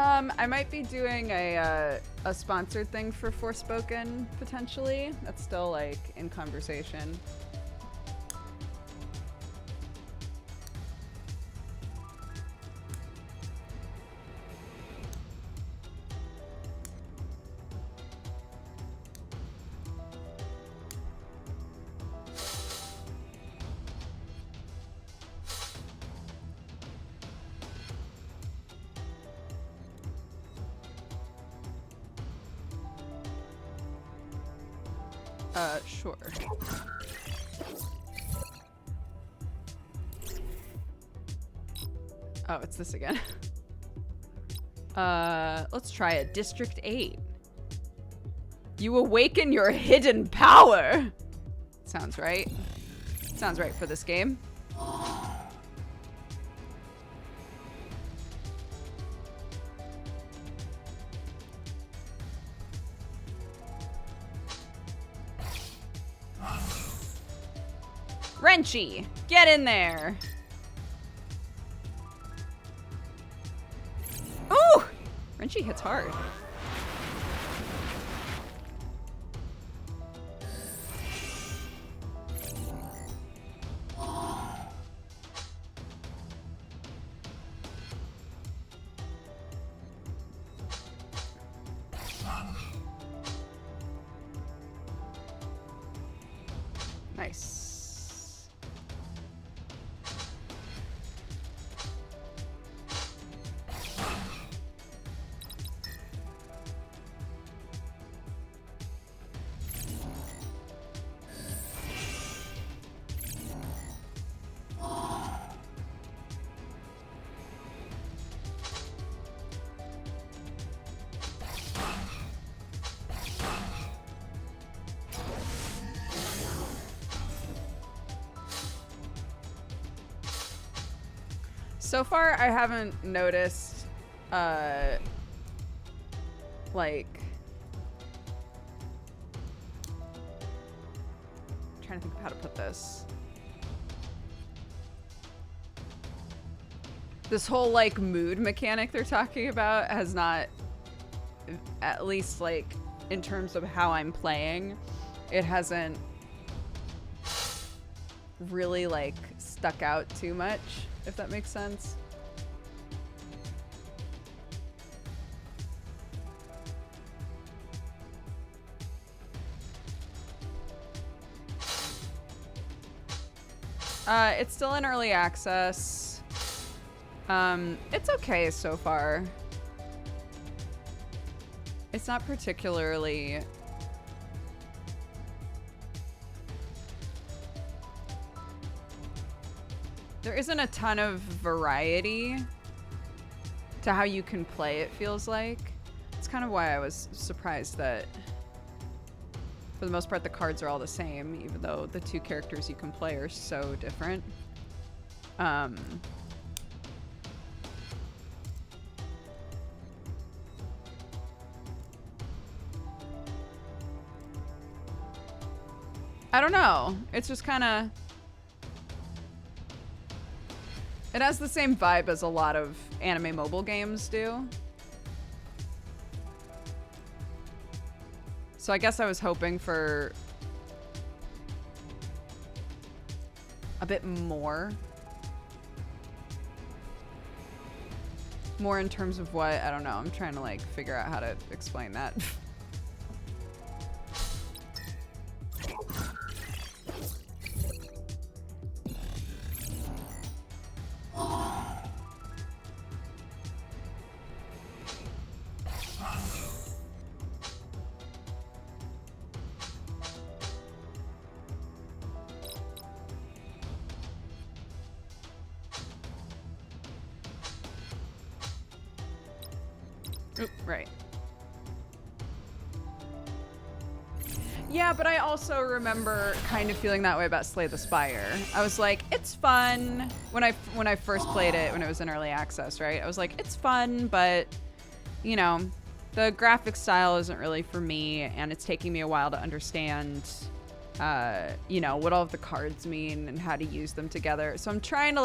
I might be doing a sponsored thing for Forspoken, potentially. That's still, like, in conversation. Sure. Oh, it's this again. Let's try it. District 8. You awaken your hidden power. Sounds right. Sounds right for this game. Wrenchy, get in there. Ooh! Wrenchy hits hard. Nice. So far, I haven't noticed, like, I'm trying to think of how to put this. This whole, like, mood mechanic they're talking about has not, at least, like, in terms of how I'm playing, it hasn't really, like, stuck out too much. If that makes sense. It's still in early access. It's okay so far. It's not particularly... There isn't a ton of variety to how you can play, it feels like. It's kind of why I was surprised that, for the most part, the cards are all the same, even though the two characters you can play are so different. I don't know. It's just kind of... It has the same vibe as a lot of anime mobile games do. So I guess I was hoping for a bit more. More in terms of what, I don't know. I'm trying to like figure out how to explain that. Right. Yeah, but I also remember kind of feeling that way about Slay the Spire. I was like, it's fun. When I first played it, when it was in early access, right? I was like, it's fun, but, you know, the graphic style isn't really for me, and it's taking me a while to understand, you know, what all of the cards mean and how to use them together. So I'm trying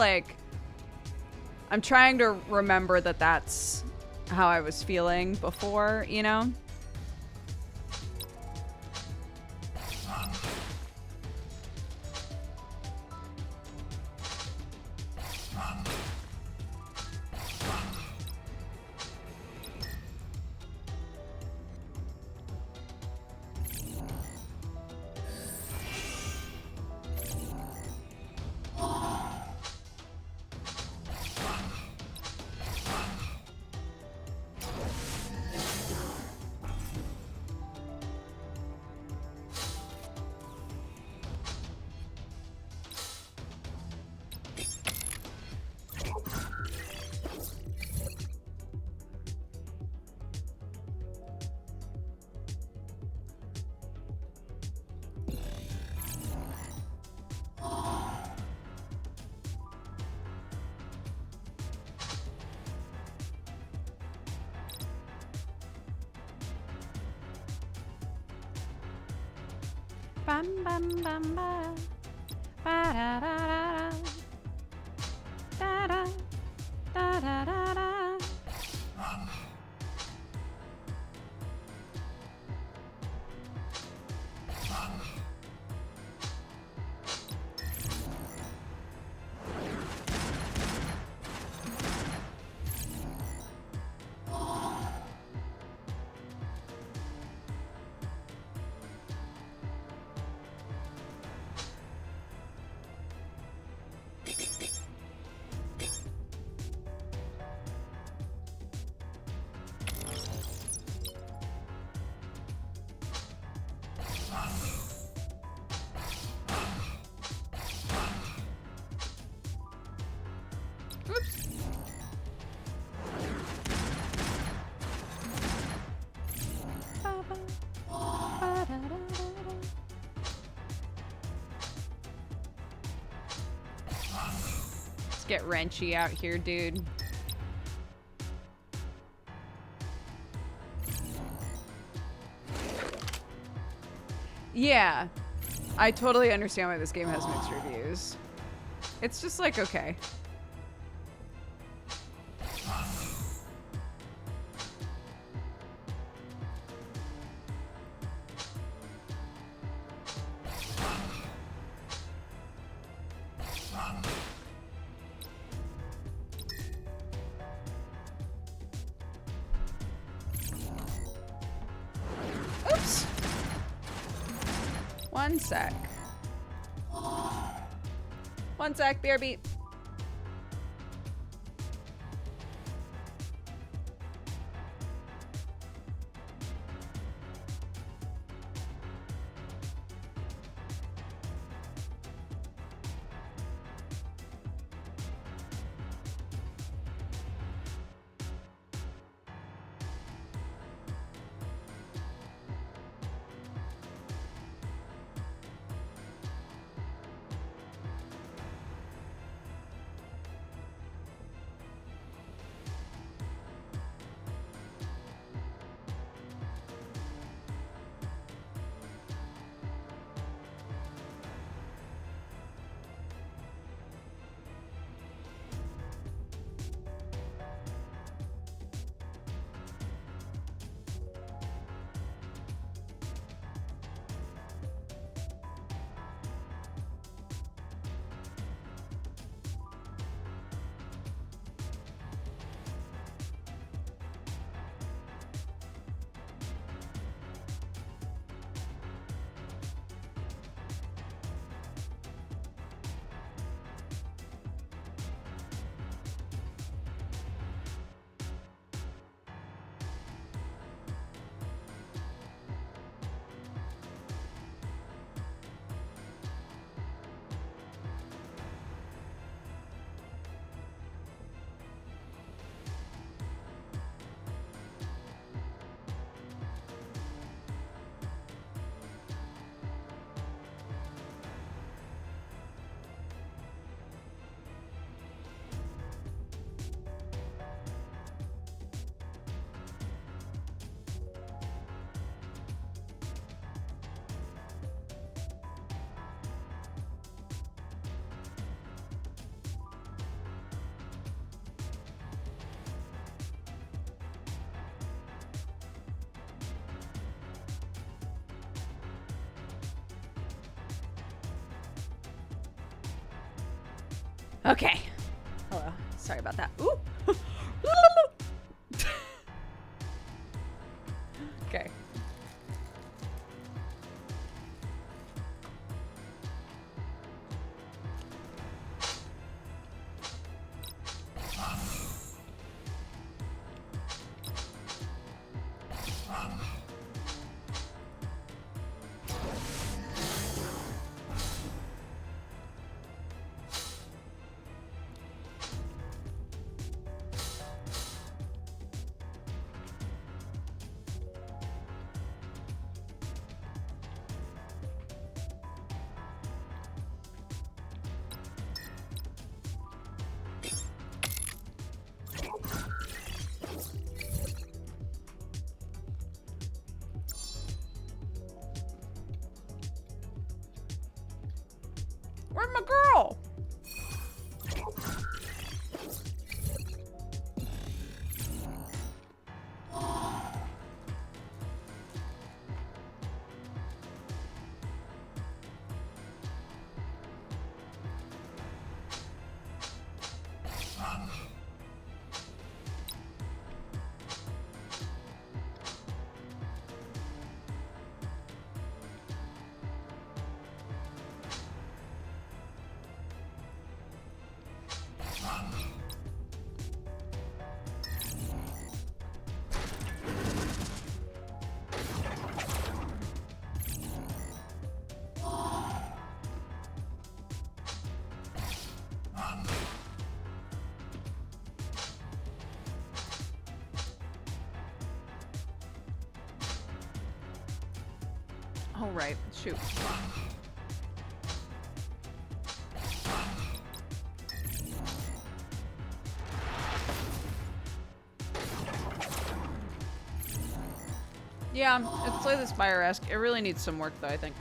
to remember that that's how I was feeling before, you know? Bam bam bam ba. Ba da da da da. Da da. Da da da da. Let's get wrenchy out here, dude. Yeah, I totally understand why this game has mixed reviews. It's just like, okay. Oops. One sec. One sec, BRB. Okay. Hello. Sorry about that. Ooh. Okay. Where's my girl? Oh, right. Shoot. Yeah, it's like this Spire-esque. It really needs some work, though, I think.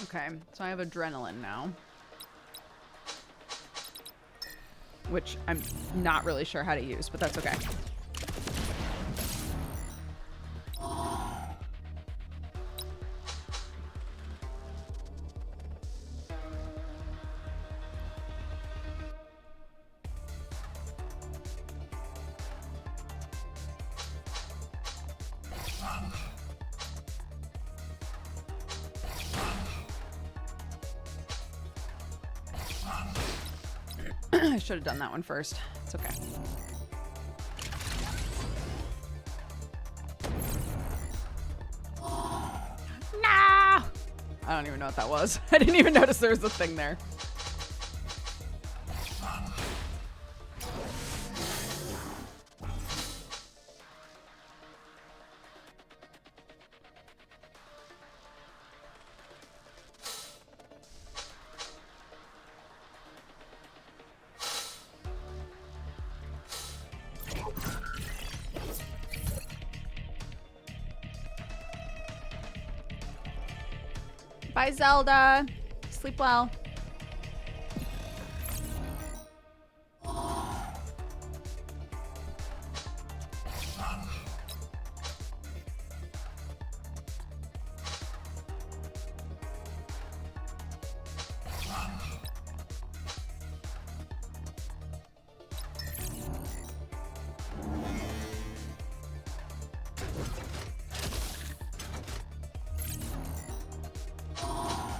Okay, so I have adrenaline now. Which I'm not really sure how to use, but that's okay. I should have done that one first. It's okay. No! I don't even know what that was. I didn't even notice there was a thing there. Bye, Zelda. Sleep well.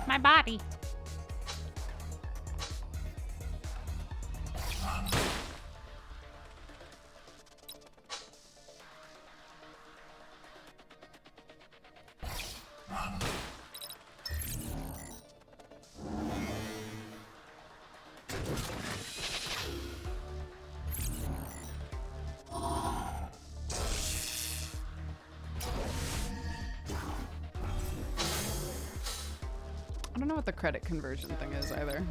My body. I don't know what the credit conversion thing is either.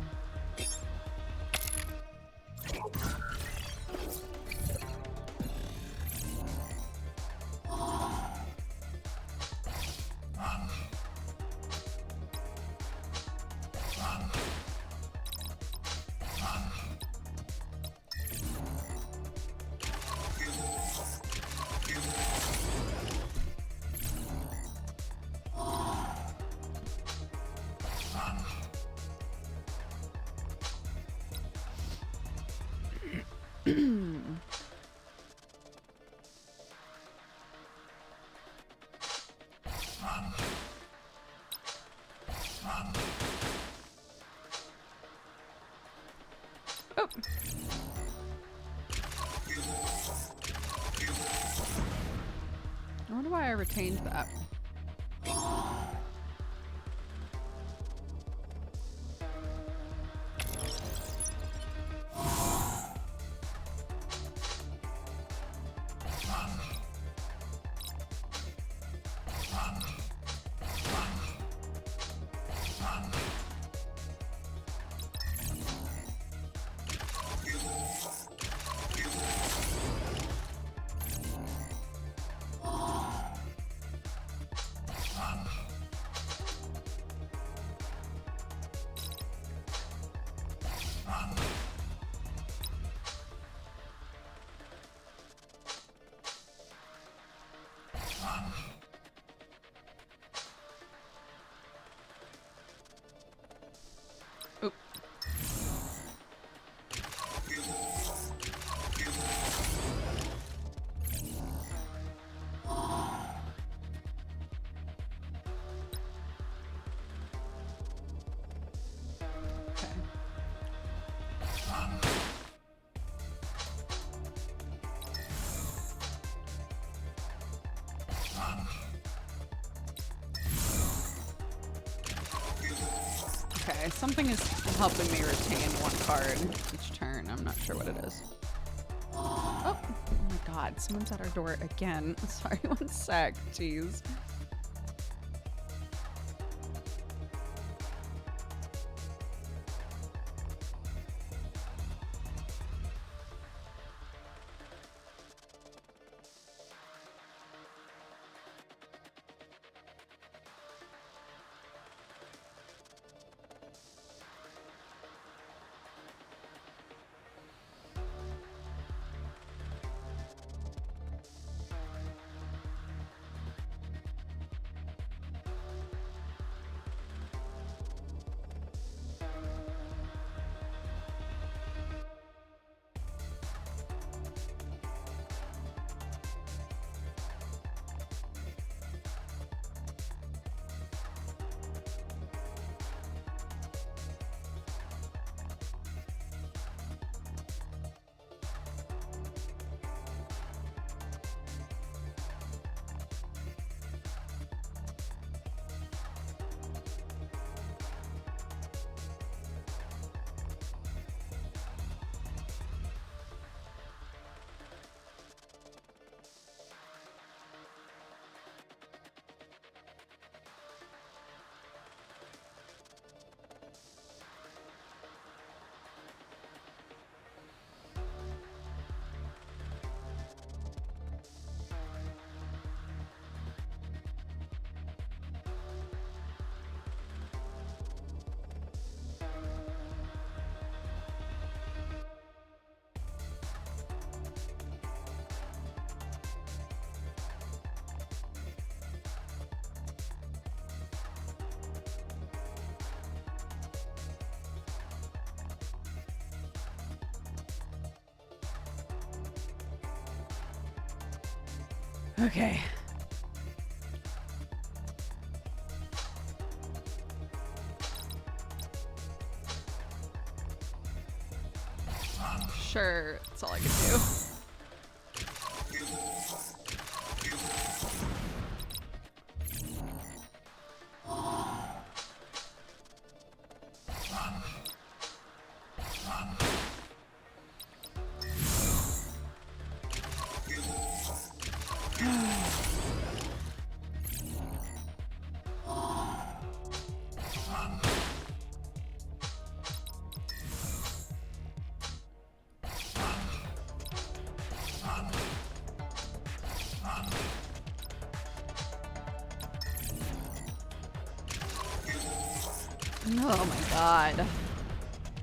Oh. I wonder why I retained that. Oop. Okay, something is helping me retain one card each turn. I'm not sure what it is. Oh my god, someone's at our door again. Sorry, one sec. Jeez. Okay. Sure, that's all I can do. Oh my god.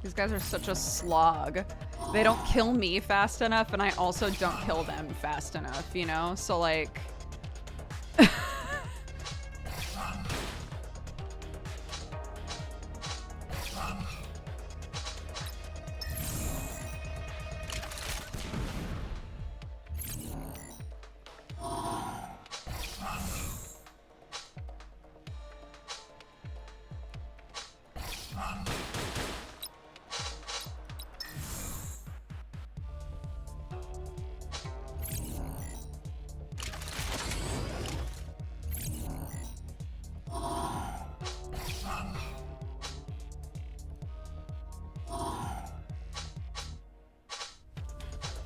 These guys are such a slog. They don't kill me fast enough, and I also don't kill them fast enough, you know? So, like...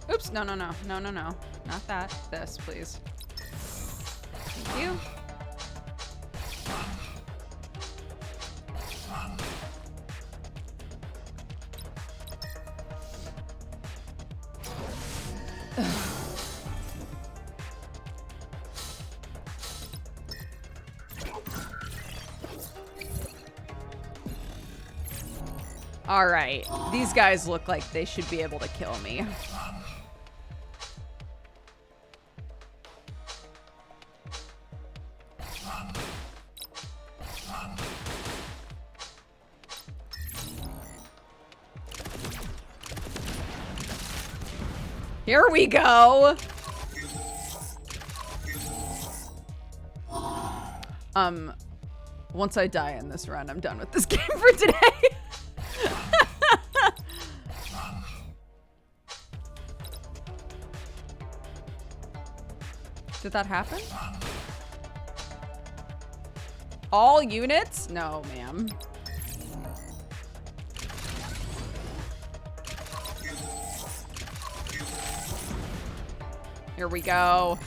Oops, no, no, no, no, no, no. Not that. This, please. Thank you. All right, these guys look like they should be able to kill me. Here we go. Once I die in this run, I'm done with this game for today. Did that happen? All units? No, ma'am. Here we go.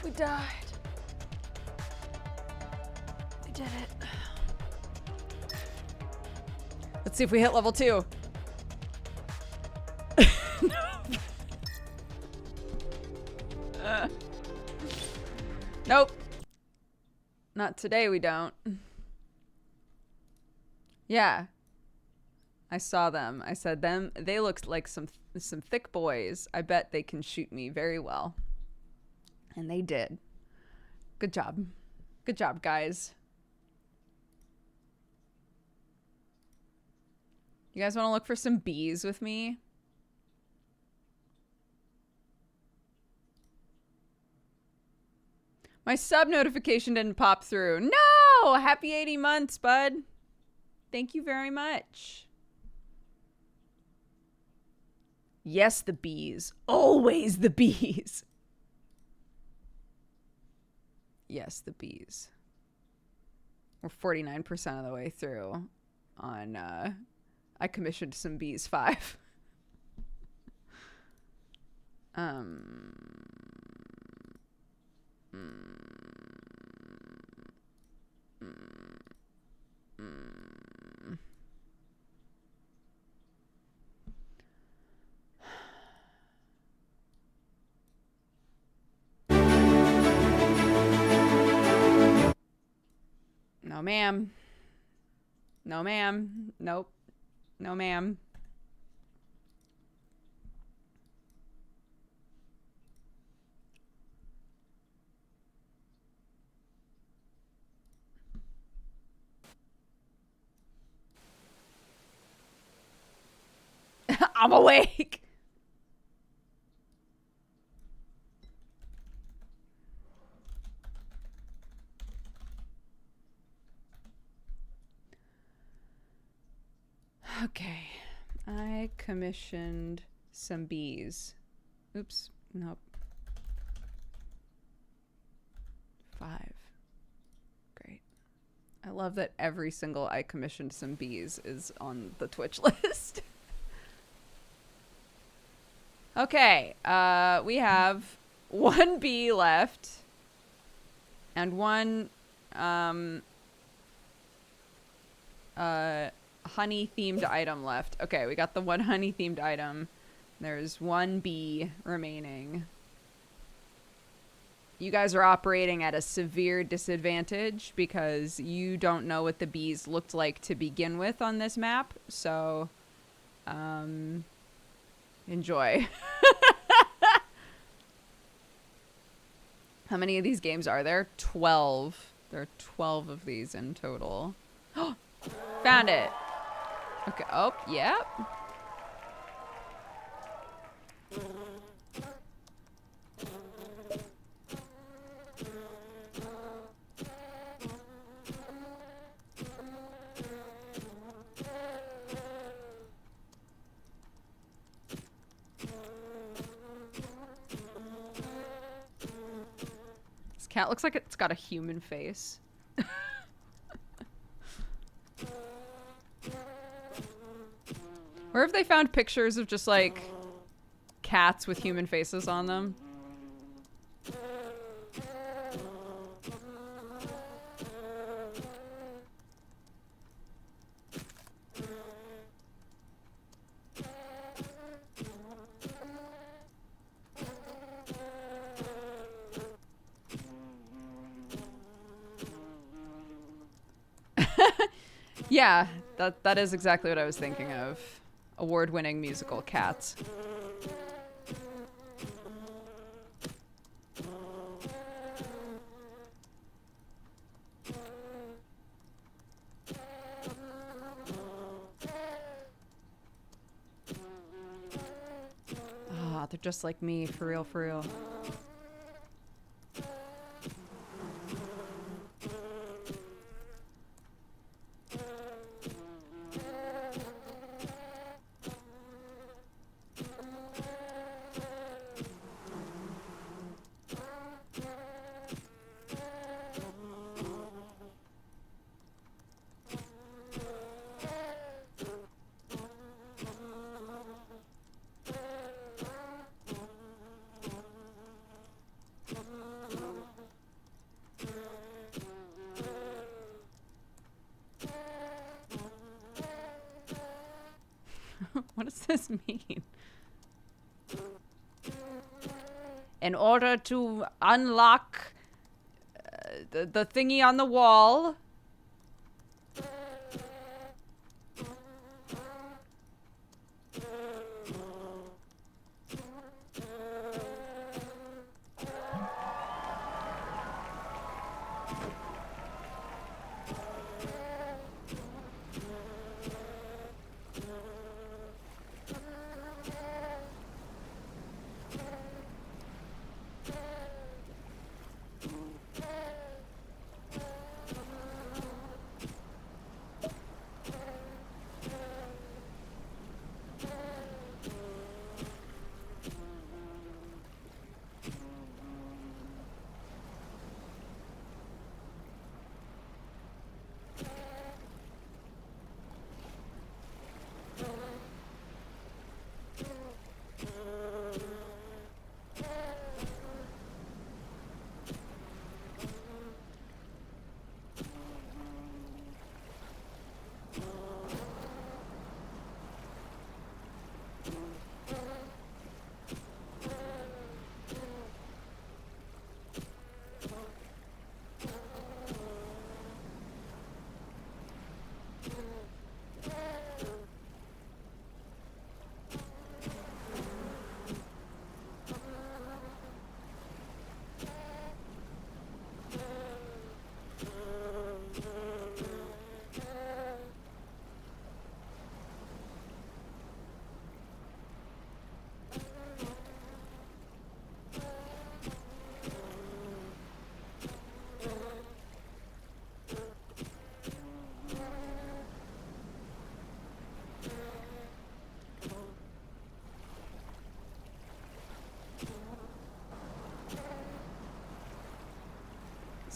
We died. We did it. Let's see if we hit level 2. Nope. Not today, we don't. Yeah. I saw them. I said them. They looked like some thick boys. I bet they can shoot me very well. And they did. Good job. Good job, guys. You guys want to look for some bees with me? My sub notification didn't pop through. No! Happy 80 months, bud. Thank you very much. Yes, the bees. Always the bees. Yes, the bees. We're 49% of the way through on, I commissioned some bees 5. No, ma'am. No, ma'am. Nope. No, ma'am. I'm awake. Okay. I commissioned some bees. Oops. Nope. 5. Great. I love that every single I commissioned some bees is on the Twitch list. Okay. We have 1 bee left. And 1 honey themed item left. Okay, we got the 1 honey themed item. There's 1 bee remaining. You guys are operating at a severe disadvantage because you don't know what the bees looked like to begin with on this map. So, enjoy. How many of these games are there? 12. There are 12 of these in total. Found it. Okay. Oh, yep. This cat looks like it's got a human face. Where have they found pictures of just like cats with human faces on them? Yeah, that is exactly what I was thinking of. Award-winning musical Cats. Ah, they're just like me, for real, for real. What does this mean? In order to unlock the thingy on the wall.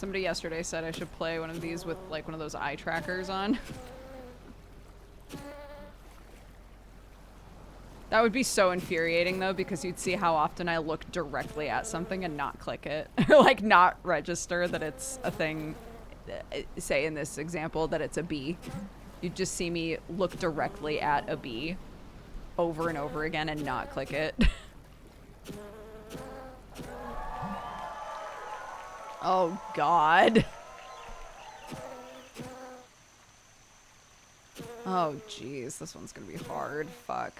Somebody yesterday said I should play one of these with like one of those eye trackers on. That would be so infuriating though, because you'd see how often I look directly at something and not click it. Like not register that it's a thing. Say in this example that it's a bee. You'd just see me look directly at a bee over and over again and not click it. Oh God. Oh jeez, this one's gonna be hard. Fuck.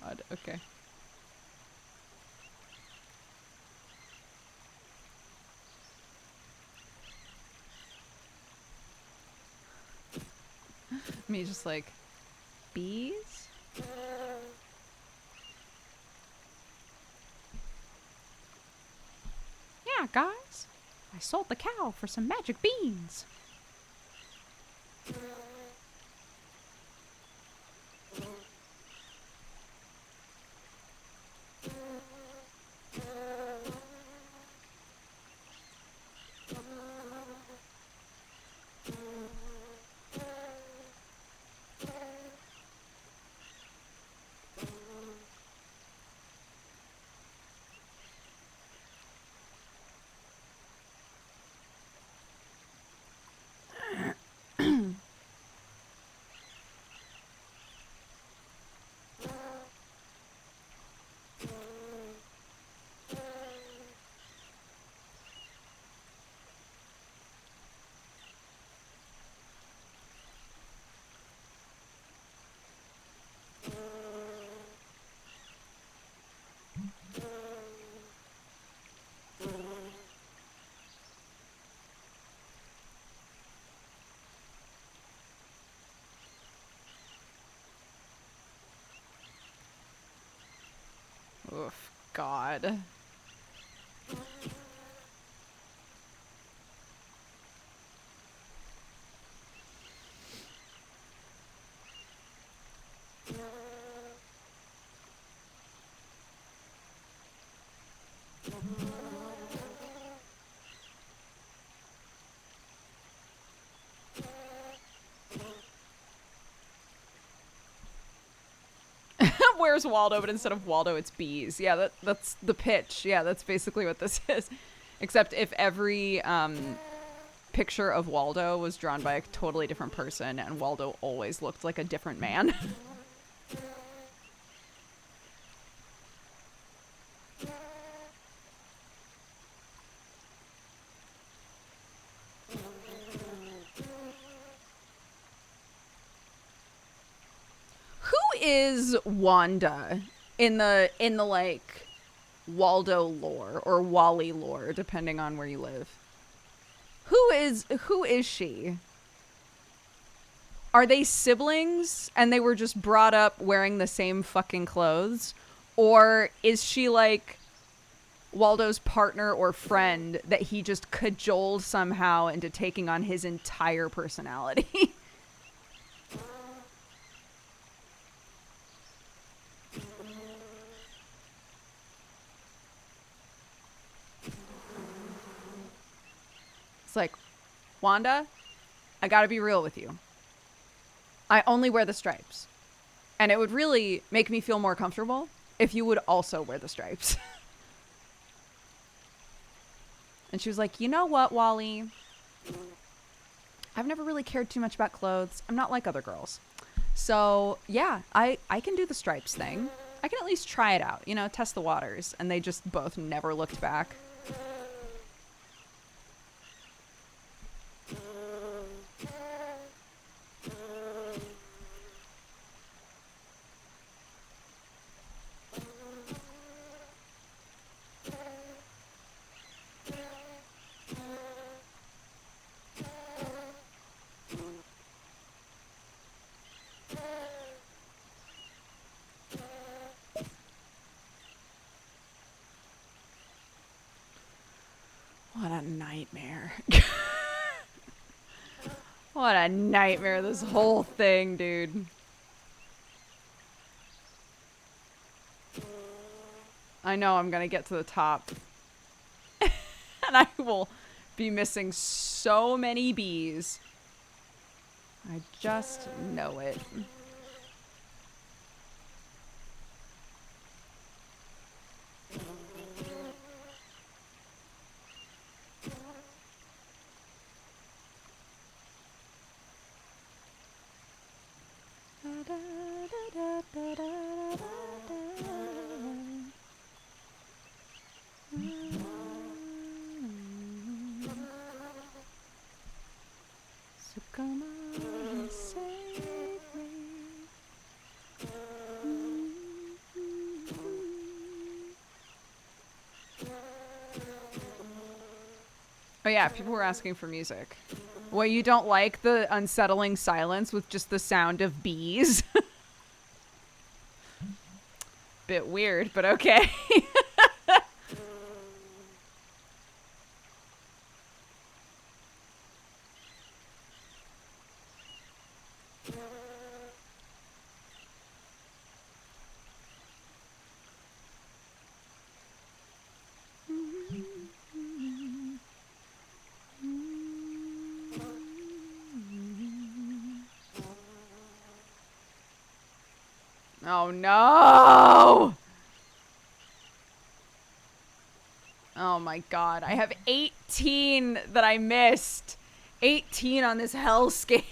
God, okay. Me just like, bees? Yeah, guys. I sold the cow for some magic beans. Oof, God. Where's Waldo? But instead of Waldo, it's bees. Yeah, that's the pitch. Yeah, that's basically what this is. Except if every picture of Waldo was drawn by a totally different person, and Waldo always looked like a different man. Who is Wanda in the like Waldo lore or Wally lore, depending on where you live? Who is she? Are they siblings and they were just brought up wearing the same fucking clothes? Or is she like Waldo's partner or friend that he just cajoled somehow into taking on his entire personality? It's like, Wanda, I gotta be real with you. I only wear the stripes. And it would really make me feel more comfortable if you would also wear the stripes. And she was like, you know what, Wally? I've never really cared too much about clothes. I'm not like other girls. So, yeah, I can do the stripes thing. I can at least try it out, you know, test the waters. And they just both never looked back. nightmare. What a nightmare, this whole thing, dude. I know I'm gonna get to the top. And I will be missing so many bees. I just know it. So come on and save me. Oh yeah, people were asking for music. Well, you don't like the unsettling silence with just the sound of bees? Bit weird, but okay. Oh no! Oh my god, I have 18 that I missed. 18 on this hellscape.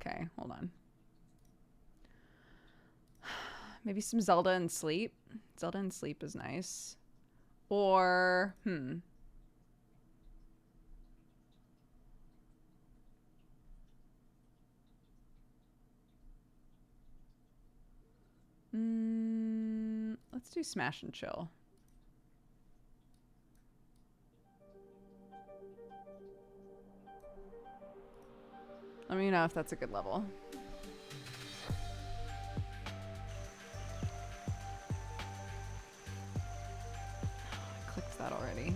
Okay, hold on. Maybe some Zelda and Sleep. Zelda and Sleep is nice. Or, let's do Smash and Chill. Let me know if that's a good level. I clicked that already.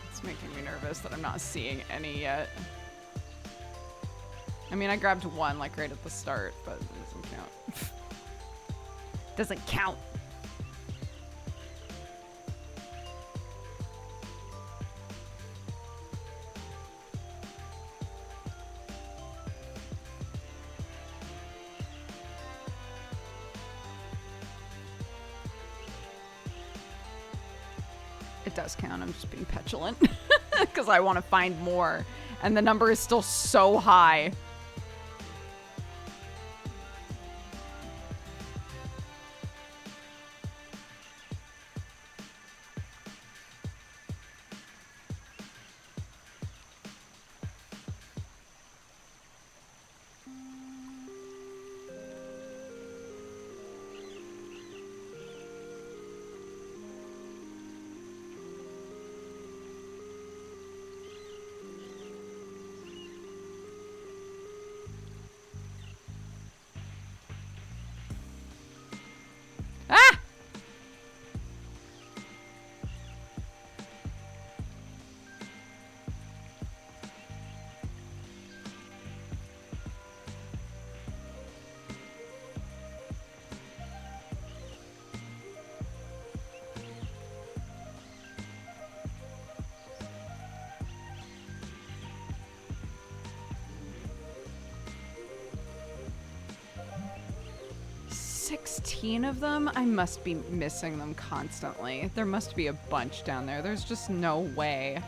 It's making me nervous that I'm not seeing any yet. I mean, I grabbed one like right at the start, but it doesn't count. Doesn't count. It does count. I'm just being petulant because I want to find more. And the number is still so high. Ah! Sixteen of them? I must be missing them constantly. There must be a bunch down there. There's just no way.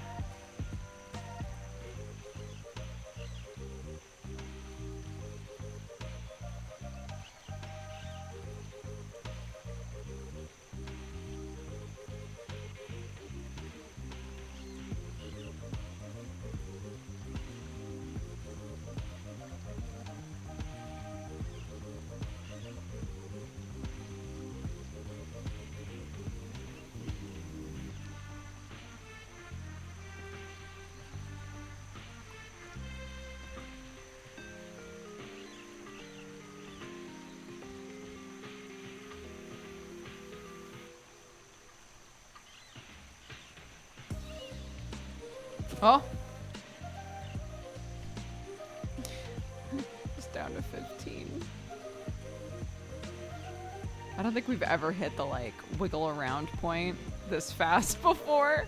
Oh. It's down to 15. I don't think we've ever hit the, like, wiggle around point this fast before.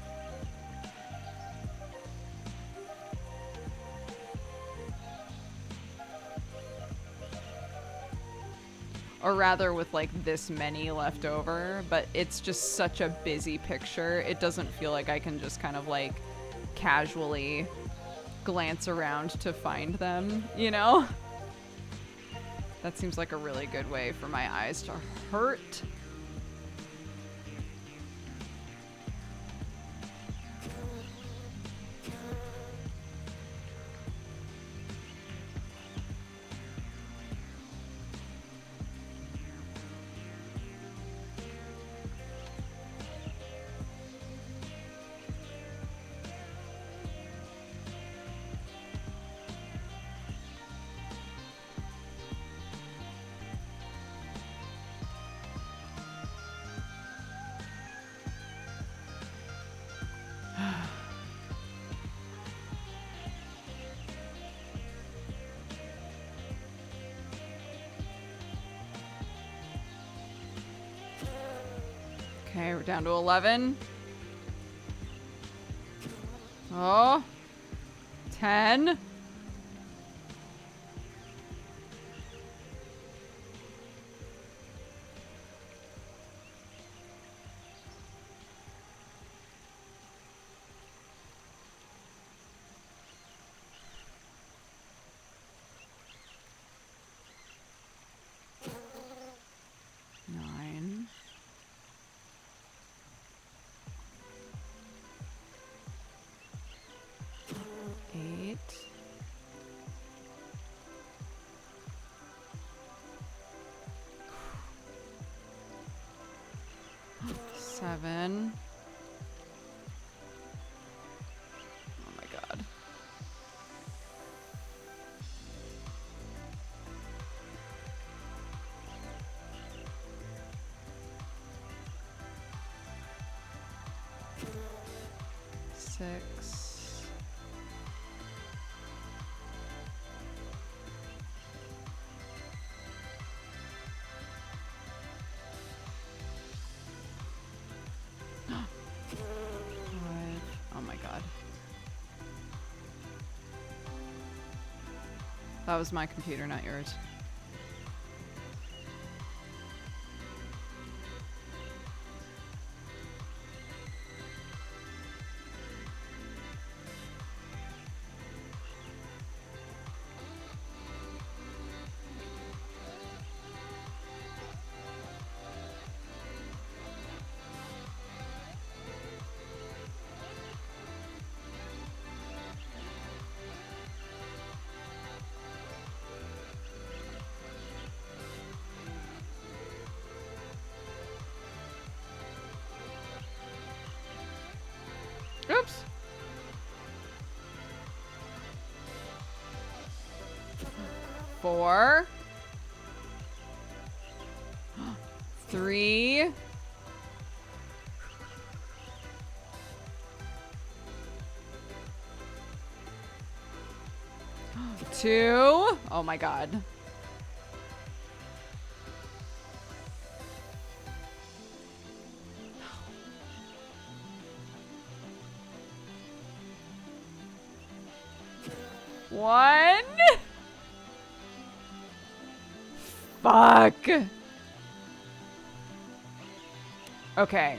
Or rather with, like, this many left over, but it's just such a busy picture. It doesn't feel like I can just kind of, like, casually glance around to find them, you know? That seems like a really good way for my eyes to hurt. Okay, we're down to 11. Oh. 10. Seven. Oh my god. Six. Oh my god. That was my computer, not yours. 4, 3, 2. Oh my god. One. Fuck. Okay.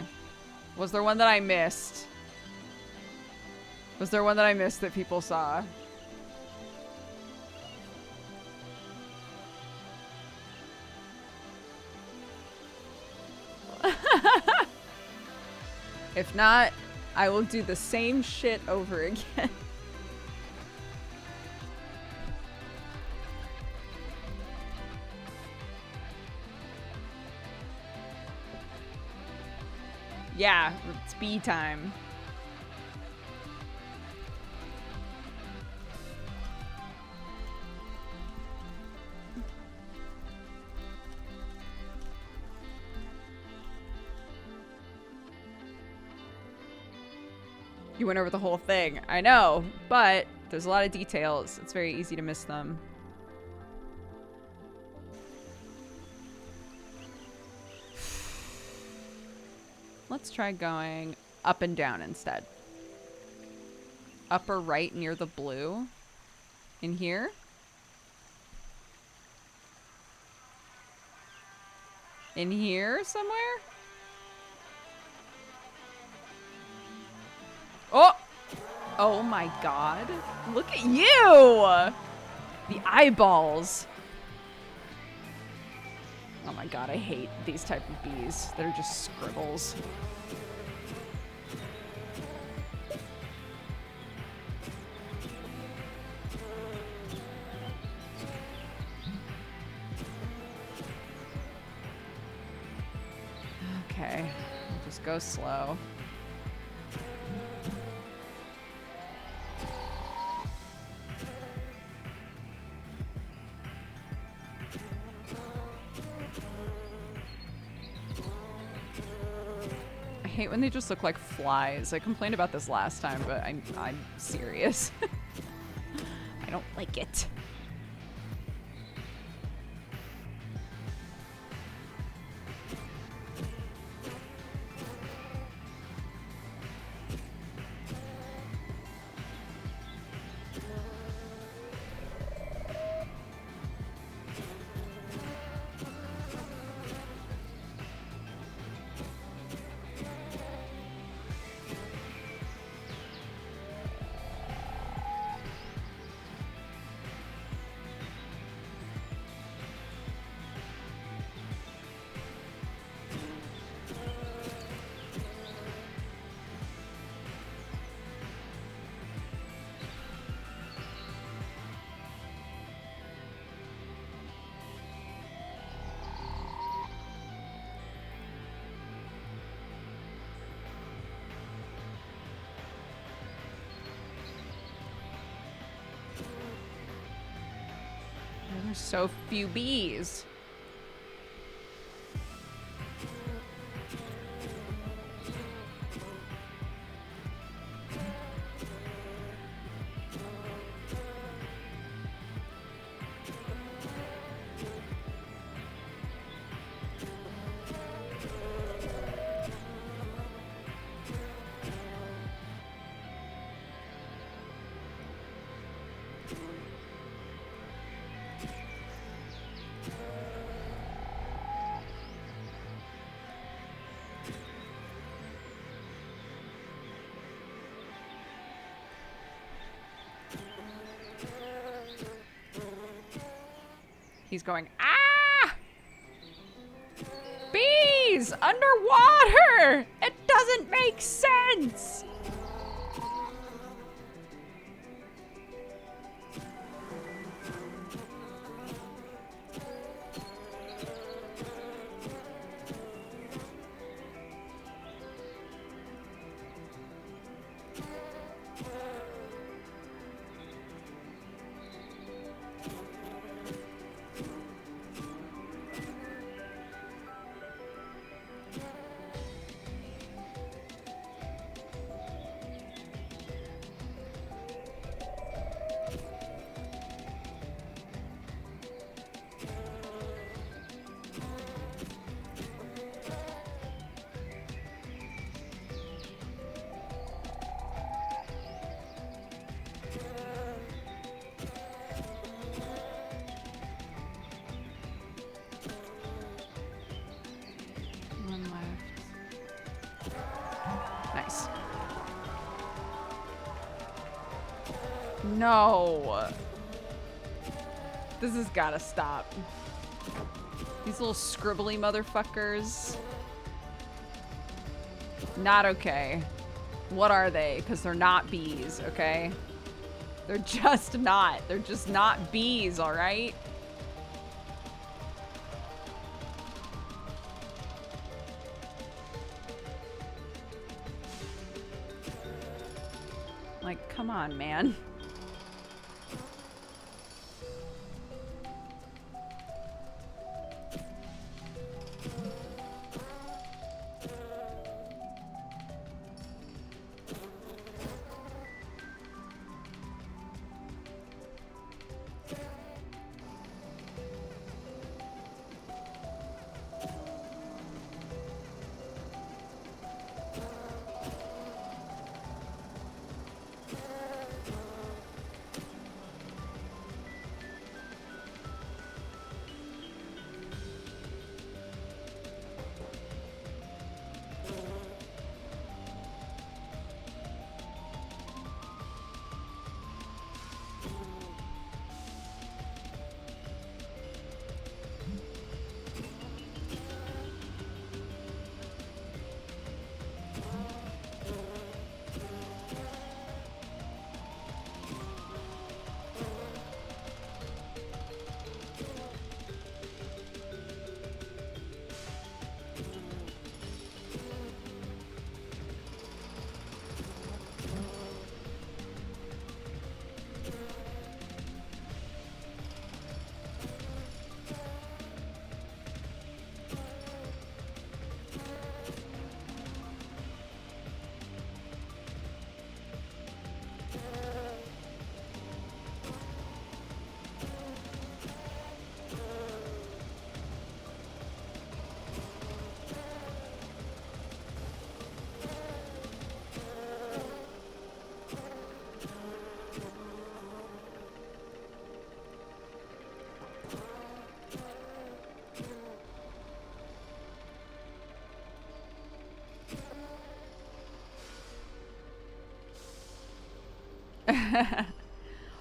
Was there one that I missed? Was there one that I missed that people saw? If not, I will do the same shit over again. Yeah, it's B time. You went over the whole thing. I know, but there's a lot of details. It's very easy to miss them. Let's try going up and down instead. Upper right near the blue. In here. In here somewhere? Oh! Oh my god. Look at you! The eyeballs. Oh my god, I hate these type of bees. They're just scribbles. Okay, just go slow. I hate when they just look like flies. I complained about this last time, but I'm serious. I don't like it. There's so few bees. He's going, ah! Bees underwater! It doesn't make sense! No. This has gotta stop. These little scribbly motherfuckers. Not okay. What are they? Because they're not bees, okay? They're just not. They're just not bees, alright? Like, come on, man.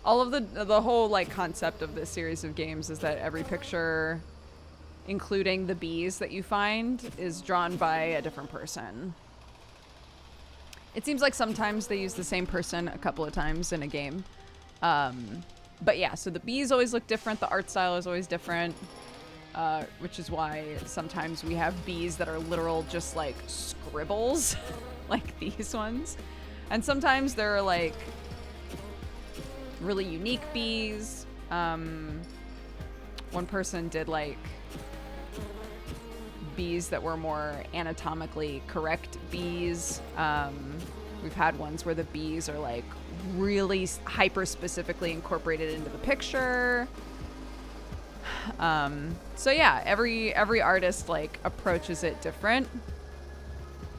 All of the whole like concept of this series of games is that every picture, including the bees that you find, is drawn by a different person. It seems like sometimes they use the same person a couple of times in a game. But yeah, so the bees always look different. The art style is always different, which is why sometimes we have bees that are literal just like scribbles, like these ones. And sometimes they're like really unique bees. One person did like bees that were more anatomically correct bees. We've had ones where the bees are like really hyper specifically incorporated into the picture. So yeah, every artist like approaches it different,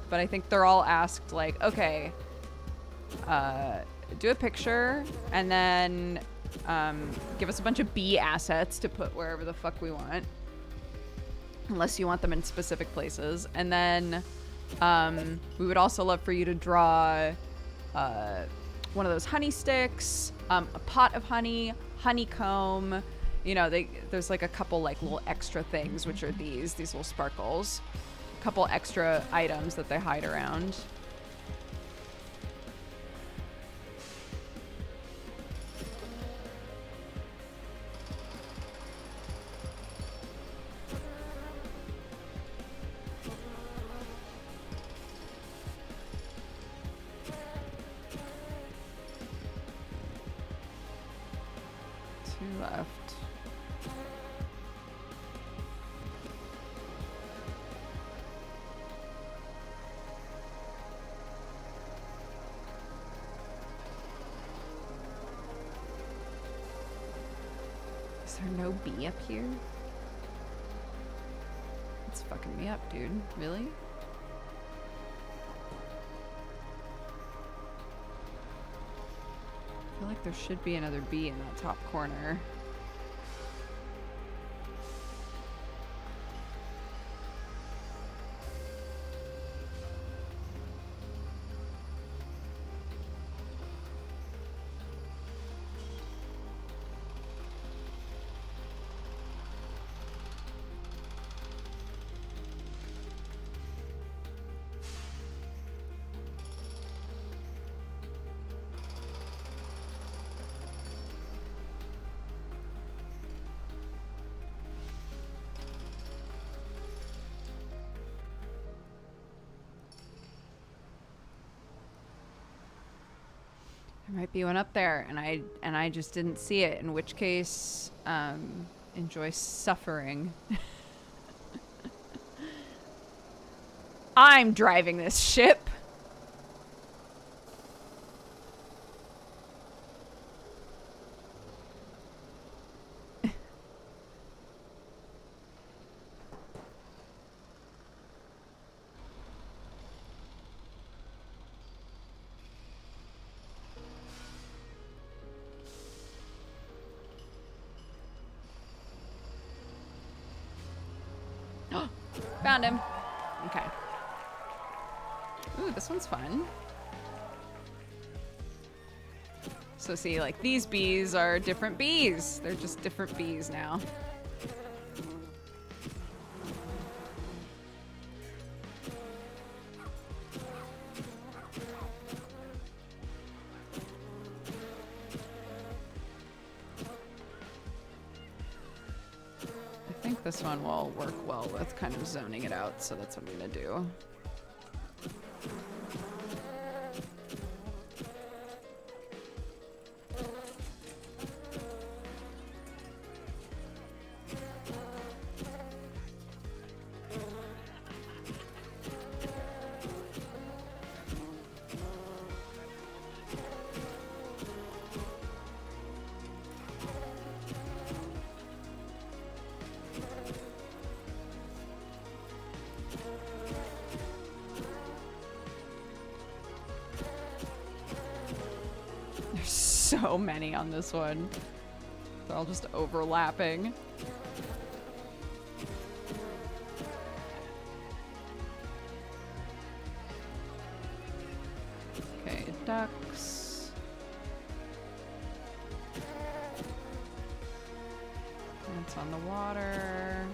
but I think they're all asked like, okay, do a picture and then give us a bunch of bee assets to put wherever the fuck we want, unless you want them in specific places. And then we would also love for you to draw one of those honey sticks, a pot of honey, honeycomb. You know, there's like a couple like little extra things, which are these little sparkles, a couple extra items that they hide around. Left. Is there no bee up here? It's fucking me up, dude. Really? I feel like there should be another bee in that top corner. might be one up there, and I just didn't see it. In which case, enjoy suffering. I'm driving this ship. Found him. Okay. Ooh, this one's fun. So see, like, these bees are different bees. They're just different bees now. I think this one will work well with kind of zoning it out, so that's what I'm gonna do. So many on this one. They're all just overlapping. Okay, ducks. Plants on the water.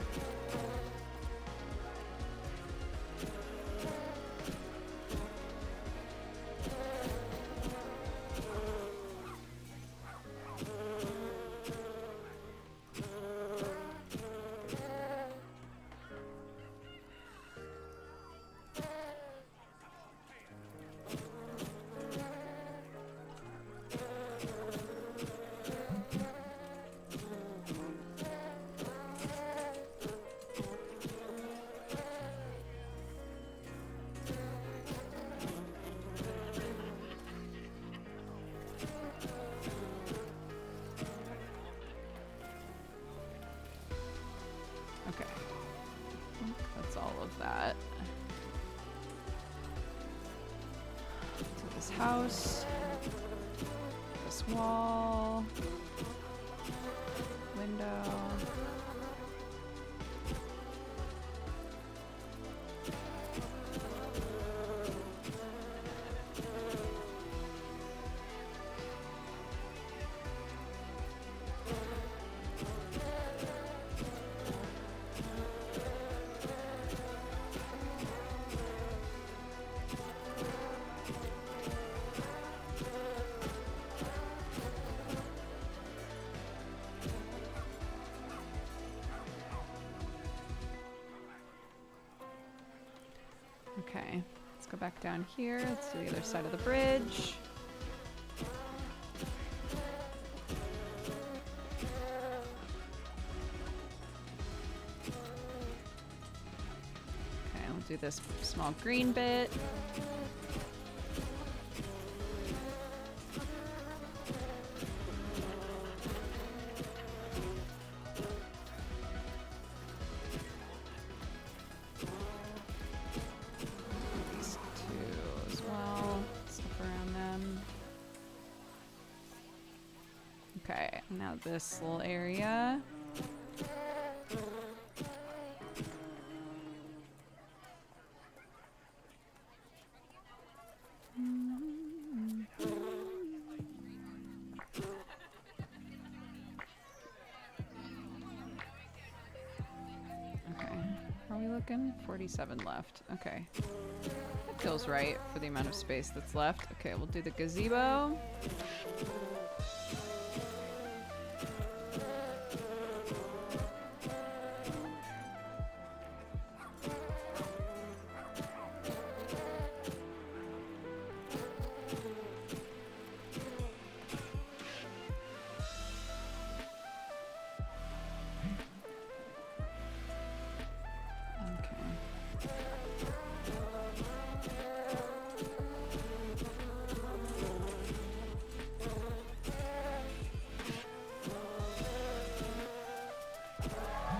House, this wall, window. Okay, let's go back down here. Let's do the other side of the bridge. Okay, we'll do this small green bit. This little area. Okay, are we looking? 47 left. Okay, that feels right for the amount of space that's left. Okay, we'll do the gazebo.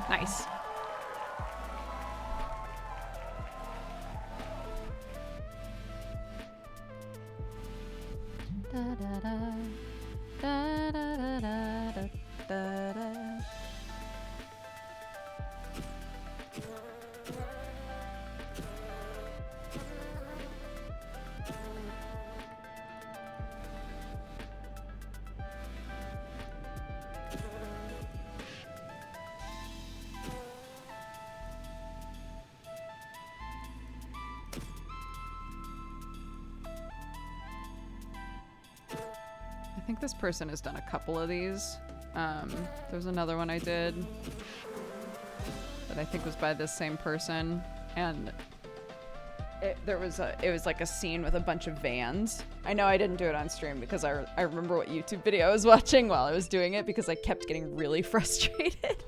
Nice. Da, da, da. Da, da, da, da, da, da, da. I think this person has done a couple of these. There's another one I did that I think was by this same person, and it was like a scene with a bunch of vans. I know I didn't do it on stream because I remember what YouTube video I was watching while I was doing it because I kept getting really frustrated.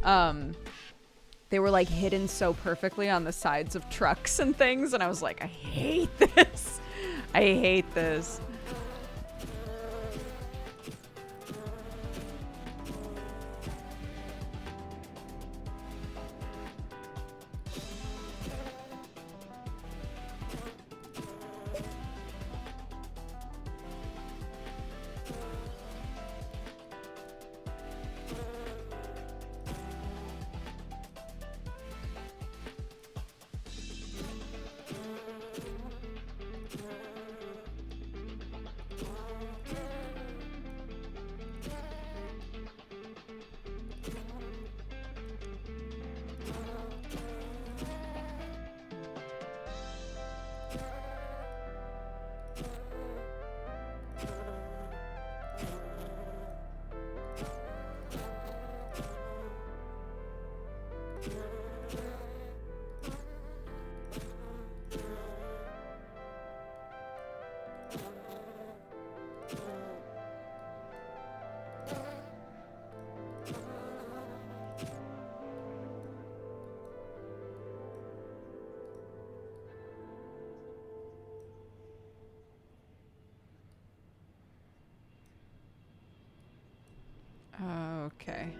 They were like hidden so perfectly on the sides of trucks and things, and I was like, I hate this. I hate this. Okay.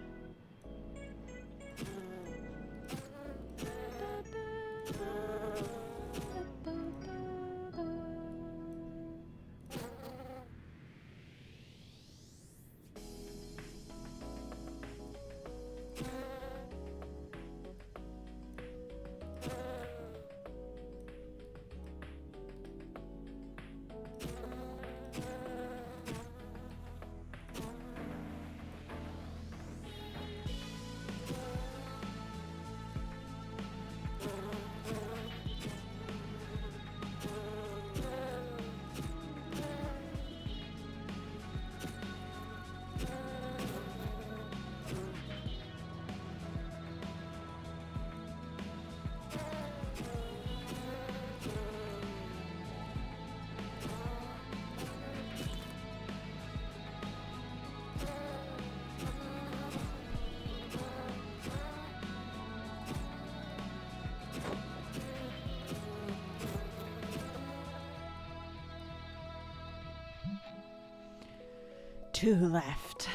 Two left.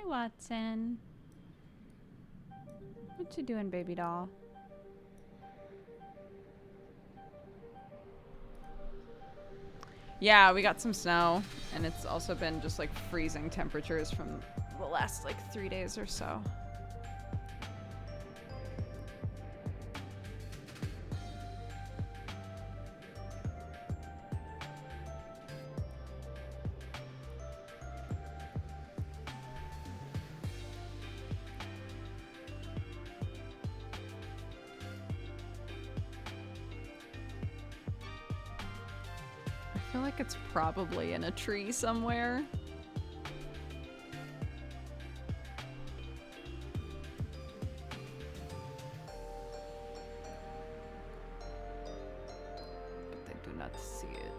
Watson. What you doing, baby doll? Yeah, we got some snow, and it's also been just like freezing temperatures from the last like 3 days or so. I feel like it's probably in a tree somewhere. But I do not see it.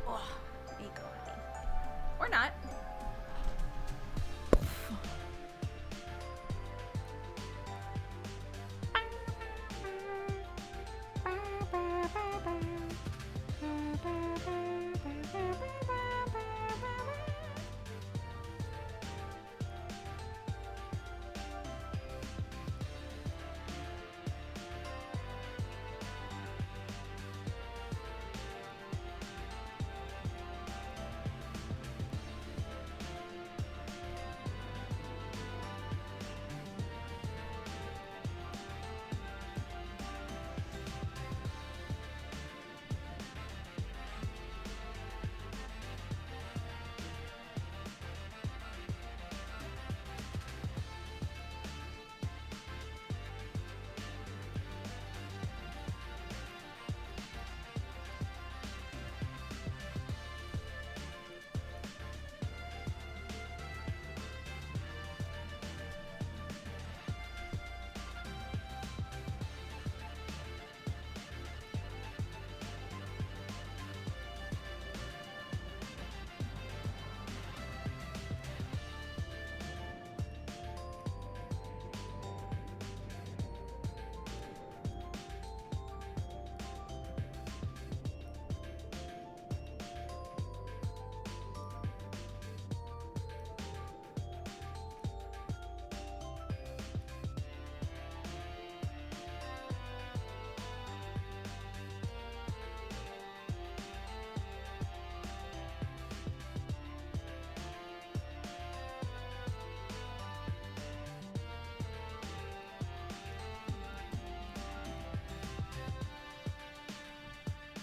Oh, there you go, honey. Or not.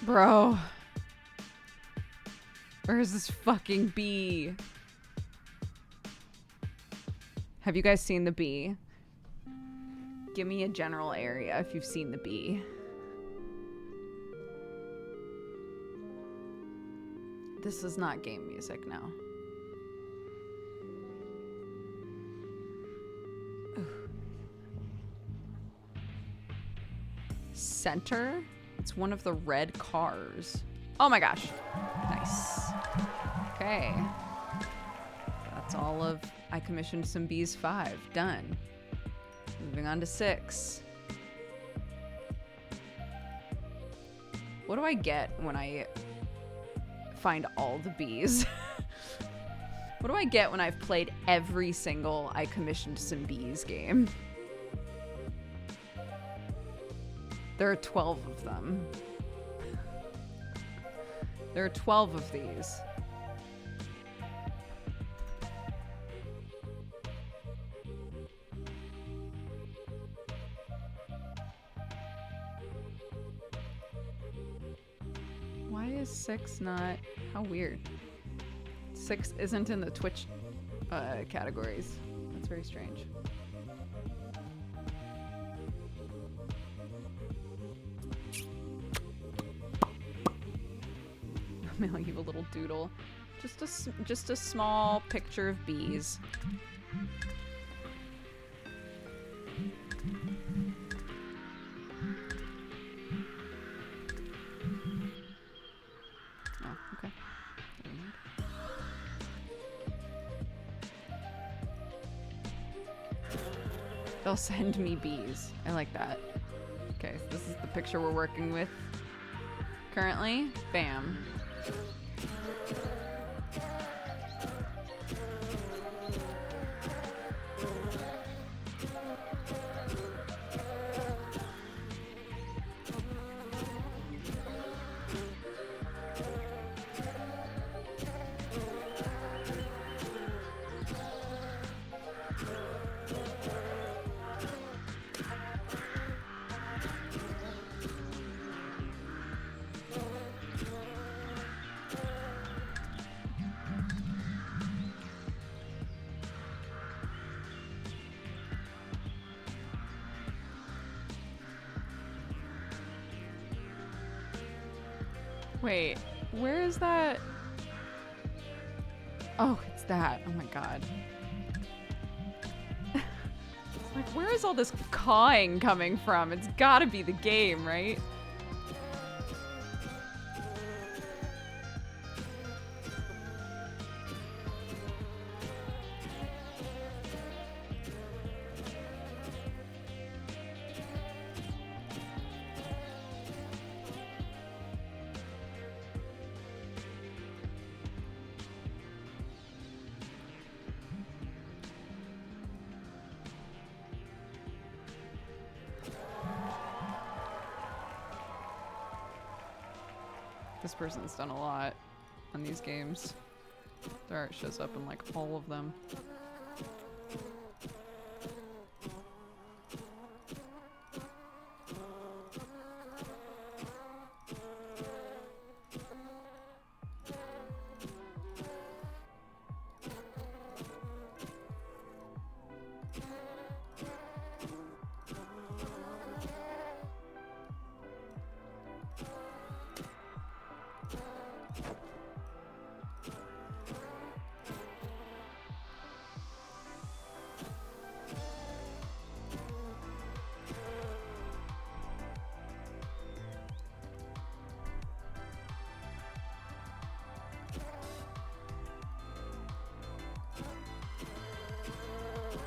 Bro. Where's this fucking bee? Have you guys seen the bee? Give me a general area if you've seen the bee. This is not game music now. Center? It's one of the red cars. Oh my gosh. Nice. Okay. That's all of I commissioned some bees 5. Done. Moving on to 6. What do I get when I find all the bees? What do I get when I've played every single I commissioned some bees game? There are 12 of them. There are 12 of these. Why is 6 not... How weird. 6 isn't in the Twitch categories. That's very strange. Mailing you a little doodle. Just a small picture of bees. Oh, okay. They'll send me bees. I like that. Okay, so this is the picture we're working with currently. Bam. Wait, where is that? Oh, it's that. Oh my god. It's like, where is all this cawing coming from? It's gotta be the game, right? This person's done a lot on these games. Their art shows up in like all of them.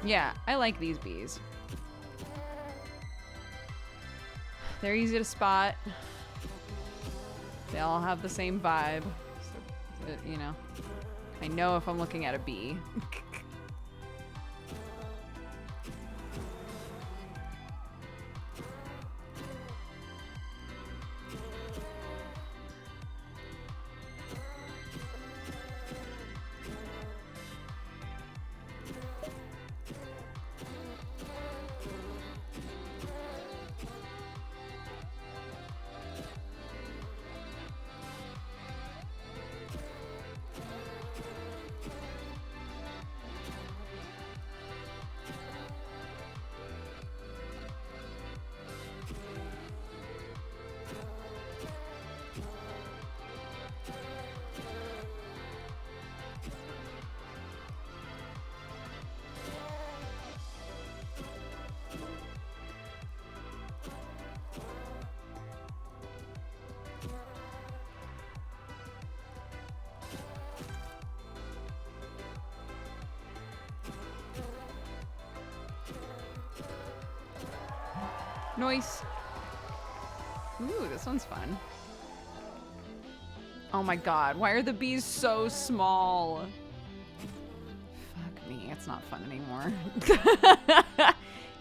Yeah, I like these bees. They're easy to spot. They all have the same vibe. So, you know, I know if I'm looking at a bee. Nice. Ooh, this one's fun. Oh my god, why are the bees so small? Fuck me, it's not fun anymore.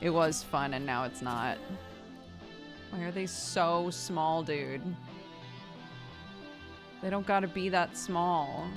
It was fun and now it's not. Why are they so small, dude? They don't gotta be that small.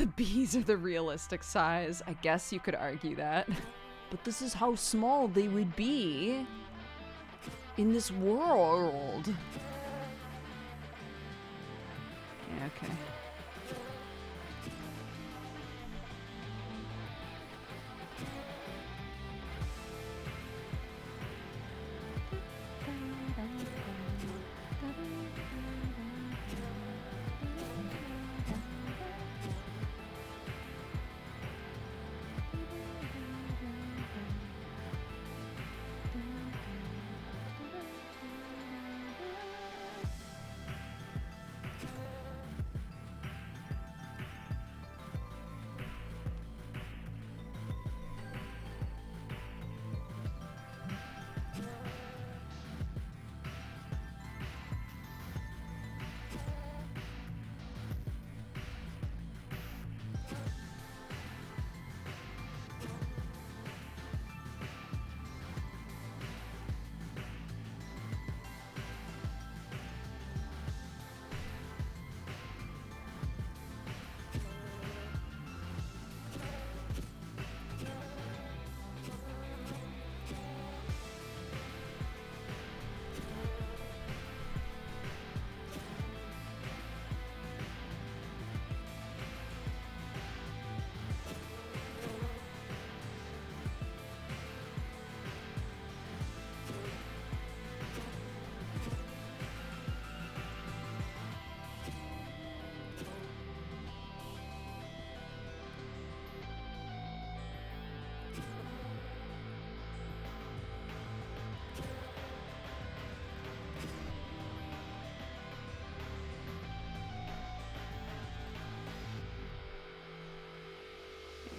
The bees are the realistic size. I guess you could argue that. But this is how small they would be in this world. Yeah, okay.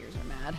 Ears are mad.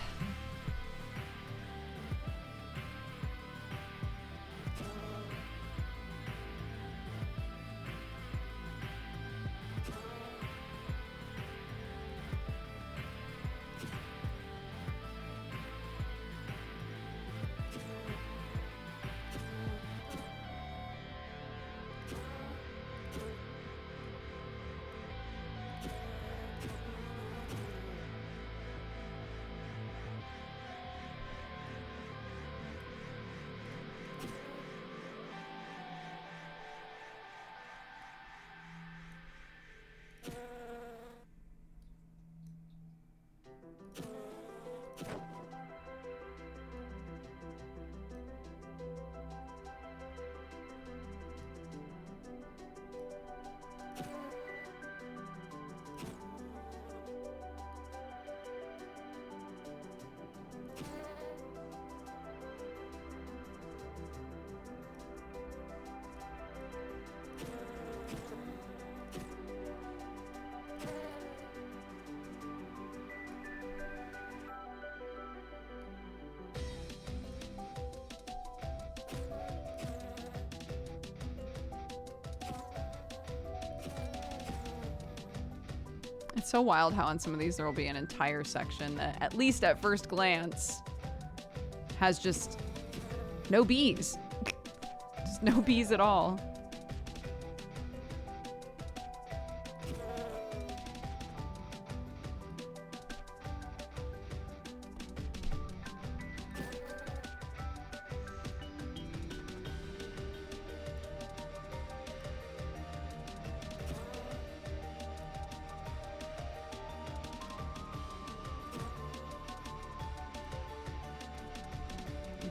It's so wild how on some of these there will be an entire section that, at least at first glance, has just no bees. Just no bees at all.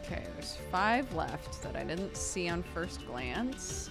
Okay, there's 5 left that I didn't see on first glance.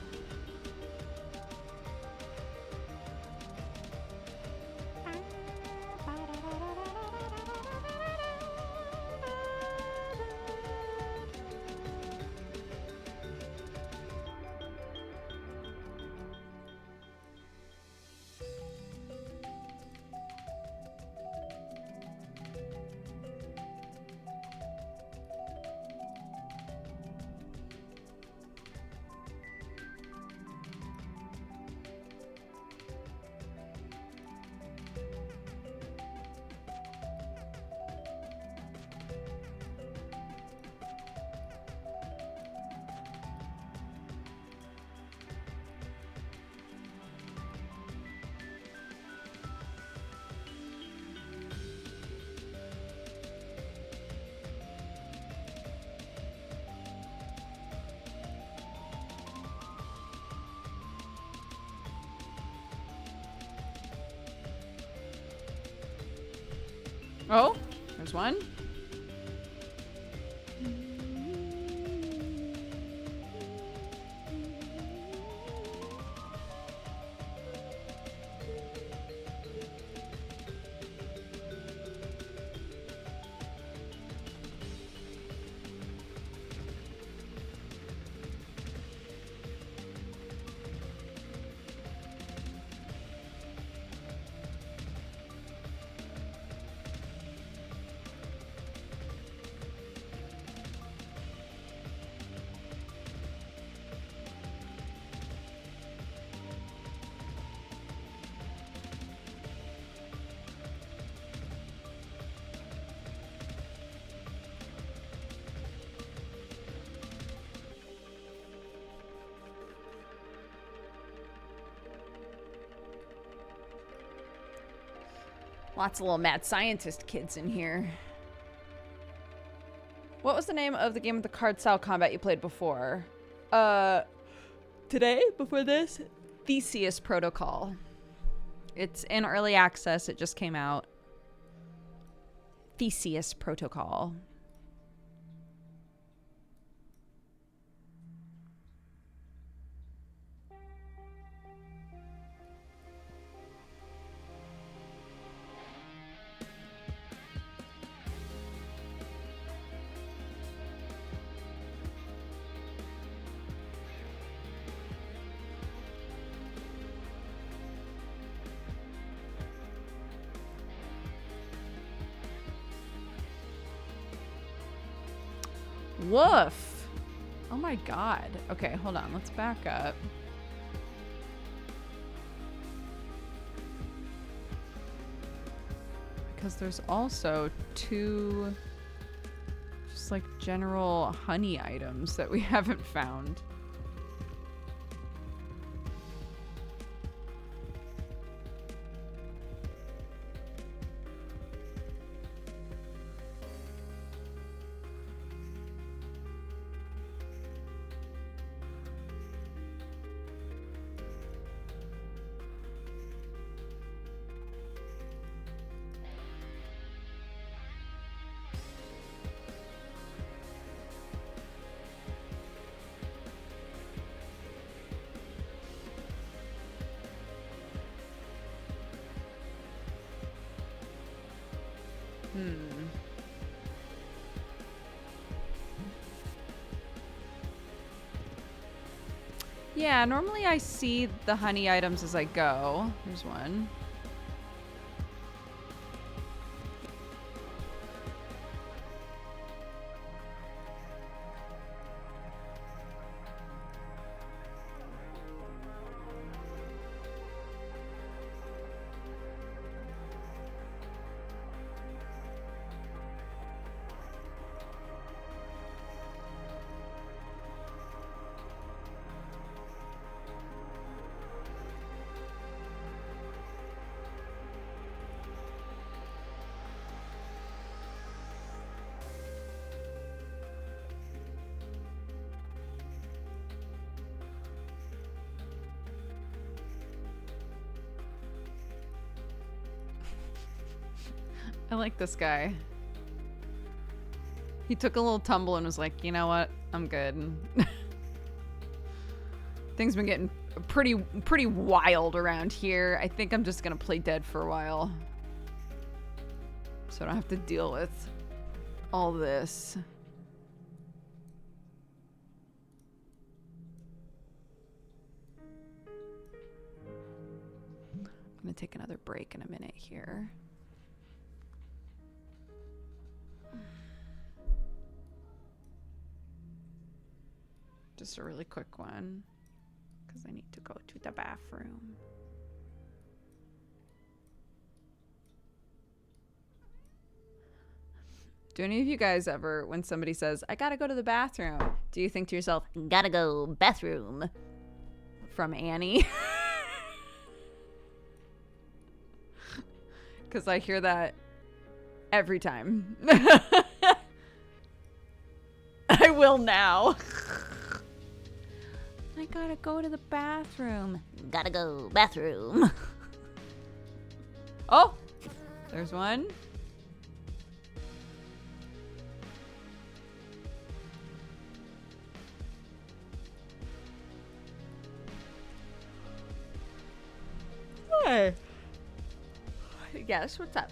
Oh, there's one. Lots of little mad scientist kids in here. What was the name of the game with the card style combat you played before? Today? Before this? Theseus Protocol. It's in early access. It just came out. Theseus Protocol. Woof. Oh my god. Okay, hold on. Let's back up. Because there's also two just like general honey items that we haven't found. Yeah, normally I see the honey items as I go. There's one. I like this guy. He took a little tumble and was like, you know what? I'm good. Things been getting pretty wild around here. I think I'm just gonna play dead for a while. So I don't have to deal with all this. I'm gonna take another break in a minute here. Just a really quick one, because I need to go to the bathroom. Do any of you guys ever, when somebody says, I gotta go to the bathroom, do you think to yourself, Gotta go bathroom. from Annie? Because I hear that every time. I will now. I gotta go to the bathroom. Gotta go bathroom. Oh, there's one. Hey. Yes, what's up?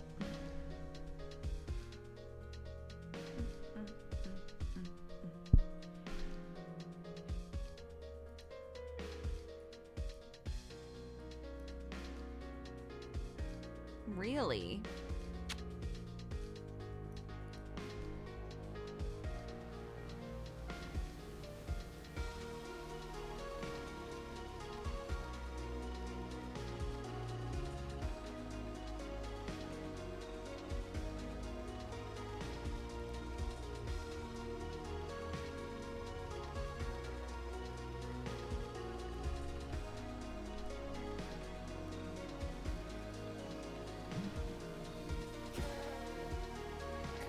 Really?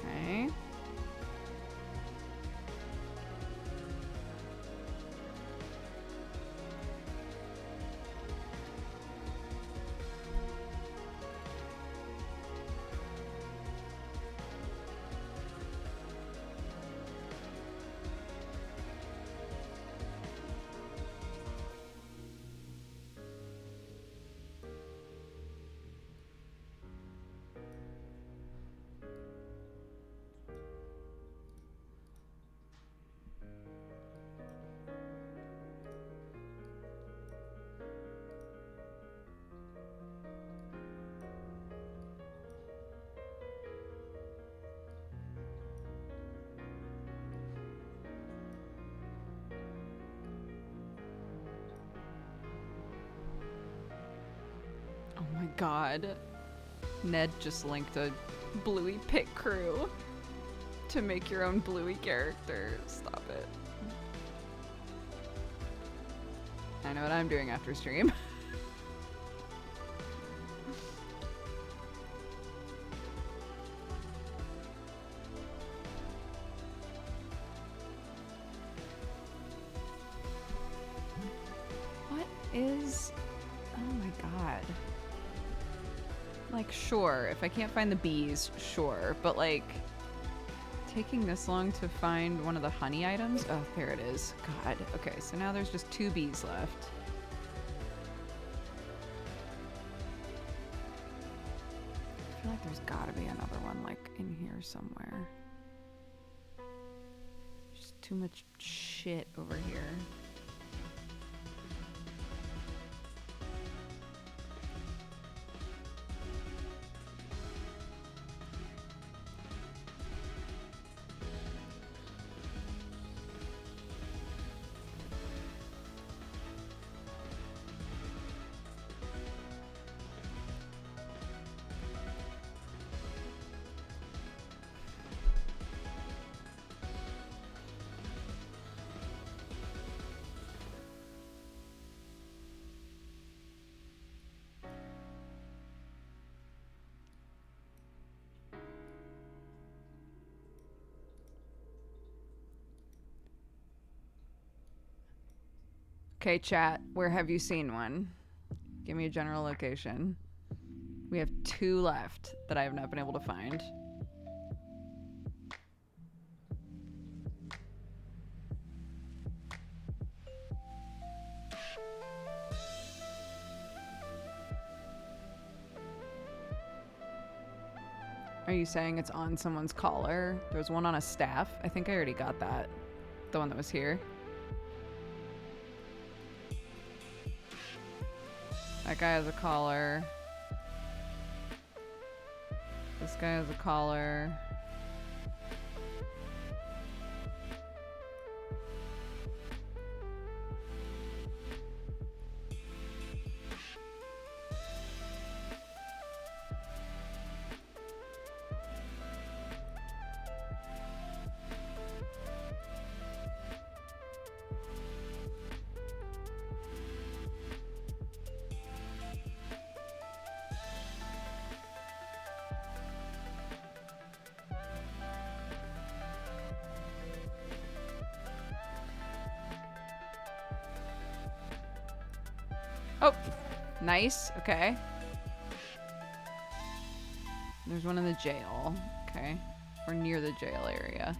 Okay. Oh my god. Ned just linked a Bluey pit crew to make your own Bluey character. Stop it. I know what I'm doing after stream. What is... Oh my god. Like, sure, if I can't find the bees, sure, but like, taking this long to find one of the honey items? Oh, there it is. God. Okay, so now there's just 2 bees left. I feel like there's gotta be another one, like, in here somewhere. Just too much shit over here. Okay, chat, where have you seen one? Give me a general location. We have 2 left that I have not been able to find. Are you saying it's on someone's collar? There's one on a staff. I think I already got that. The one that was here. That guy has a collar. This guy has a collar. Oh, nice. Okay. There's one in the jail. Okay. Or near the jail area.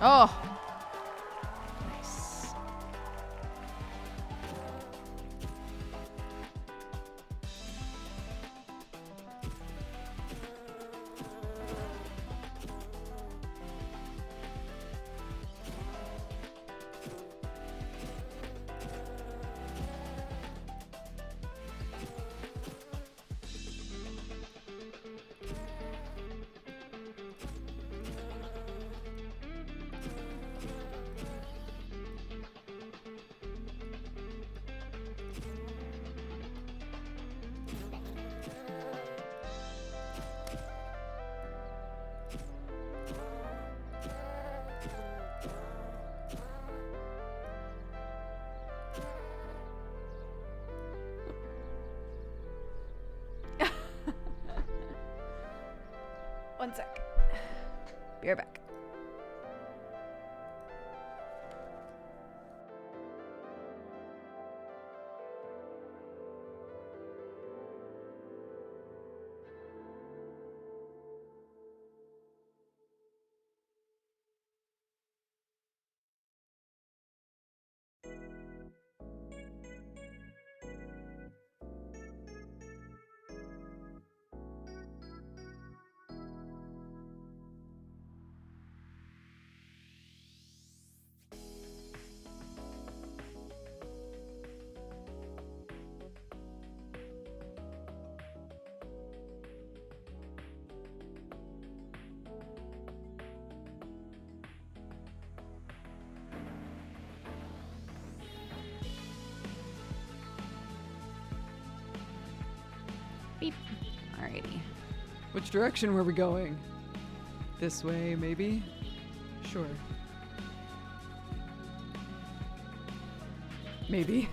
Oh. Nice. One sec. Be right back. Beep. Alrighty. Which direction were we going? This way, maybe? Sure. Maybe.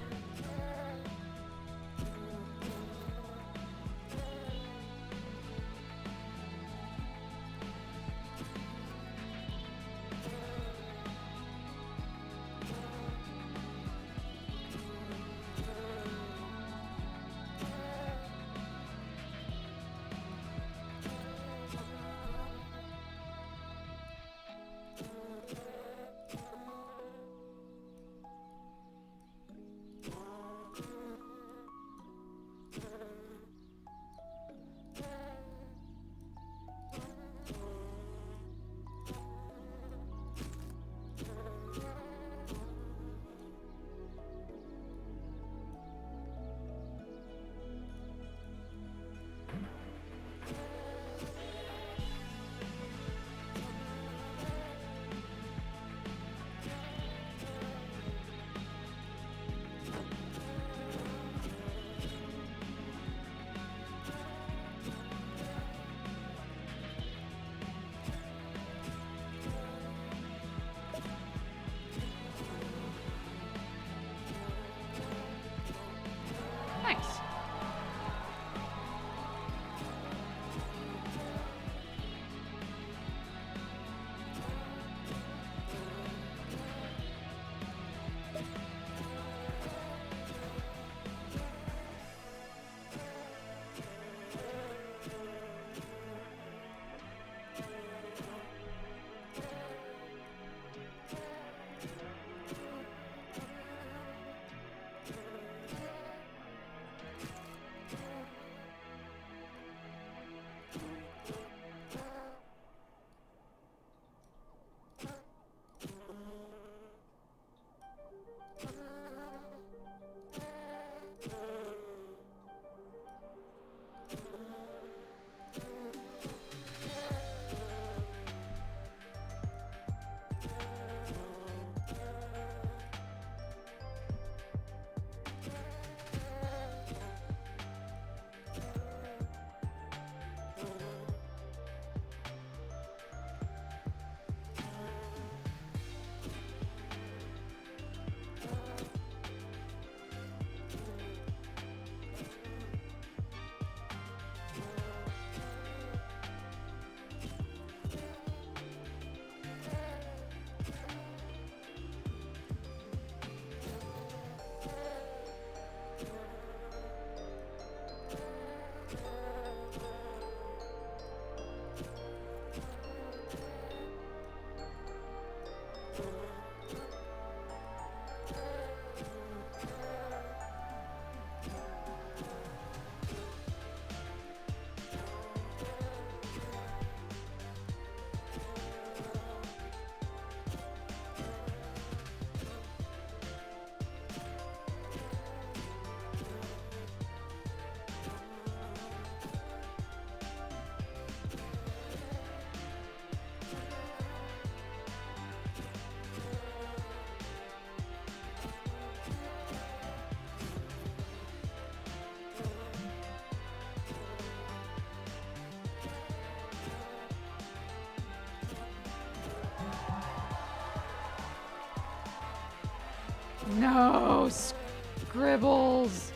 No, scribbles.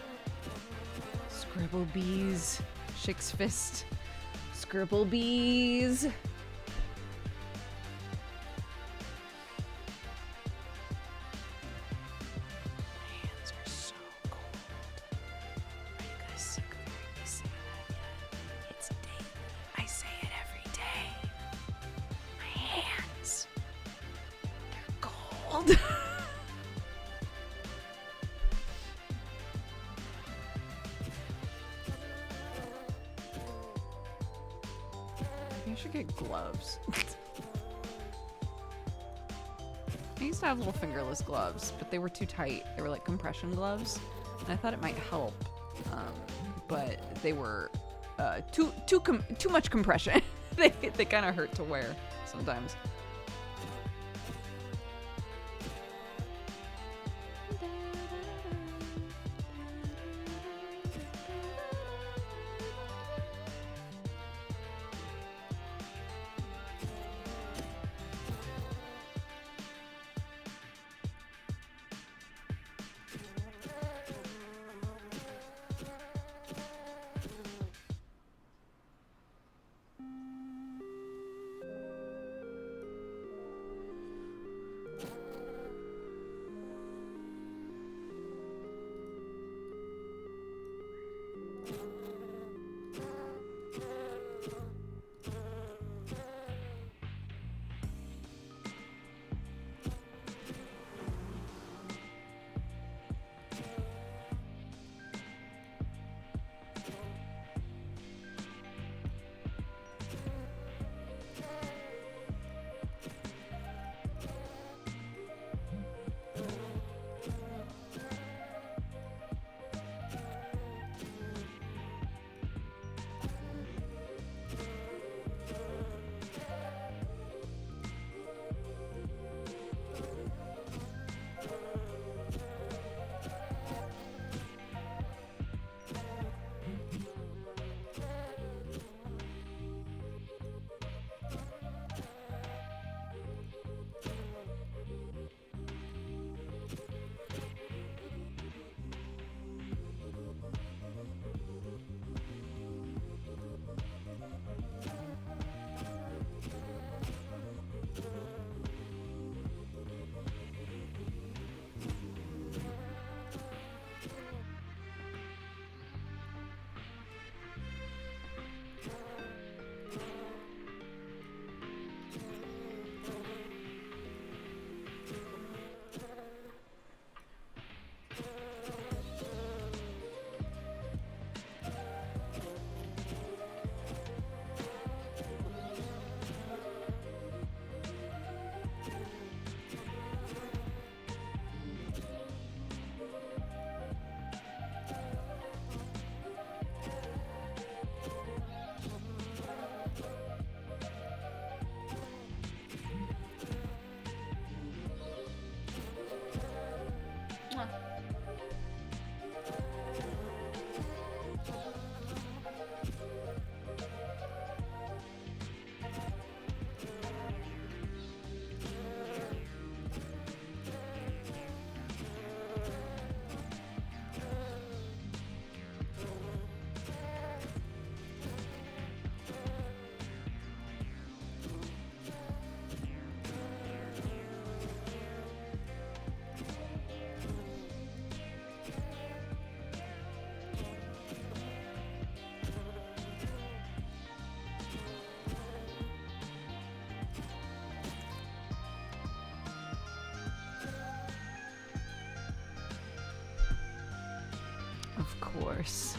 Scribble bees. Shakes fist. Scribble bees. My hands are so cold. Are you guys sick of hearing me say that yet? It's daily. I say it every day. My hands. They're cold. I should get gloves. I used to have little fingerless gloves, but they were too tight. They were like compression gloves, and I thought it might help, but they were too much compression. they kind of hurt to wear sometimes. course.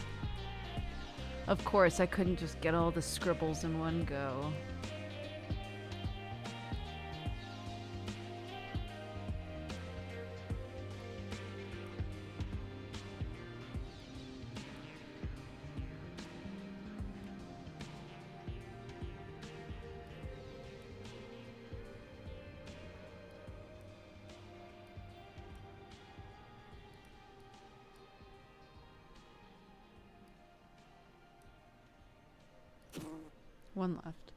Of course, I couldn't just get all the scribbles in one go. One left.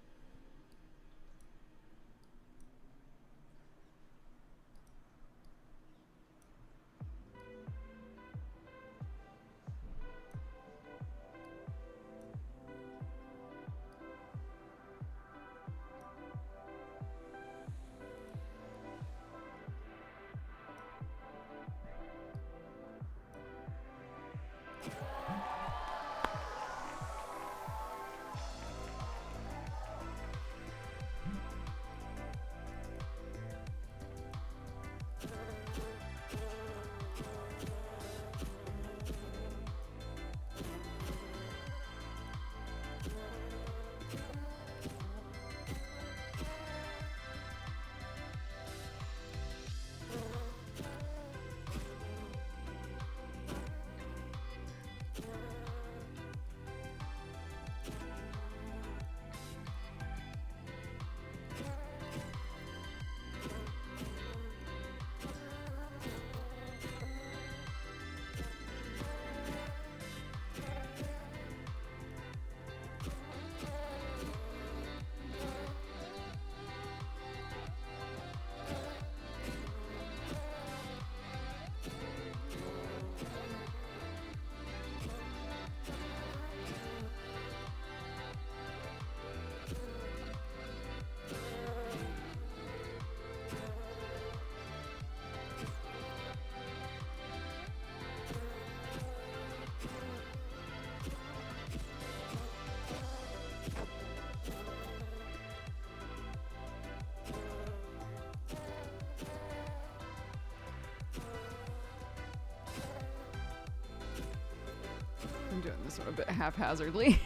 I'm doing this one a bit haphazardly.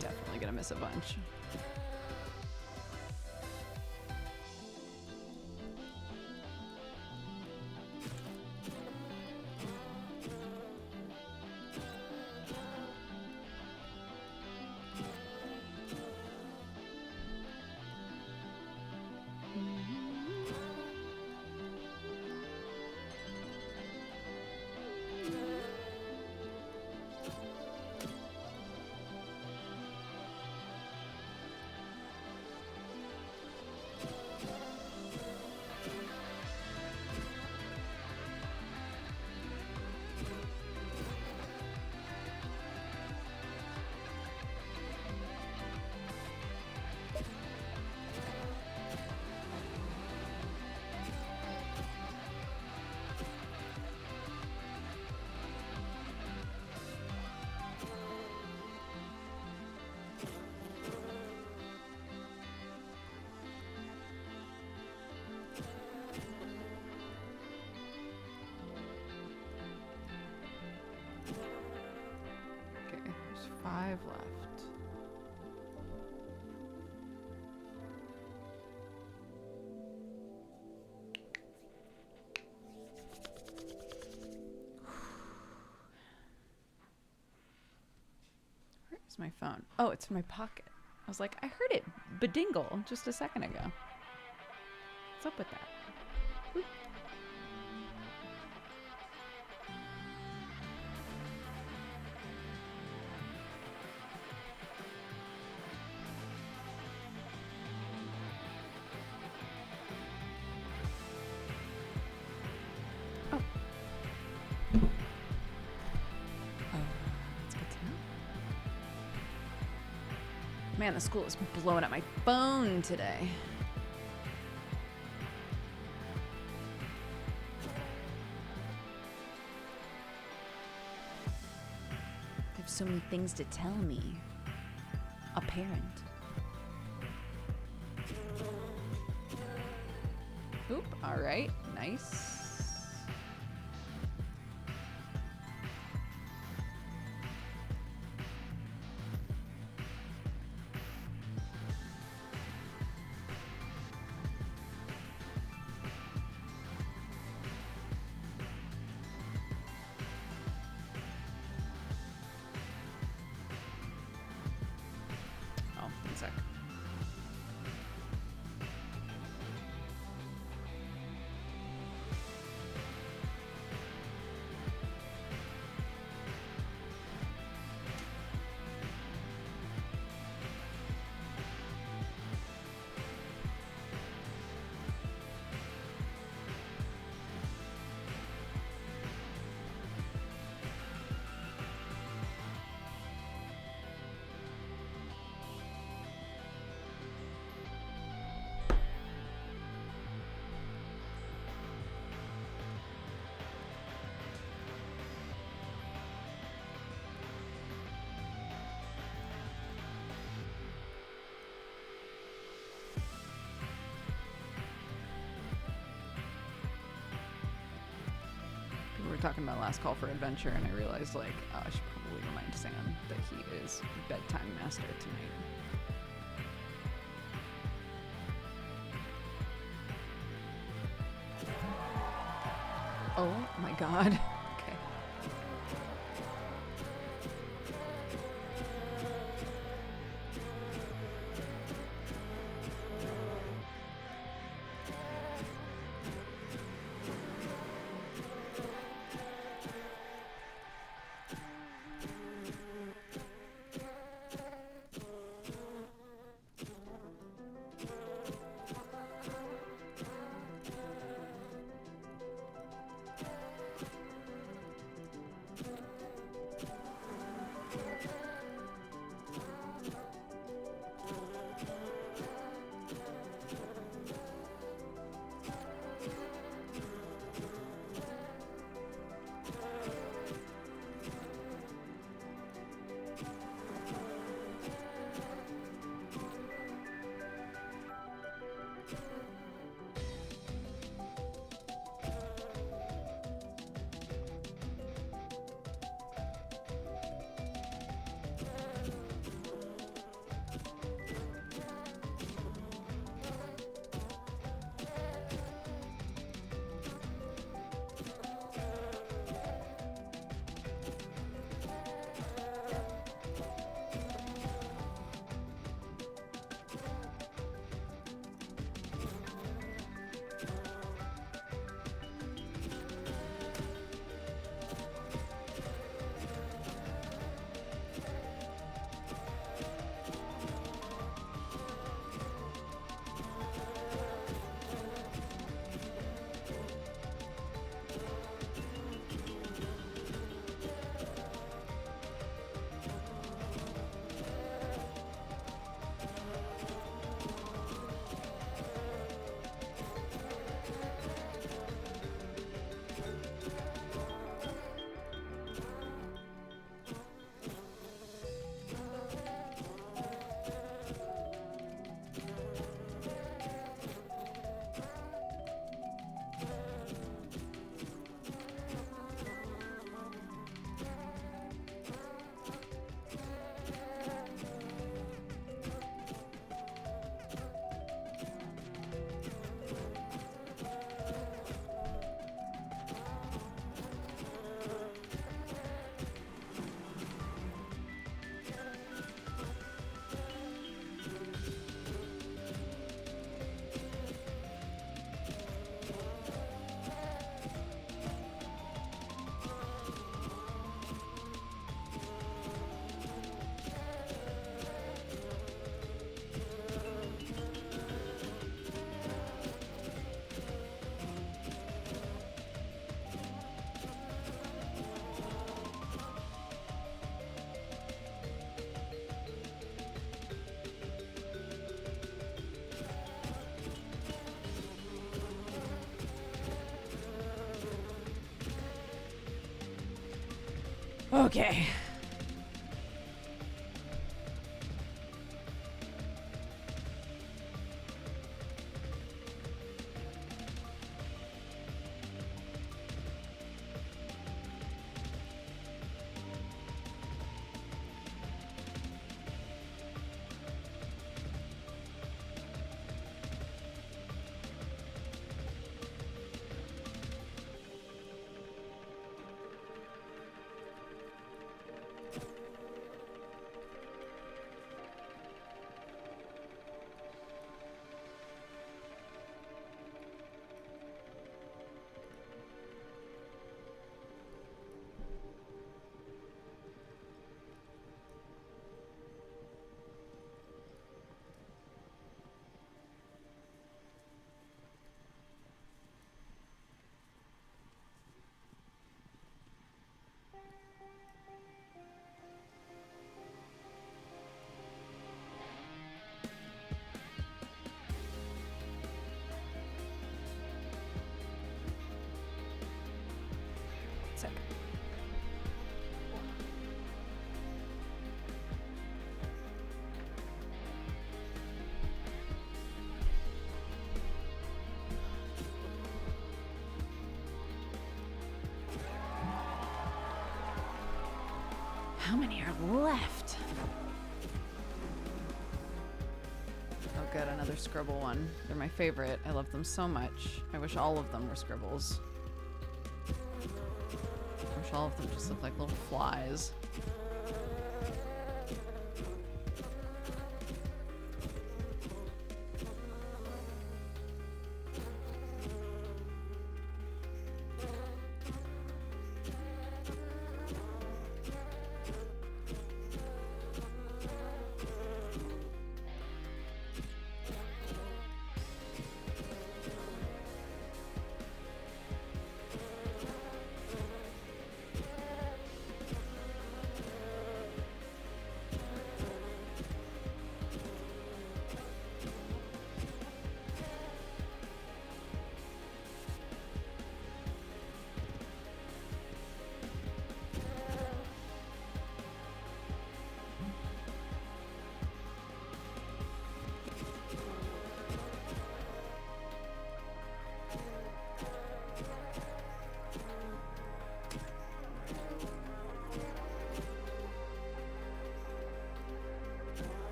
Definitely gonna miss a bunch. Okay, there's 5 left. Where's my phone? Oh, it's in my pocket. I was like, I heard it bedingle just a second ago. What's up with that? Oop. Oh. That's good to know. Man, the school is blowing up my phone today. They have so many things to tell me. A parent. Oop, all right, nice. Oh, 1 sec. We were talking about Last Call for Adventure, and I realized, like, oh, I should probably remind Sam that he is bedtime master tonight. Oh my god. Okay. Okay. Sick. How many are left? Oh good, another scribble one. They're my favorite. I love them so much. I wish all of them were scribbles. I wish all of them just look like little flies.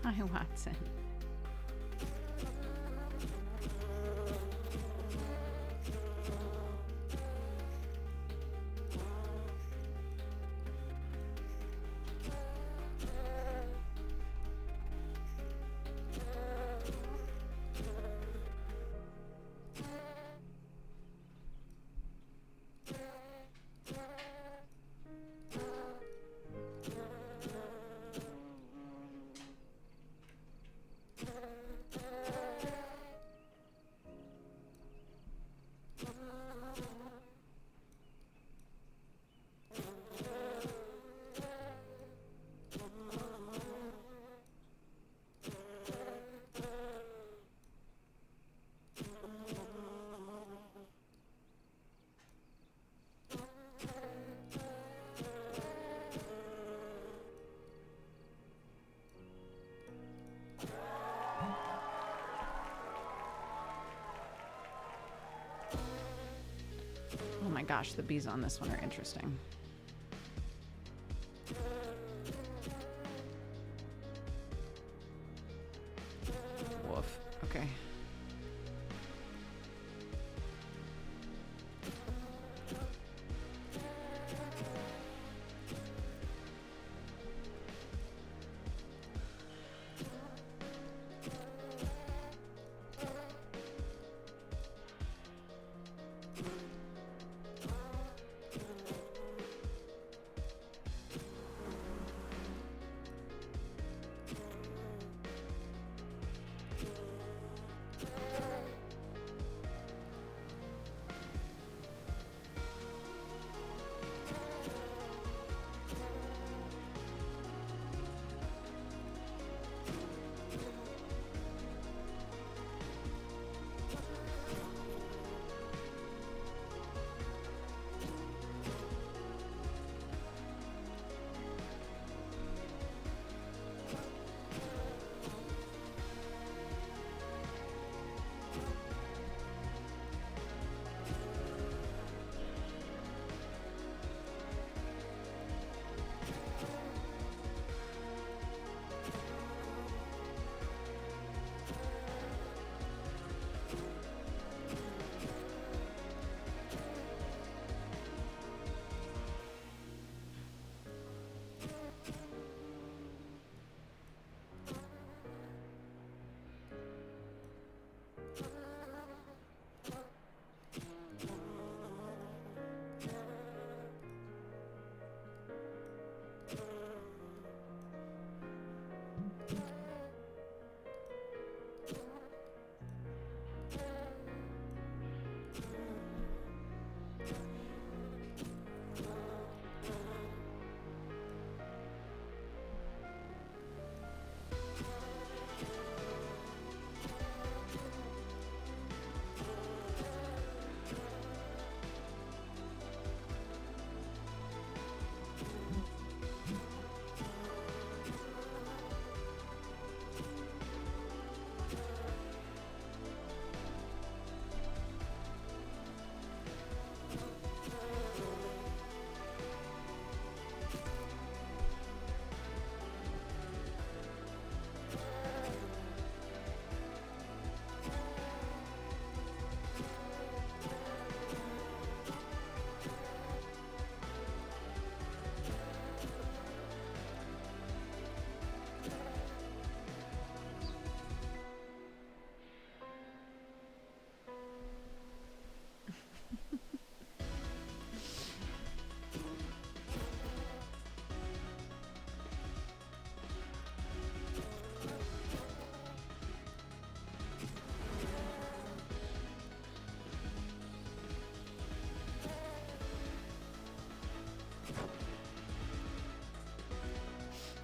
Hi, Watson. Oh my gosh, the bees on this one are interesting. Woof. Okay.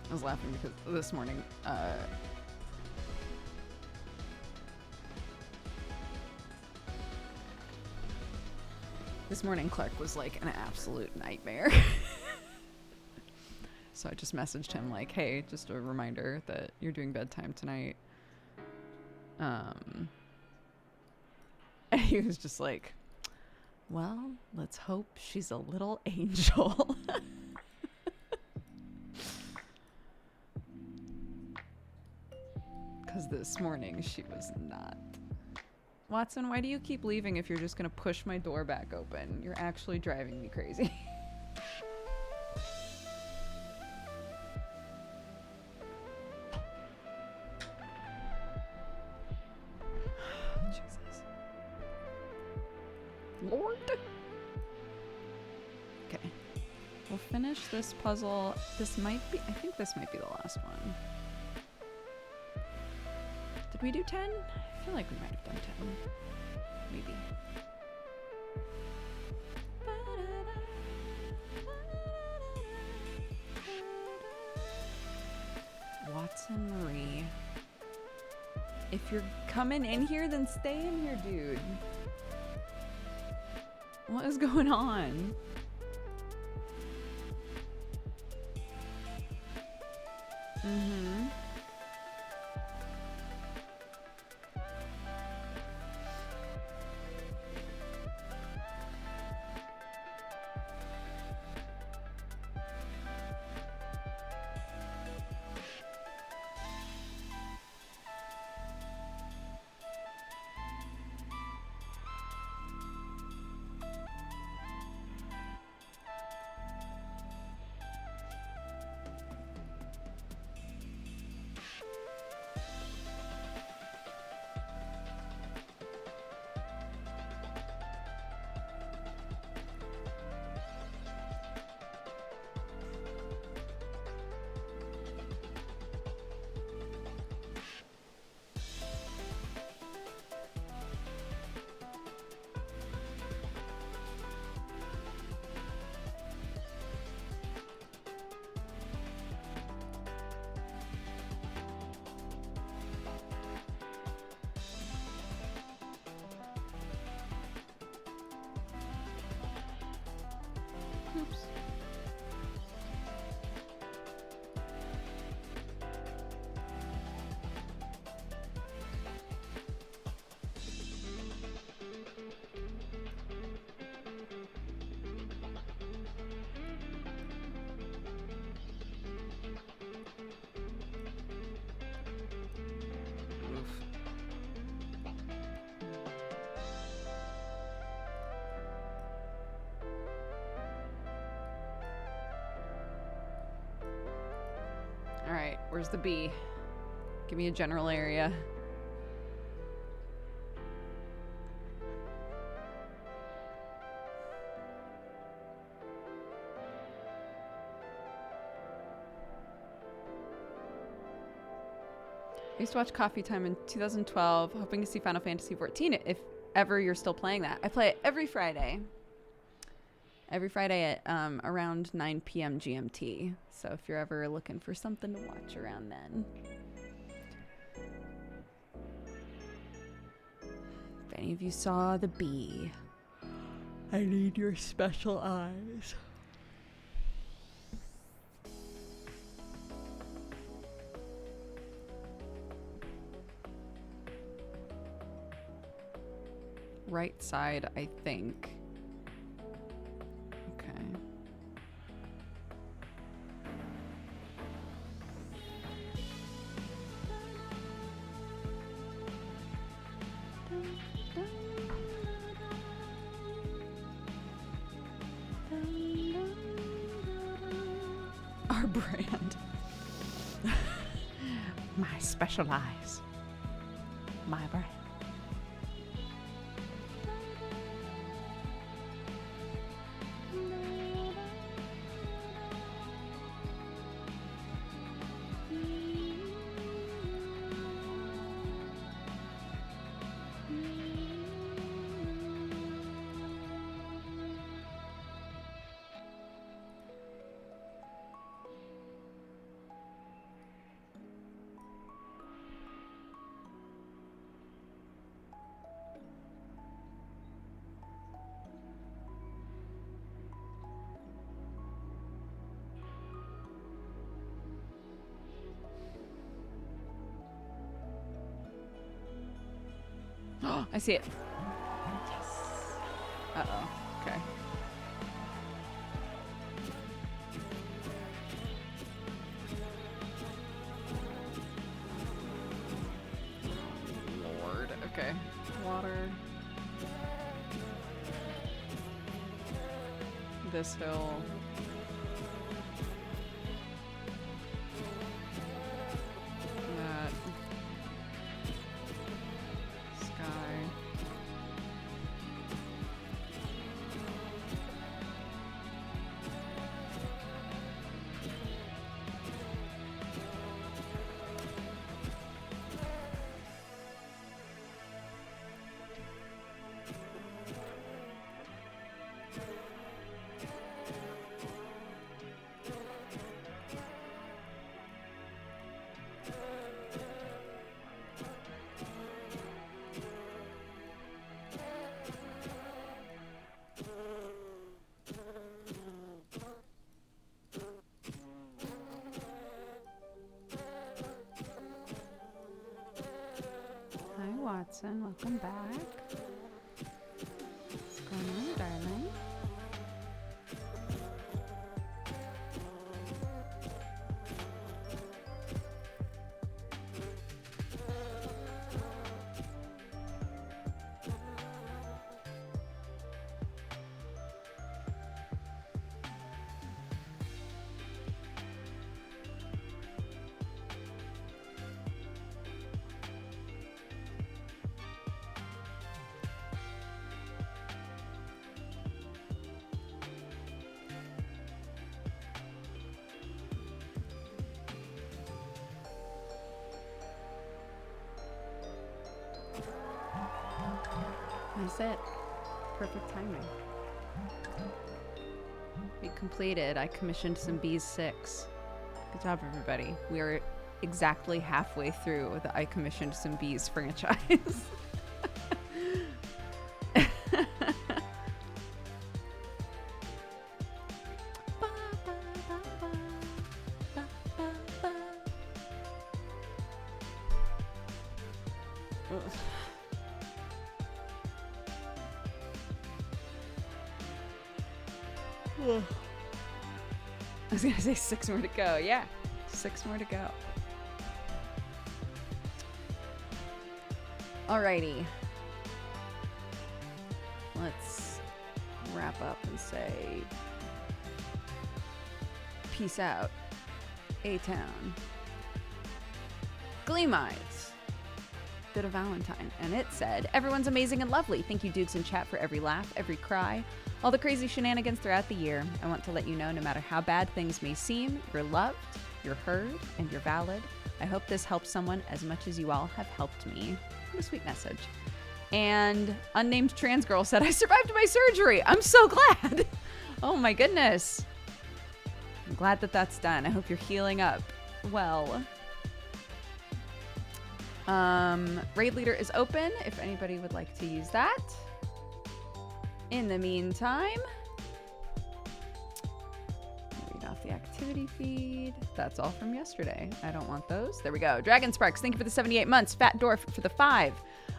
I was laughing because this morning, Clark was like an absolute nightmare. So I just messaged him like, hey, just a reminder that you're doing bedtime tonight. And he was just like, well, let's hope she's a little angel. Because this morning she was not. Watson, why do you keep leaving if you're just going to push my door back open? You're actually driving me crazy. Jesus. Lord. Okay. We'll finish this puzzle. This might be, I think this might be the last one. Did we do 10? I feel like we might have done 10. Maybe. Watson Marie. If you're coming in here, then stay in here, dude. What is going on? Mm-hmm. Oops. All right, where's the B? Give me a general area. I used to watch Coffee Time in 2012, hoping to see Final Fantasy XIV if ever you're still playing that. I play it every Friday. Every Friday at around 9 p.m. GMT. So if you're ever looking for something to watch around then. If any of you saw the bee, I need your special eyes. Right side, I think. Okay. Our brand. My special eyes. My brand. I see it. Yes. Uh-oh. Okay. Lord. Okay. Water. This hill. That. Sky. Hi, Watson. Welcome back. What's going on, darling? That's it. Perfect timing. We completed. I commissioned some Bees 6. Good job, everybody. We are exactly halfway through the I commissioned some Bees franchise. I was gonna say 6 more to go. Yeah, 6 more to go. Alrighty. Let's wrap up and say peace out. A-Town. Gleam Eyes did a Valentine, and it said, everyone's amazing and lovely. Thank you, dudes in chat, for every laugh, every cry, all the crazy shenanigans throughout the year. I want to let you know, no matter how bad things may seem, you're loved, you're heard, and you're valid. I hope this helps someone as much as you all have helped me. What a sweet message. And unnamed trans girl said, I survived my surgery. I'm so glad. Oh my goodness. I'm glad that that's done. I hope you're healing up well. Raid leader is open if anybody would like to use that. In the meantime, read off the activity feed. That's all from yesterday. I don't want those. There we go. Dragon Sparks, thank you for the 78 months. Fat Dwarf for the 5.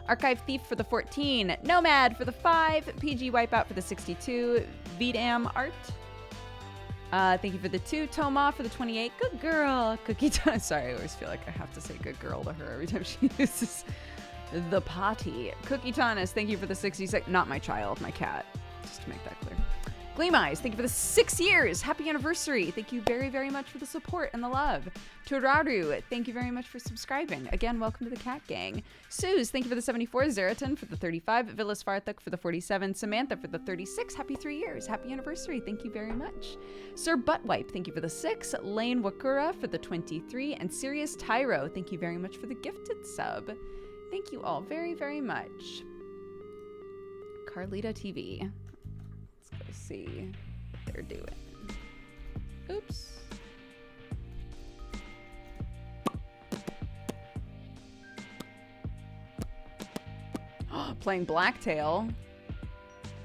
Archive Thief for the 14. Nomad for the 5. PG Wipeout for the 62. Vidam Art. Thank you for the 2. Toma for the 28. Good girl. Cookie Time. Sorry, I always feel like I have to say good girl to her every time she uses the potty. Cookie Tanis, thank you for the 66. Not my child, my cat. Just to make that clear. Gleam Eyes, thank you for the 6 years. Happy anniversary. Thank you very, very much for the support and the love. Turaru, thank you very much for subscribing. Again, welcome to the Cat Gang. Suze, thank you for the 74. Zeratin for the 35. Villas Farthuk for the 47. Samantha for the 36. Happy 3 years. Happy anniversary. Thank you very much. Sir Buttwipe, thank you for the 6. Lane Wakura for the 23. And Sirius Tyro, thank you very much for the gifted sub. Thank you all very, very much. Carlita TV. Let's go see what they're doing. Oops. Playing Blacktail.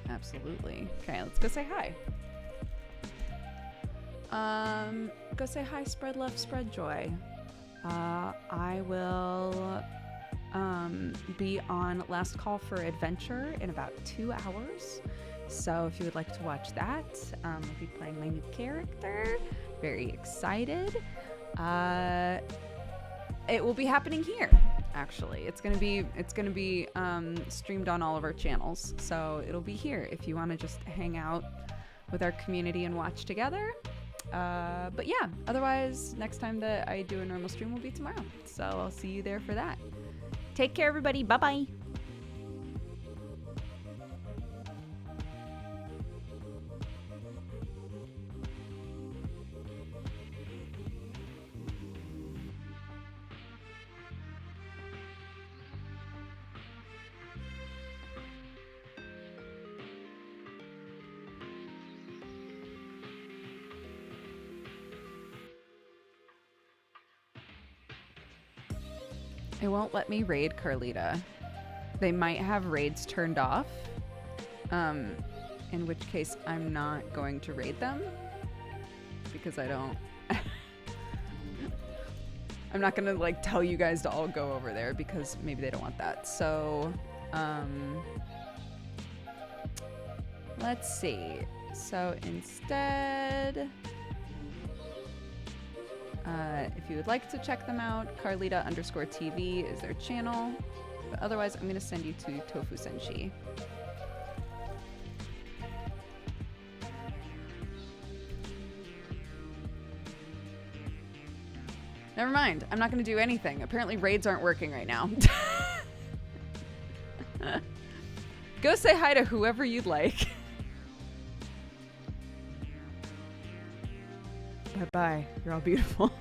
Absolutely. Okay, let's go say hi. Go say hi, spread love, spread joy. I will be on Last Call for Adventure in about 2 hours. So if you would like to watch that, I'll be playing my new character. Very excited. It will be happening here, actually. It's gonna be streamed on all of our channels. So it'll be here if you want to just hang out with our community and watch together. But yeah, otherwise, next time that I do a normal stream will be tomorrow. So I'll see you there for that. Take care, everybody. Bye-bye. It won't let me raid Carlita. They might have raids turned off. In which case I'm not going to raid them because I don't. I'm not gonna like tell you guys to all go over there because maybe they don't want that. So, let's see. So instead, if you would like to check them out, Carlita_TV is their channel. But otherwise, I'm going to send you to Tofu Senshi. Never mind. I'm not going to do anything. Apparently, raids aren't working right now. Go say hi to whoever you'd like. Bye-bye. You're all beautiful.